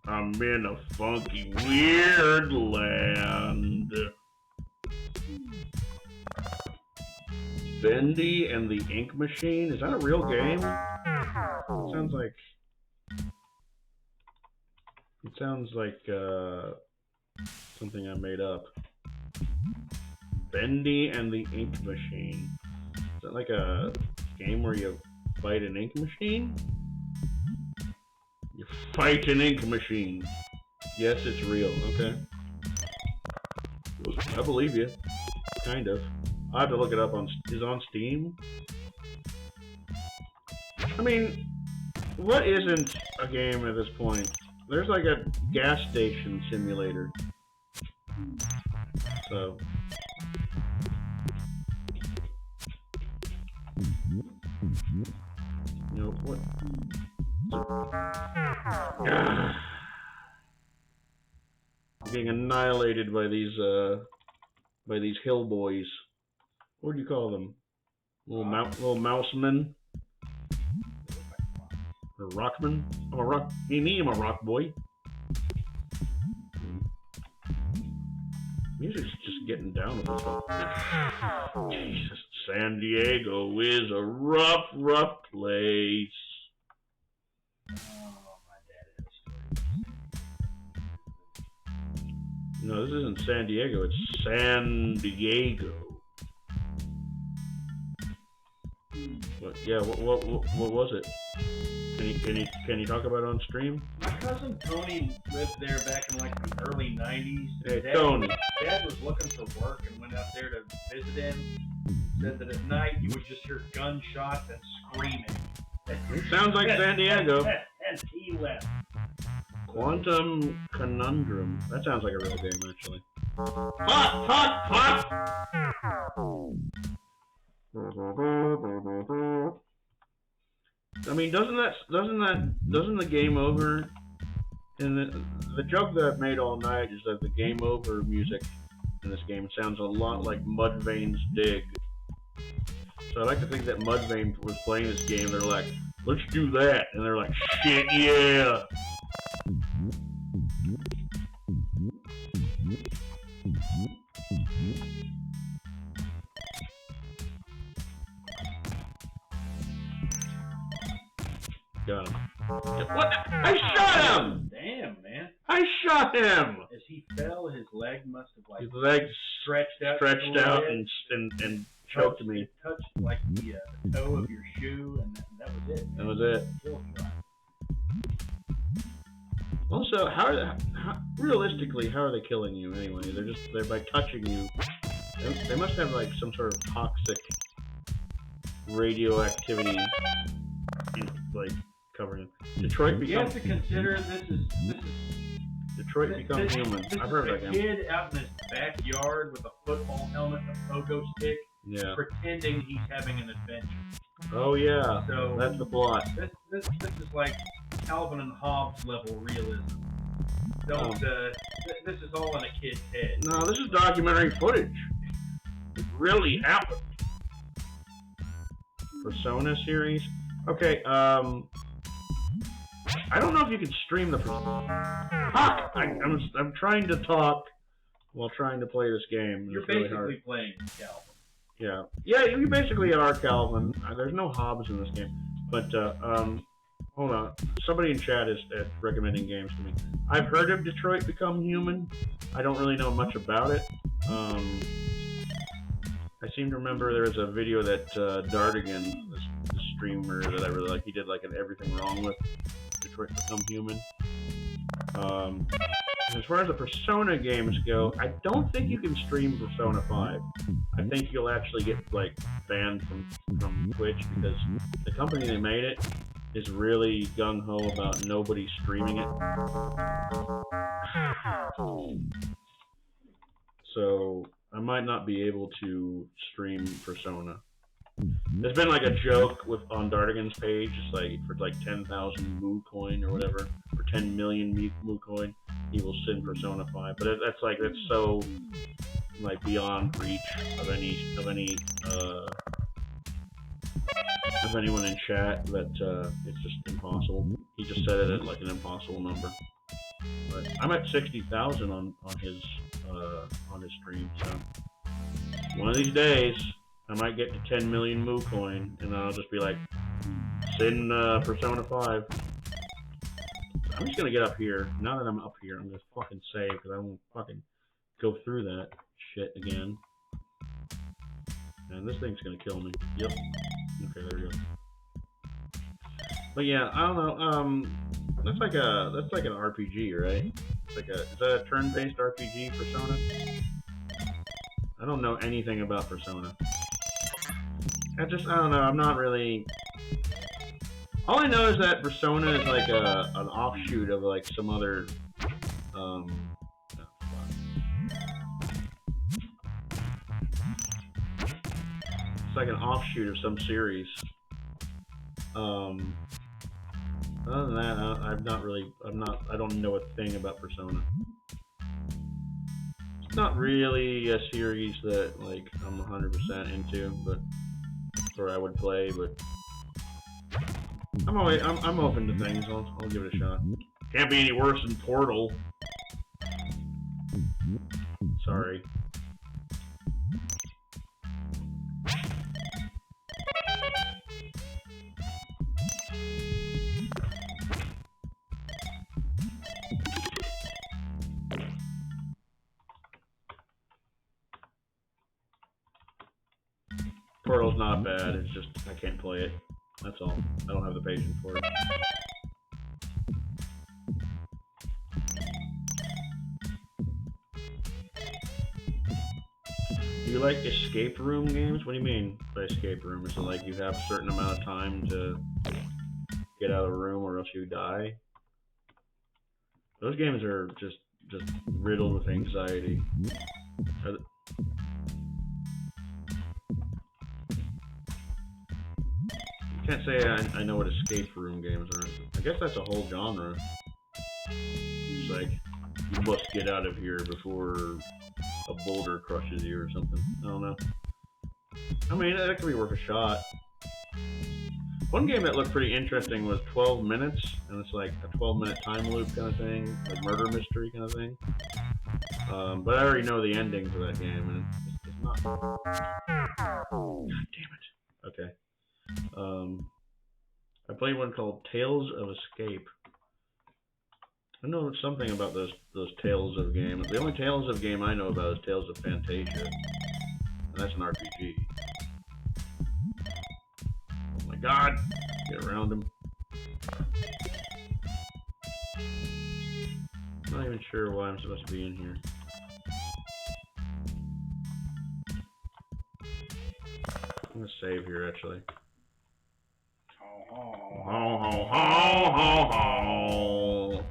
I'm in a funky, weird land. Bendy and the Ink Machine? Is that a real game? It sounds like something I made up. Bendy and the Ink Machine. Is that like a game where you fight an ink machine? You fight an ink machine. Yes, it's real. Okay. I believe you. Kind of. I have to look it up on. Is it on Steam? I mean, what isn't a game at this point? There's like a gas station simulator. So. Nope. What? Being annihilated by these hill boys. What do you call them? Little mousemen? Or rockmen? I'm a rock. Me, I'm a rock boy. Music's just getting down with this one. Jesus, San Diego is a rough place. No, this isn't San Diego. It's San Diego. What? Yeah. What was it? Can you talk about it on stream? My cousin Tony lived there back in like the early '90s. Hey, Tony. Dad was looking for work and went out there to visit him. Said that at night you would just hear gunshots and screaming. Sounds like San Diego. And he left. Quantum Conundrum. That sounds like a real game, actually. Fuck! I mean, doesn't the game over? And the joke that I've made all night is that the game over music in this game sounds a lot like Mudvayne's Dig. So I like to think that Mudvayne was playing this game. They're like, let's do that, and they're like, shit, yeah. Got him. What? I shot him! Damn, man. I shot him! As he fell, his leg must have like his leg stretched out and choked me. It touched like the toe of your shoe, and that was it. That was it. Kill shot. Also, realistically, how are they killing you anyway? They're by touching you. They must have like some sort of toxic radioactivity, like covering it. Detroit becomes. You have to consider this is Detroit becomes human. I've heard of that game. A kid out in his backyard with a football helmet and a pogo stick, pretending he's having an adventure. Oh yeah, so that's the plot. This is like Calvin and Hobbes level realism. This is all in a kid's head. No, this is documentary footage. It really happened. Persona series. Okay, I don't know if you can stream the. Fuck! I'm trying to talk while trying to play this game. You're it's basically really hard. playing Calvin. Yeah, you basically are Calvin. There's no Hobbes in this game, but hold on. Somebody in chat is recommending games to me. I've heard of Detroit Become Human. I don't really know much about it. I seem to remember there was a video that Dardigan, the streamer that I really like, he did like an Everything Wrong With Detroit Become Human. As far as the Persona games go, I don't think you can stream Persona 5. I think you'll actually get like banned from Twitch because the company that made it is really gung-ho about nobody streaming it. So I might not be able to stream Persona. There's been like a joke with on Dardigan's page, it's like for like 10,000 Moo coin or whatever, or 10 million Moo coin, he will send Persona 5. But that's so like beyond reach of anyone in chat that it's just impossible. He just said it at like an impossible number. But I'm at 60,000 on his stream, so one of these days I might get to 10 million Moo coin, and I'll just be like, send Persona 5. I'm just gonna get up here. Now that I'm up here, I'm gonna fucking save because I won't fucking go through that shit again. And this thing's gonna kill me. Yep. Okay, there we go. But yeah, I don't know. That's like an RPG, right? It's like is that a turn-based RPG, Persona? I don't know anything about Persona. I don't know. I'm not really. All I know is that Persona is like an offshoot of like some other. It's like an offshoot of some series. Other than that, I don't know a thing about Persona. It's not really a series that like I'm 100% into, but or I would play. But I'm open to things. I'll give it a shot. Can't be any worse than Portal. Sorry. Portal's not bad, it's just I can't play it. That's all. I don't have the patience for it. Do you like escape room games? What do you mean by escape room? Is it like you have a certain amount of time to get out of the room or else you die? Those games are just riddled with anxiety. I can't say I know what escape room games are. I guess that's a whole genre. It's like, you must get out of here before a boulder crushes you or something. I don't know. I mean, that could be worth a shot. One game that looked pretty interesting was 12 Minutes, and it's like a 12-minute time loop kind of thing, like murder mystery kind of thing. But I already know the ending to that game, and it's not... God damn it. Okay. I played one called Tales of Escape. I know something about those Tales of games. The only Tales of game I know about is Tales of Fantasia, and that's an RPG. Oh my god! Get around him. I'm not even sure why I'm supposed to be in here. I'm gonna save here actually. Ho ho ho ho ho.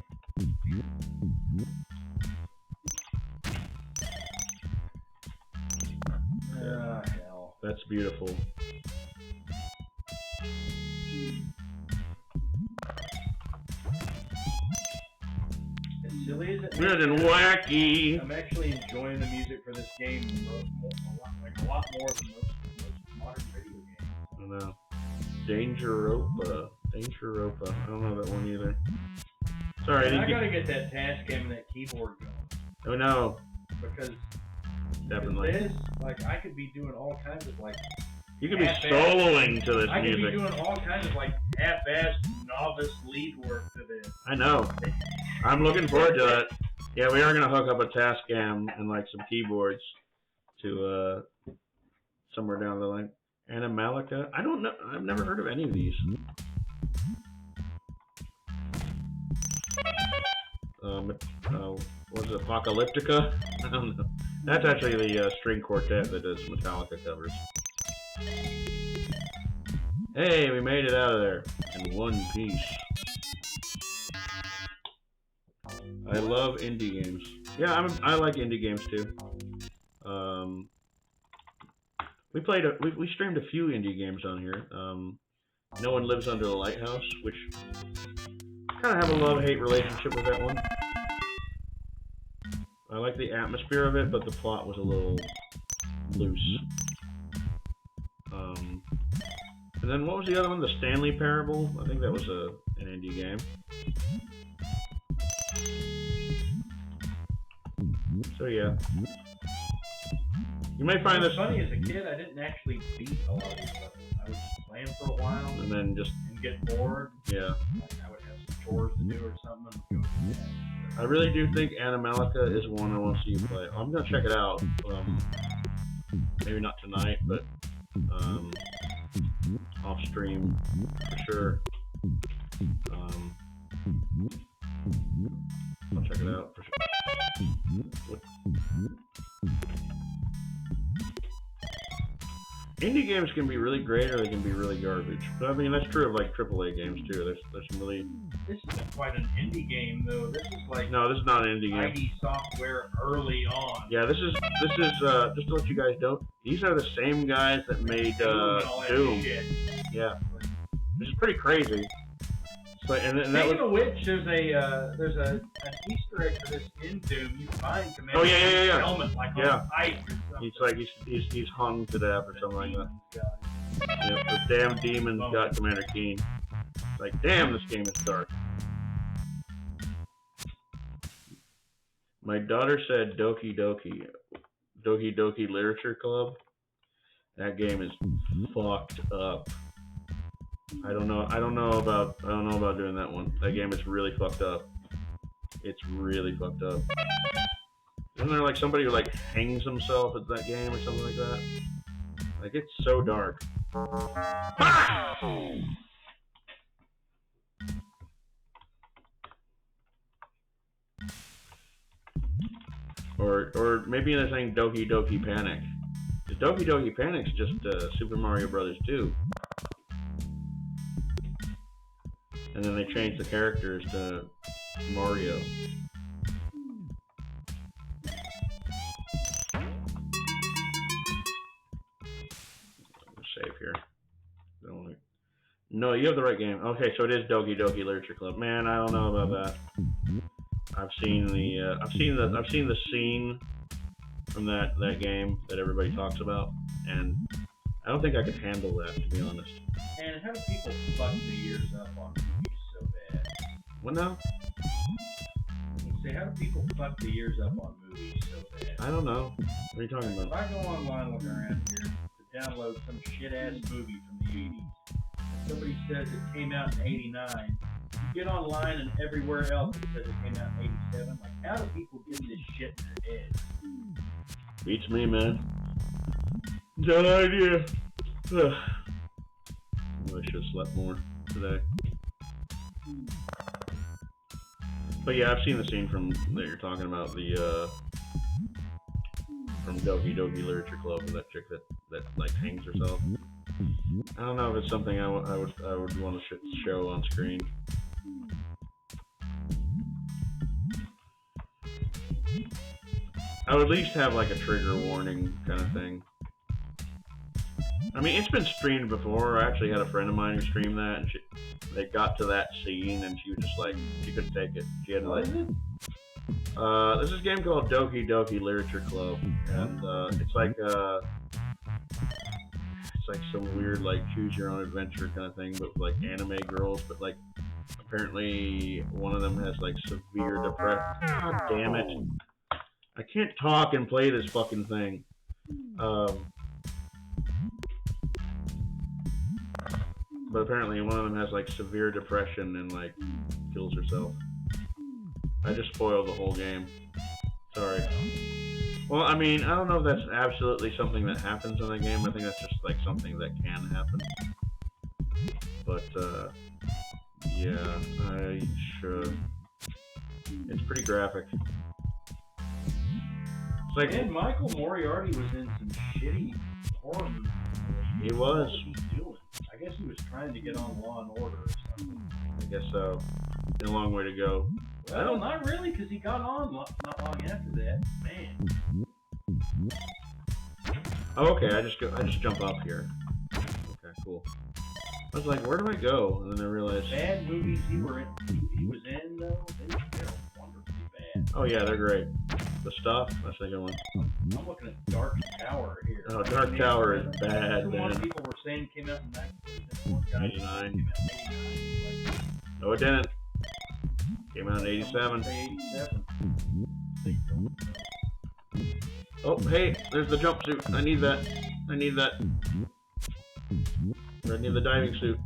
Hell. That's beautiful. As silly as it Good and wacky. I'm actually enjoying the music for this game a lot more than most modern video games. I don't know. Dangeropa. I don't know that one either. Sorry, I gotta get that task cam and that keyboard going. Oh no. Because definitely. This, like, I could be doing all kinds of like. You could be soloing to this I could music. be doing all kinds of like half-assed novice lead work to this. I know. I'm looking forward to that. Yeah, we are gonna hook up a task cam and like some keyboards to somewhere down the line. Animalica? I don't know. I've never heard of any of these. Was it Apocalyptica? I don't know. That's actually the string quartet that does Metallica covers. Hey, we made it out of there in one piece. I love indie games. Yeah, I like indie games too. We streamed a few indie games on here. No One Lives Under the Lighthouse, which kind of have a love-hate relationship with that one. I like the atmosphere of it, but the plot was a little loose. And then what was the other one? The Stanley Parable? I think that was an indie game. So yeah. You may find this funny. As a kid, I didn't actually beat a lot of these levels. I would just play them for a while and then get bored. Yeah. Like I would have some chores to do or something and go do that. I really do think Animalica is one I want to see you play. I'm gonna check it out. Maybe not tonight, but off stream for sure. I'll check it out for sure. Indie games can be really great or they can be really garbage. But I mean that's true of like AAA games too. There's some really. This isn't quite an indie game though. This is like no, this is not an indie game. ID Software early on. Yeah, this is just to let you guys know. These are the same guys that made Doom. Yeah, which is pretty crazy. So, and that Speaking of which, there's an Easter egg for this in Doom. You find Commander yeah. helmet like on a pipe or something. He's like he's hung to death or something like that. Yeah, the damn demons got Commander Keen. It's like, damn, this game is dark. My daughter said Doki Doki Literature Club. That game is fucked up. I don't know about doing that one. That game is really fucked up. It's really fucked up. Isn't there like somebody who like hangs himself at that game or something like that? Like it's so dark. Or maybe they're saying Doki Doki Panic. The Doki Doki Panic's just Super Mario Brothers 2. And then they changed the characters to Mario. Save here. No, you have the right game. Okay, so it is Doki Doki Literature Club. Man, I don't know about that. I've seen the scene from that game that everybody talks about, and I don't think I could handle that, to be honest. And how do people fuck the years up on movies so bad? What now? Say, how do people fuck the years up on movies so bad? I don't know. What are you talking about? If I go online looking around here to download some shit-ass movie from the 80s, somebody says it came out in 89, you get online and everywhere else it says it came out in 87. Like, how do people get this shit in their heads? Beats me, man. No idea. Ugh. I should have slept more today. But yeah, I've seen the scene from that you're talking about, the from Doki Doki Literature Club, and that chick that like hangs herself. I don't know if it's something I would want to show on screen. I would at least have like a trigger warning kind of thing. I mean, it's been streamed before. I actually had a friend of mine who streamed that, and they got to that scene, and she was just like, she couldn't take it. She had to like. This is a game called Doki Doki Literature Club, and it's like some weird like choose your own adventure kind of thing, but with like anime girls. But like, apparently one of them has like severe depression. God damn it! I can't talk and play this fucking thing. But apparently one of them has like severe depression and like kills herself. I just spoiled the whole game. Sorry. Well, I mean, I don't know if that's absolutely something that happens in the game. I think that's just like something that can happen. But yeah, it's pretty graphic. It's like, and Michael Moriarty was in some shitty horror movies. He was. What was he doing? I guess he was trying to get on Law and Order or something. I guess so. A long way to go. Well, not really, because he got on not long after that. Man. Oh, okay, I just jump up here. Okay, cool. I was like, where do I go? And then I realized. Bad movies he was in, though, they're wonderfully bad. Oh yeah, they're great. The Stuff, that's a good one. I'm looking at Dark Tower here. Oh, Dark Tower is bad, the man. one people were saying came out in 89. Like, No, it didn't. Came out in 87. 87. Oh, hey, there's the jumpsuit. I need that. I need that. I need the diving suit.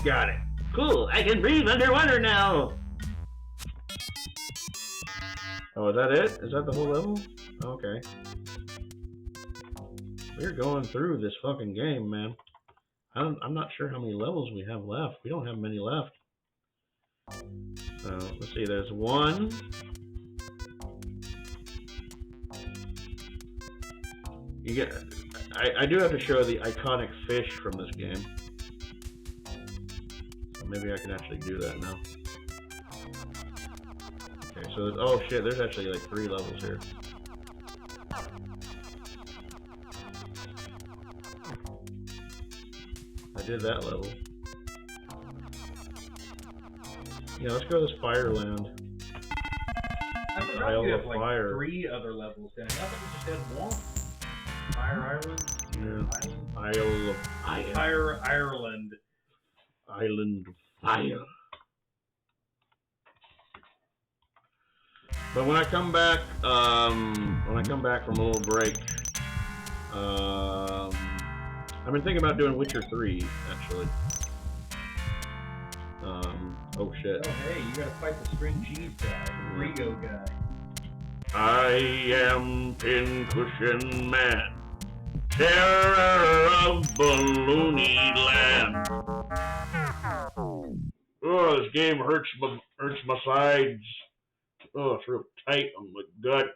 Got it. Cool, I can breathe underwater now. Oh, is that it? Is that the whole level? Okay. We're going through this fucking game, man. I'm not sure how many levels we have left. We don't have many left. So, let's see, there's one. You get... I do have to show the iconic fish from this game. So maybe I can actually do that now. Okay, so there's, oh shit, there's actually like 3 levels here. I did that level. Yeah, let's go to this Fireland. I forgot Isle you of have like Fire. 3 other levels down. I thought we just had 1. Fire Island? Yeah. Isle of Fire. Fire Ireland. Island of Fire. But when I come back from a little break, I've been thinking about doing Witcher 3, actually. Oh shit. Oh hey, you gotta fight the string cheese guy, the Rigo guy. I am Pincushion Man, terror of Balloony Land. Oh, this game hurts my sides. Oh, it's real tight on my gut.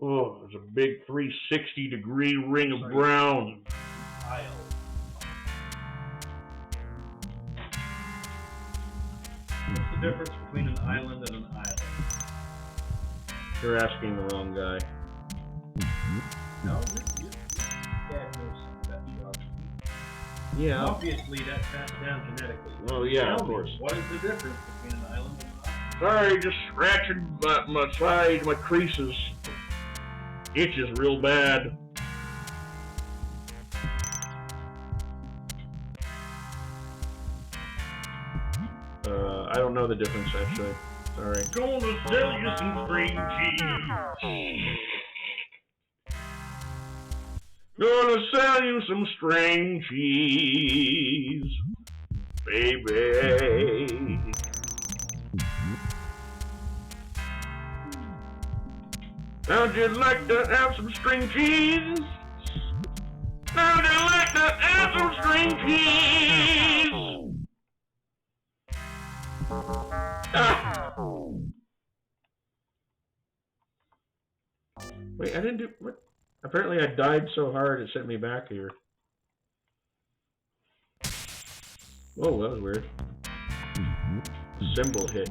Oh, there's a big 360-degree ring of brown. What's the difference between an island and an island? You're asking the wrong guy. No, your dad knows something about geography. Yeah. Obviously, that's passed down genetically. Well, yeah, Tell of course. me, what is the difference between an island and an island? Sorry, just scratching my side, my creases. Itches real bad. I don't know the difference, actually. Sorry. Gonna sell you some string cheese. Gonna sell you some string cheese, baby. How'd you like to have some string cheese? How'd you like to have some string cheese? Ah. Wait, I didn't do... What? Apparently I died so hard it sent me back here. Whoa, that was weird. Symbol hit.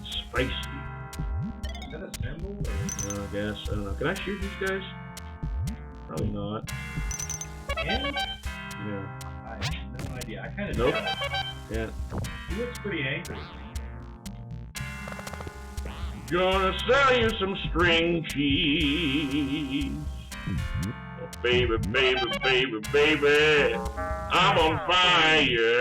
Spicy. Is that a symbol? Or... I guess. I don't know. Can I shoot these guys? Probably not. And? Yeah. I have no idea. I kind of Nope. know. Yeah. He looks pretty angry. Gonna sell you some string cheese. Oh, baby, baby, baby, baby, I'm on fire.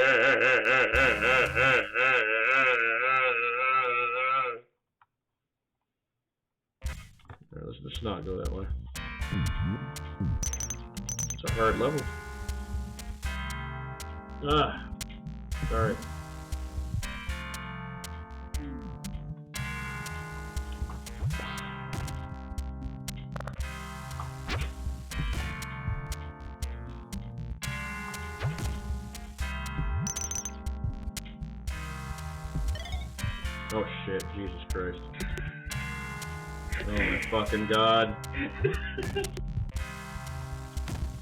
Let's not go that way. It's a hard level. Ah, sorry. Oh shit, Jesus Christ. Oh my fucking God.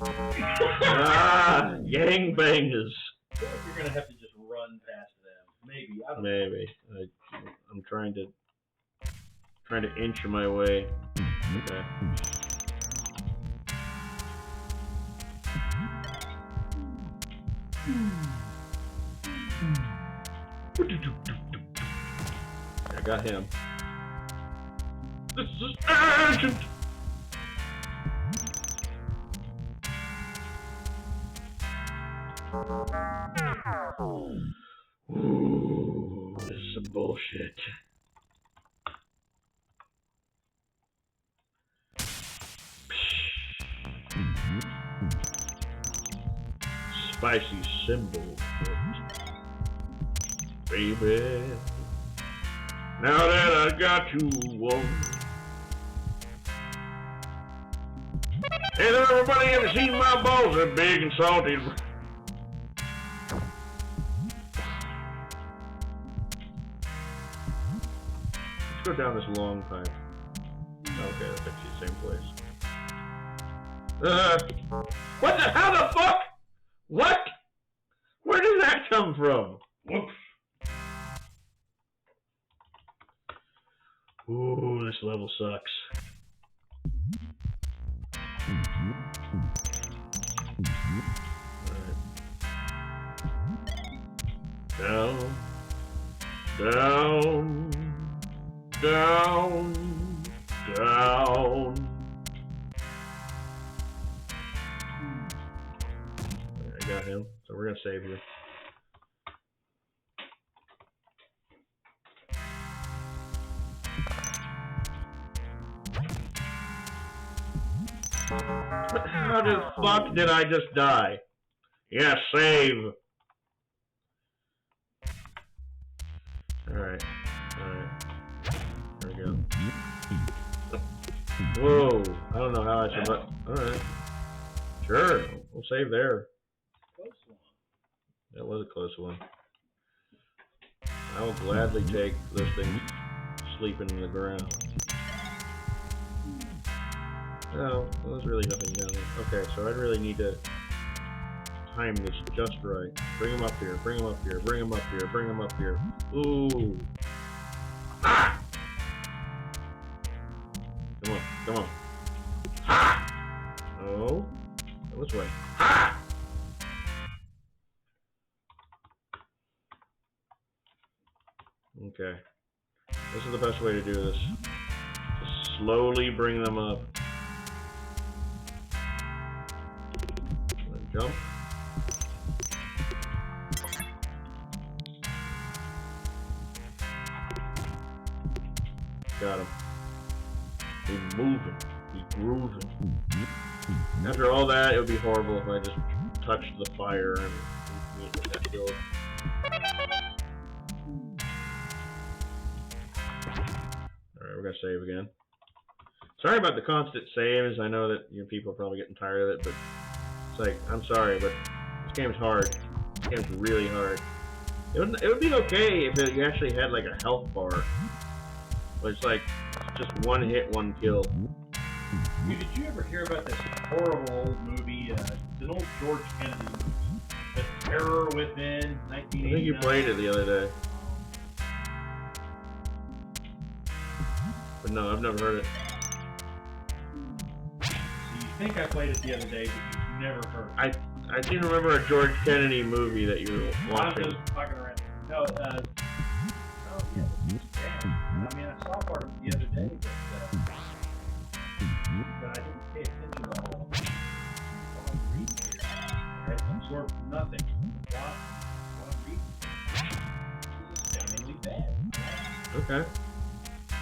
Ah, gangbangers. I feel like you're gonna have to just run past them. Maybe. I don't know. Maybe. I'm trying to inch my way. Okay. I got him. This is urgent! Ooh, this is some bullshit. Spicy symbol, baby. Now that I got you, whoa. Hey there, everybody, ever seen my balls? They're big and salty. Let's go down this long pipe. Okay, that's actually the same place. What the? How the fuck? What? Where did that come from? Whoops. Ooh, this level sucks. Down, down, down, down. I got him, so we're gonna save you. How the fuck did I just die? Yeah, save. Alright. There we go. Whoa. I don't know how I survived. Alright. Sure. We'll save there. Close one. That was a close one. I will gladly take those things sleeping in the ground. No, well, there's really nothing down there. Okay, so I really need to time this just right. Bring him up here, bring him up here, bring him up here, bring him up here. Ooh. Ah! Come on, come on. Ha! Oh. This way. Ha! Okay. This is the best way to do this. Just slowly bring them up. Then jump. Got him. He's moving. He's grooving. After all that, it would be horrible if I just touched the fire and got killed. Alright, we're gonna save again. Sorry about the constant saves. I know that people are probably getting tired of it, but it's like, I'm sorry, but this game's hard. This game's really hard. It would be okay if you actually had like a health bar. But it's like, just one hit, one kill. Did you ever hear about this horrible old movie? It's an old George Kennedy movie. The Terror Within, 1989. I think you played it the other day. But no, I've never heard it. So you think I played it the other day, but you've never heard it. I do remember a George Kennedy movie that you were watching. I'm just fucking around. No, oh yeah, I mean, I saw part of it the other day, but I didn't pay attention to all of it. While I'm reading here, I absorbed nothing. While I'm reading, this is astoundingly bad. Okay.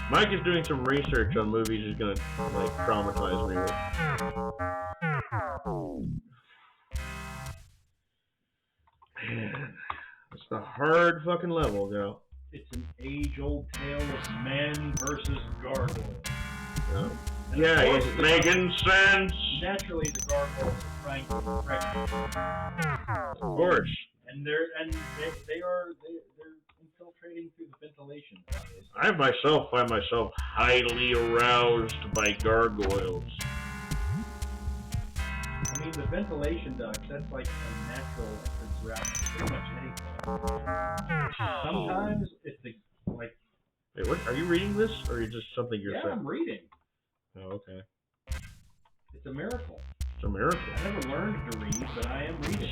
Mike is doing some research on movies he's gonna, like, traumatize me with. Man, it's the hard fucking level, Joe. It's an age-old tale of man versus gargoyle. Yeah, it's making sense. Naturally, the gargoyles are trying to protect. Of course. And they're infiltrating through the ventilation. I myself find myself highly aroused by gargoyles. I mean, the ventilation ducts, that's like a natural entrance route to pretty much anything. Sometimes it's like Wait, what? Are you reading this, or are you just something you're Yeah, saying? I'm reading. Oh, okay. It's a miracle. It's a miracle. I never learned to read, but I am reading.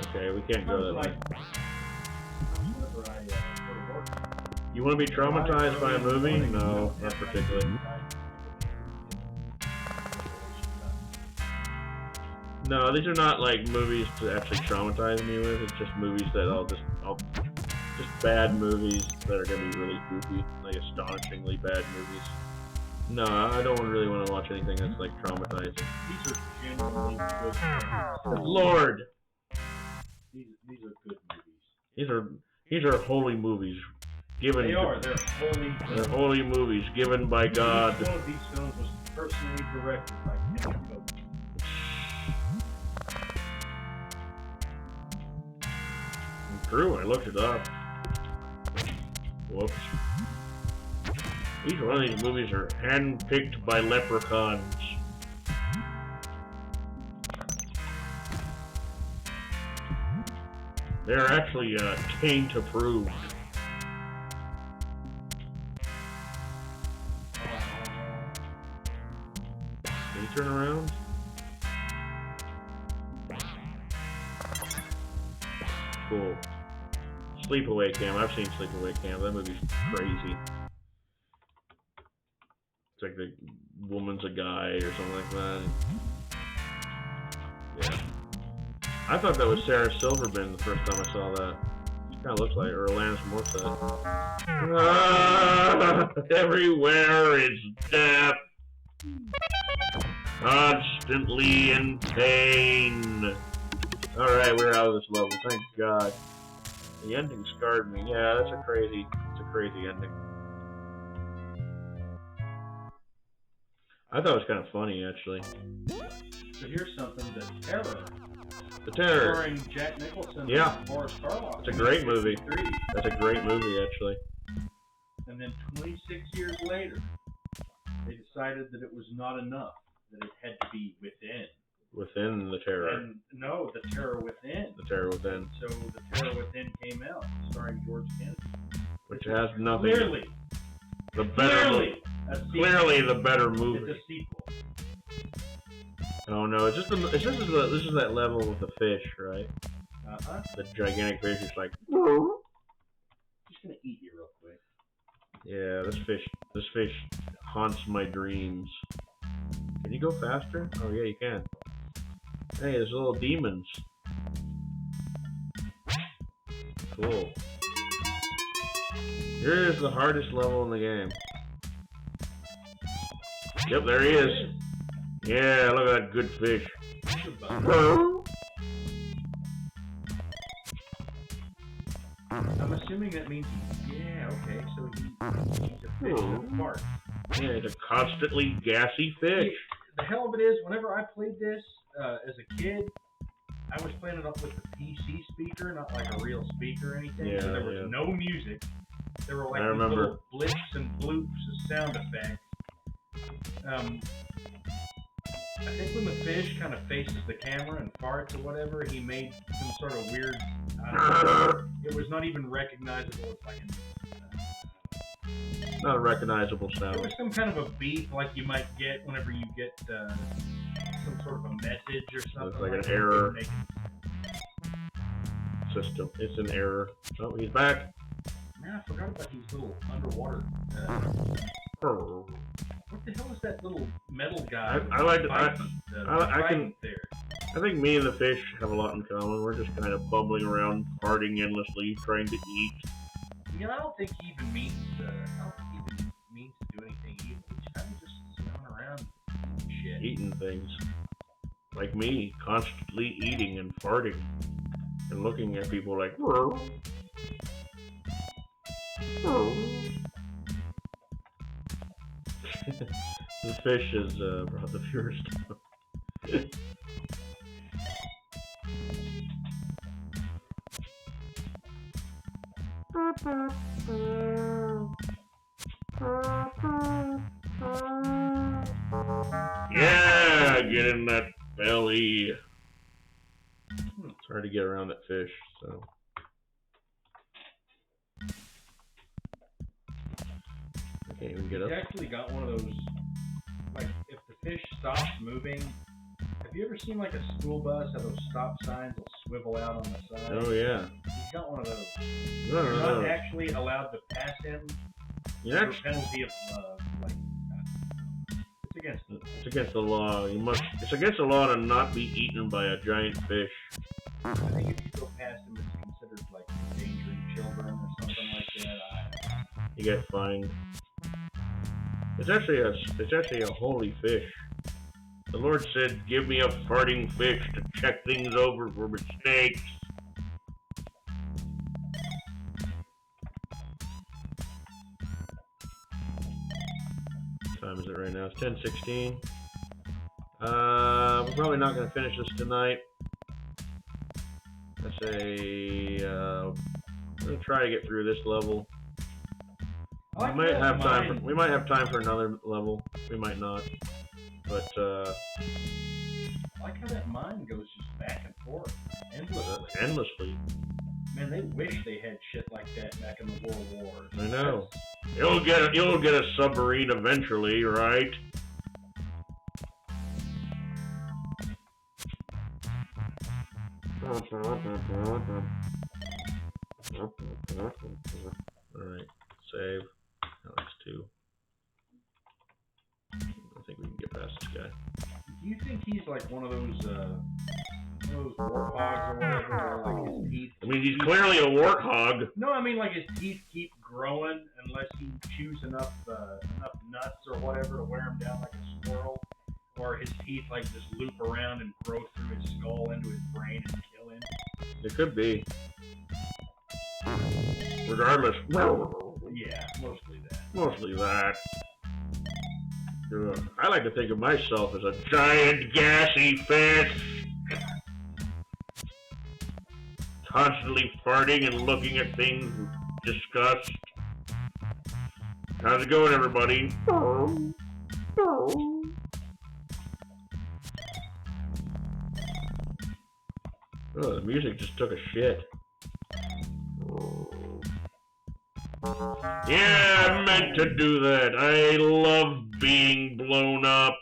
Okay, we can't go that way. Whenever I go to work. You want to be traumatized by a movie? No, not particularly. No, these are not like movies to actually traumatize me with. It's just movies that just bad movies that are gonna be really goofy, like astonishingly bad movies. No, I don't really want to watch anything that's like traumatizing. These are genuinely good movies. Lord, These are good movies. these are holy movies, given. They are. They're holy. They're holy movies given by God. Each one of these films was personally directed by Kevin Cope. True, I looked it up. Whoops. Each one of these movies are handpicked by leprechauns. They're actually taint approved. Can you turn around? Cool. Sleepaway Camp. I've seen Sleepaway Camp. That movie's crazy. It's like the woman's a guy or something like that. Yeah. I thought that was Sarah Silverman the first time I saw that. She kind of looks like, or Alanis Morissette. Ah, everywhere is death. Constantly in pain. Alright, we're out of this level. Thank God. The ending scarred me. Yeah, it's a crazy ending. I thought it was kind of funny, actually. So here's something, The Terror. The Terror. Starring Jack Nicholson Yeah. and Boris Karloff. It's a great movie. That's a great movie, actually. And then 26 years later, they decided that it was not enough, that it had to be within. Within The Terror. And no, The Terror Within. The Terror Within. So The Terror Within came out, starring George Kennedy. Which has nothing. Clearly. The better movie. Clearly the better movie. It's a sequel. Oh no, this is that level with the fish, right? Uh-huh. The gigantic fish is like, Just gonna eat you real quick. yeah, this fish haunts my dreams. Can you go faster? Oh yeah, you can. Hey, there's little demons. Cool. Here's the hardest level in the game. Yep, there he is. Yeah, look at that good fish. I'm assuming that means, yeah, okay, so he's a fish in a park. Yeah, it's a constantly gassy fish. The hell of it is, whenever I played this as a kid, I was playing it up with the PC speaker, not like a real speaker or anything. Yeah, so there was no music. There were like these little blips and bloops of sound effects. I think when the fish kind of faces the camera and farts or whatever, he made some sort of weird. It was not even recognizable as like not a recognizable sound. It was some kind of a beep like you might get whenever you get some sort of a message or something. It's like an error system. It's an error. Oh, he's back. Man, I forgot about these little underwater. What the hell is that little metal guy? I think me and the fish have a lot in common. We're just kind of bumbling around, farting endlessly, trying to eat. You know, I don't think he even means. I don't think he even means to do anything evil. He's kind of just swimming around, shit, eating things. Like me, constantly eating and farting, and looking at people like. The fish has brought the viewers down. Yeah, get in that belly. That's hard to get around that fish, so. I can't even get up. He's actually got one of those, like, if the fish stops moving, have you ever seen, like, a school bus have those stop signs will swivel out on the side? Oh, yeah. He's got one of those. No, You're no, not no. actually allowed to pass him You're for penalty of, like, it's against the law. It's against the law to not be eaten by a giant fish. I think if you go past him, it's considered, like, endangering children or something like that. You get fined. It's actually a holy fish. The Lord said, "Give me a farting fish to check things over for mistakes." What time is it right now? It's 10:16. We're probably not going to finish this tonight. Let's say we're going to try to get through this level. We might have time for another level. We might not. But I like how that mine goes just back and forth endlessly. Man, they wish they had shit like that back in the World Wars. I know. You'll get a submarine eventually, right? Alright, save. Alex 2. I think we can get past this guy. Do you think he's like one of those warthogs or whatever, where like his teeth... I mean, he's clearly a warthog. No, I mean like his teeth keep growing unless he chews enough nuts or whatever to wear him down like a squirrel. Or his teeth like just loop around and grow through his skull into his brain and kill him. It could be. Regardless. Yeah, mostly that. Mostly that. I like to think of myself as a giant gassy fish. Constantly farting and looking at things with disgust. How's it going, everybody? Oh, the music just took a shit. Yeah, I meant to do that. I love being blown up.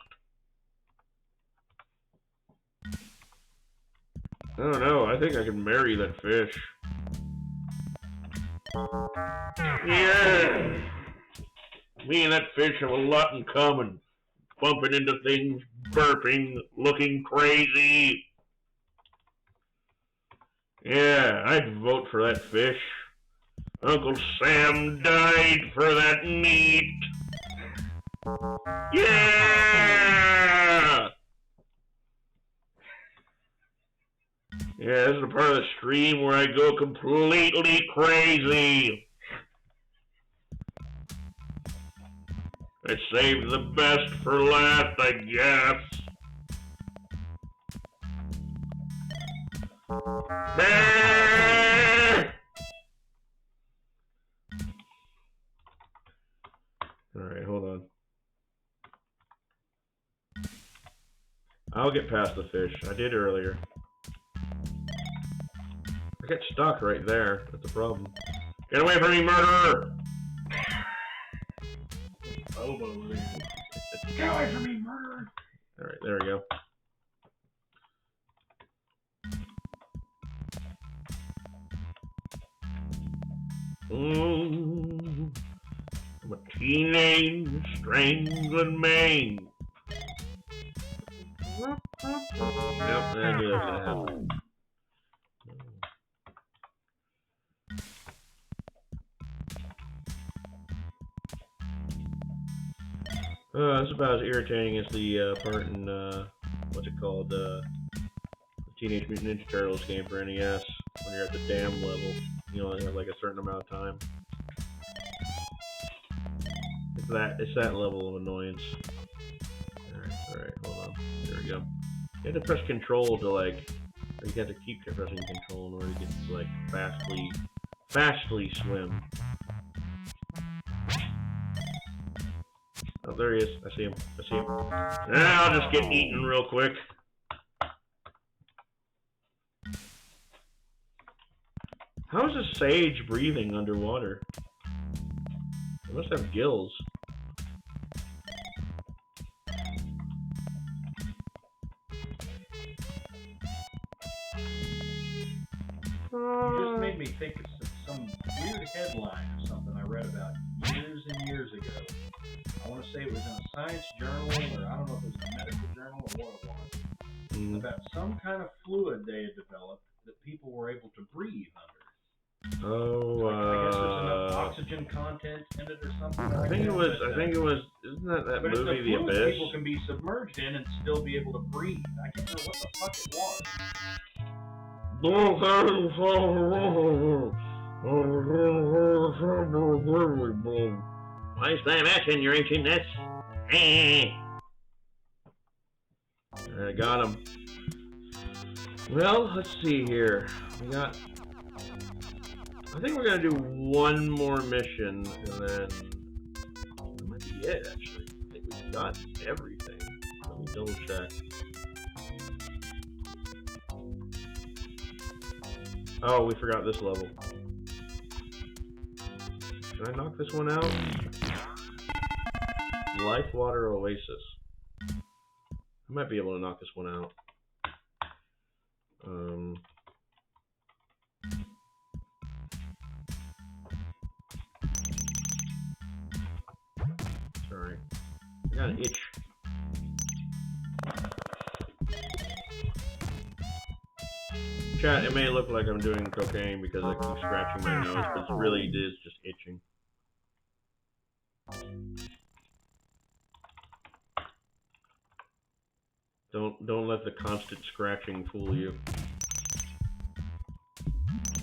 I don't know. I think I can marry that fish. Yeah! Me and that fish have a lot in common. Bumping into things, burping, looking crazy. Yeah, I'd vote for that fish. Uncle Sam died for that meat. Yeah! Yeah, this is the part of the stream where I go completely crazy. I saved the best for last, I guess. Alright, hold on. I'll get past the fish. I did earlier. I got stuck right there. That's the problem. Get away from me, murderer! Bobo there. Get away from me, murderer! Alright, there we go. I'm a teenage strangling man. Yep, I knew that was gonna happen. This is about as irritating as the part in, what's it called, the Teenage Mutant Ninja Turtles game for NES, when you're at the dam level. You only have like a certain amount of time. It's that level of annoyance. Alright, hold on. There we go. You have to press control to like, or you have to keep pressing control in order to get to like fastly swim. Oh, there he is. I see him. Now I'll just get eaten real quick. How is a sage breathing underwater? It must have gills. You just made me think of some weird headline or something I read about years and years ago. I want to say it was in a science journal, or I don't know if it was a medical journal or what it was. About some kind of fluid they had developed that people were able to breathe under. Oh, I guess there's enough oxygen content in it or something. I think it was. Isn't that but movie, it's a The fluid Abyss? people can be submerged in and still be able to breathe. I can't remember what the fuck it was. Nice time action, your ancient nuts. I got him. Well, let's see here. We got. I think we're gonna do one more mission, and then that might be it. Actually, I think we got everything. Let me double check. Oh, we forgot this level. Can I knock this one out? Life Water Oasis. I might be able to knock this one out. Sorry. I got an itch. Chat, it may look like I'm doing cocaine because I keep scratching my nose, but it really is just itching. Don't let the constant scratching fool you.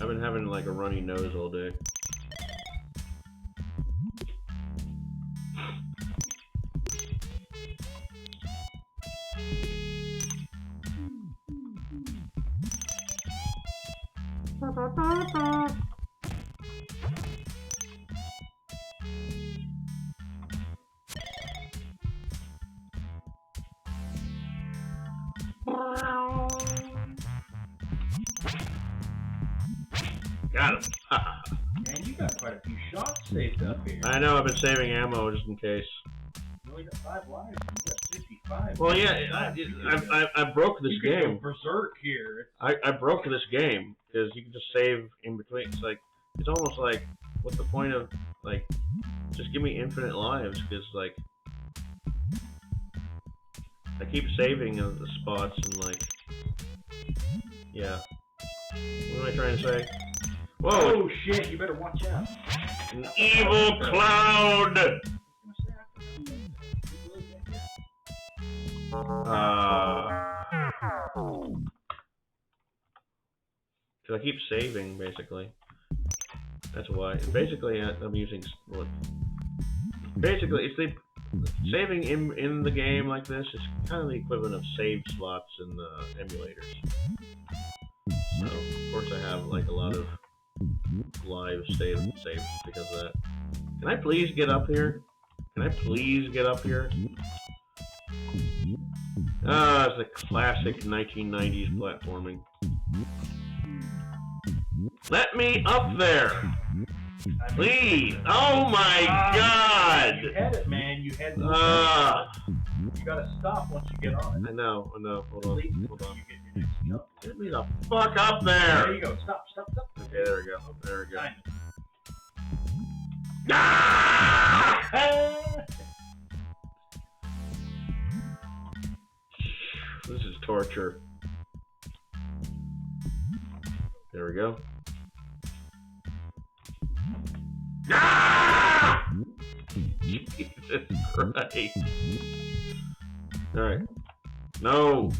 I've been having like a runny nose all day. Got him. Man, you got quite a few shots saved up here. I know, I've been saving ammo just in case. You only got 5 lives. You got 55. Well, yeah, I broke this you game. Go berserk here. I broke this game because you can just save in between. It's almost like, what's the point of, like, just give me infinite lives, because, like, I keep saving in the spots and, like, yeah. What am I trying to say? Whoa! Oh shit, you better watch out. An evil cloud! Cause I keep saving, basically. That's why. Basically, I'm using what? Basically, it's the saving in the game like this is kind of the equivalent of save slots in the emulators. So, of course, I have like a lot of lives saved because of that. Can I please get up here? Can I please get up here? Ah, it's a classic 1990s platforming. Let me up there! Please! Oh my god! You had it, man. You had it. You gotta stop once you get on it. I know. Hold on. You get your next jump. Get me the fuck up there! There you go. Stop. Okay, there we go. There we go. Time it. Ah! This is torture. There we go. Ah! Jesus Christ. Alright. No!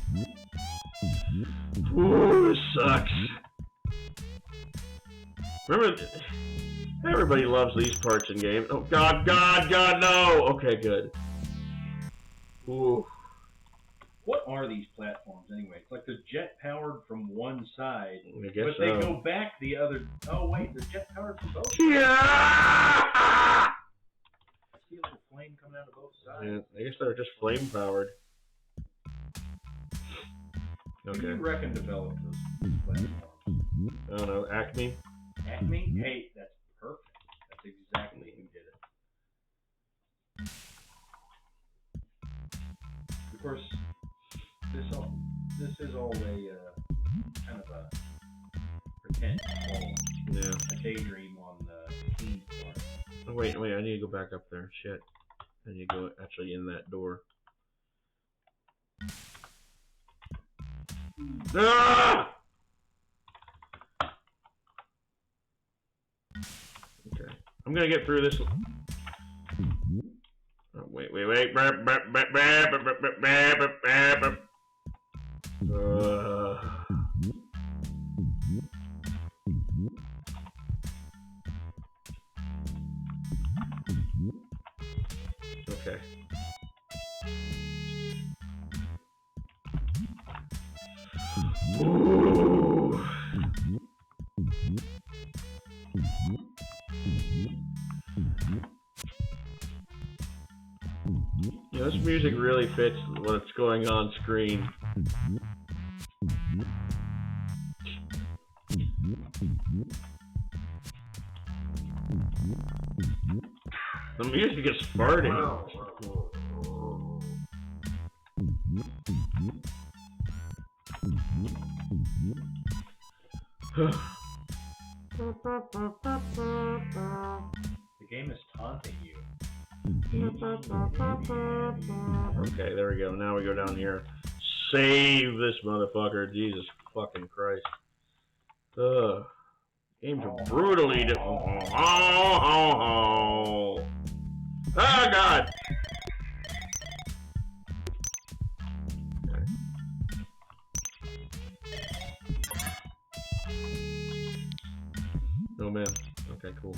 Ooh, this sucks. Remember, everybody loves these parts in games. Oh, God, no! Okay, good. Ooh. What are these platforms anyway? It's like they're jet powered from one side, I guess but so. they go back the other. Oh wait, they're jet powered from both. Yeah! I see a little flame coming out of both sides. Yeah, I guess they're just flame powered. Okay. Who do you reckon developed those platforms? I don't know, Acme? like me? Hey, that's perfect. That's exactly who did it. Of course, this is all a kind of a pretend goal, a daydream on the team's part. Oh, wait, I need to go back up there. Shit. I need to go actually in that door. Ah! Okay. I'm gonna get through this. Oh, wait. Okay. Ooh. Yeah, this music really fits what's going on screen. The music is farting. The game is taunting you. Okay, there we go. Now we go down here. Save this motherfucker. Jesus fucking Christ. Games are brutally difficult. Oh, God. Okay. Oh, man. Okay, cool.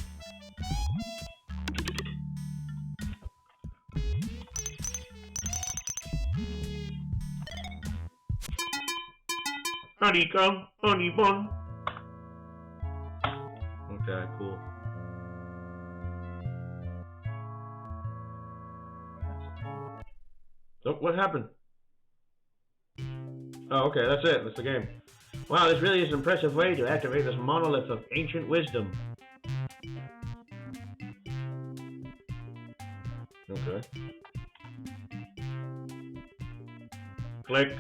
Honey, come, honey bun. Okay, cool. Oh, what happened? Oh, okay, that's it. That's the game. Wow, this really is an impressive way to activate this monolith of ancient wisdom. Okay. Click.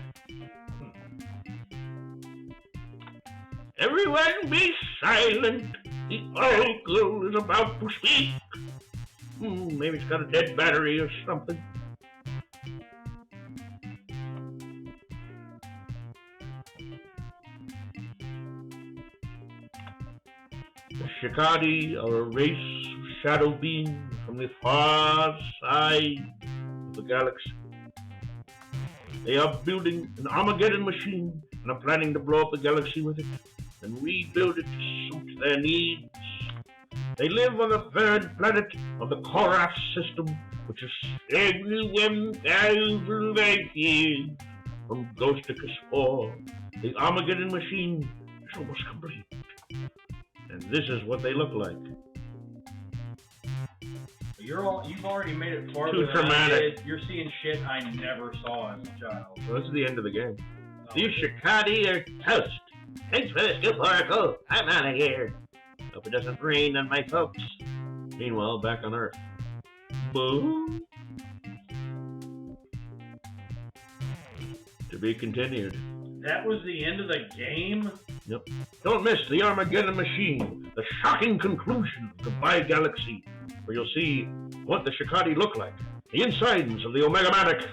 Everyone be silent. The oracle is about to speak. Maybe it's got a dead battery or something. The Shikadi are a race of shadow beings from the far side of the galaxy. They are building an Armageddon machine and are planning to blow up the galaxy with it and rebuild it to suit their needs. They live on the third planet of the Korath system, which is 71,000 light years from Ghosticus 4. The Armageddon machine is almost complete. And this is what they look like. You've already made it farther Too than dramatic. I did. You're seeing shit I never saw as a child. So this is the end of the game. Oh. These Shikadi are toast. Thanks for the scoop, Oracle. I'm out of here. Hope it doesn't rain on my folks. Meanwhile, back on Earth. Boo. To be continued. That was the end of the game? Yep. Don't miss the Armageddon machine, the shocking conclusion of Goodbye Galaxy, where you'll see what the Shikadi look like, the insides of the Omega-Matic,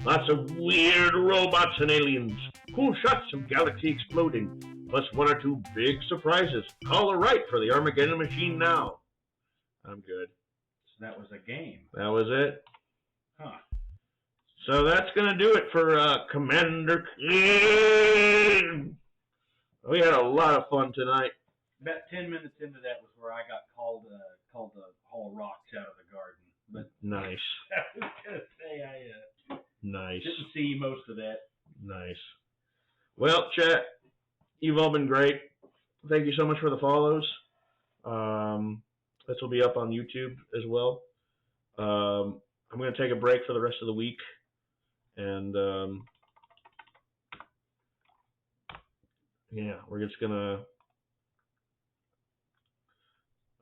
lots of weird robots and aliens, cool shots of galaxy exploding, plus one or two big surprises. Call the right for the Armageddon machine now. I'm good. So that was a game. That was it. Huh. So that's going to do it for Commander King. We had a lot of fun tonight. About 10 minutes into that was where I got called to haul rocks out of the garden. But Nice. I was going to say I Nice. didn't see most of that. Nice. Well, chat, you've all been great. Thank you so much for the follows. This will be up on YouTube as well. I'm going to take a break for the rest of the week. And, yeah, we're just going to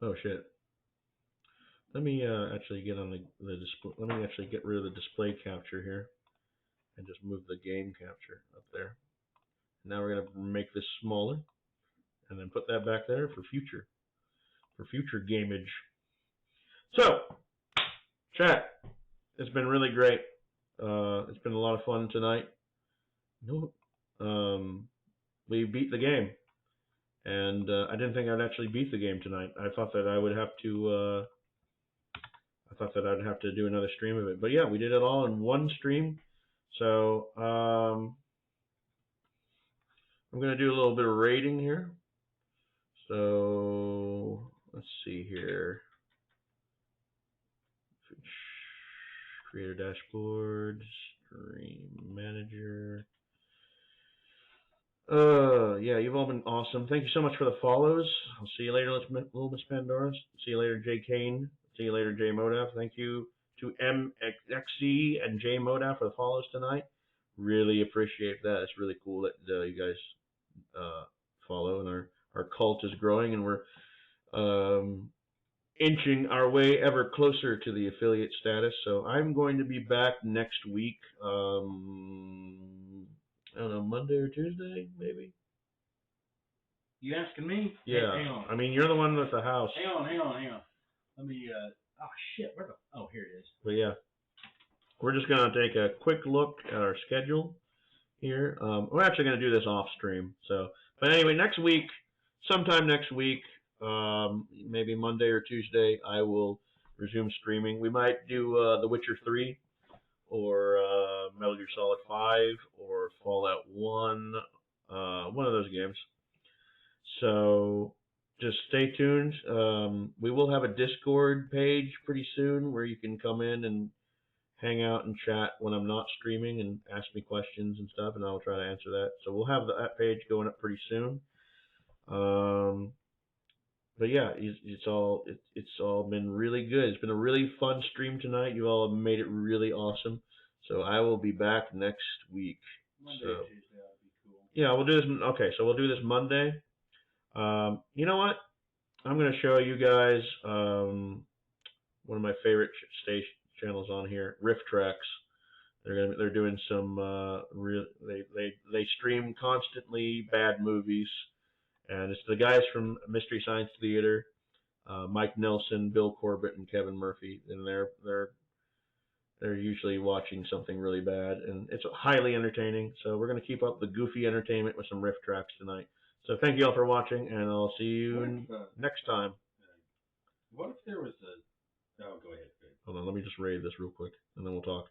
Oh shit. Let me actually get on the display. Let me actually get rid of the display capture here and just move the game capture up there. Now we're gonna make this smaller and then put that back there for future gameage. So, chat, it's been really great. It's been a lot of fun tonight. No, we beat the game, and I didn't think I'd actually beat the game tonight. I thought that I would have to. I thought that I'd have to do another stream of it, but yeah, we did it all in one stream. So I'm gonna do a little bit of rating here. So let's see here. Creator dashboard, stream manager. Yeah, you've all been awesome. Thank you so much for the follows. I'll see you later, little Miss Pandora. See you later, J Kane. See you later, J Modaf. Thank you to MXC and J Modaf for the follows tonight. Really appreciate that. It's really cool that you guys follow, and our cult is growing, and we're inching our way ever closer to the affiliate status. So I'm going to be back next week. I don't know, Monday or Tuesday, maybe. You asking me? Yeah. Hang on. I mean, you're the one with the house. Hang on. Let me. Oh shit. Where the? Oh, here it is. But yeah, we're just gonna take a quick look at our schedule here. We're actually gonna do this off stream. So, but anyway, sometime next week, maybe Monday or Tuesday, I will resume streaming. We might do The Witcher 3 or Metal Gear Solid 5 or Fallout 1, one of those games. So just stay tuned. We will have a Discord page pretty soon where you can come in and hang out and chat when I'm not streaming and ask me questions and stuff, and I'll try to answer that. So we'll have that page going up pretty soon. But yeah, it's all been really good. It's been a really fun stream tonight. You all have made it really awesome. So I will be back next week. Monday or Tuesday would be cool. Yeah, we'll do this. Okay, so we'll do this Monday. You know what? I'm going to show you guys one of my favorite station channels on here, Riff Tracks. They're doing some they stream constantly bad movies, and it's the guys from Mystery Science Theater, Mike Nelson, Bill Corbett, and Kevin Murphy, and they're usually watching something really bad, and it's highly entertaining. So we're going to keep up the goofy entertainment with some Riff Tracks tonight. So thank you all for watching, and I'll see you next time. What if there was a... Oh, go ahead. Hold on, let me just raid this real quick, and then we'll talk.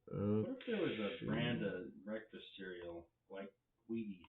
What if there was a brand of breakfast cereal like Wheaties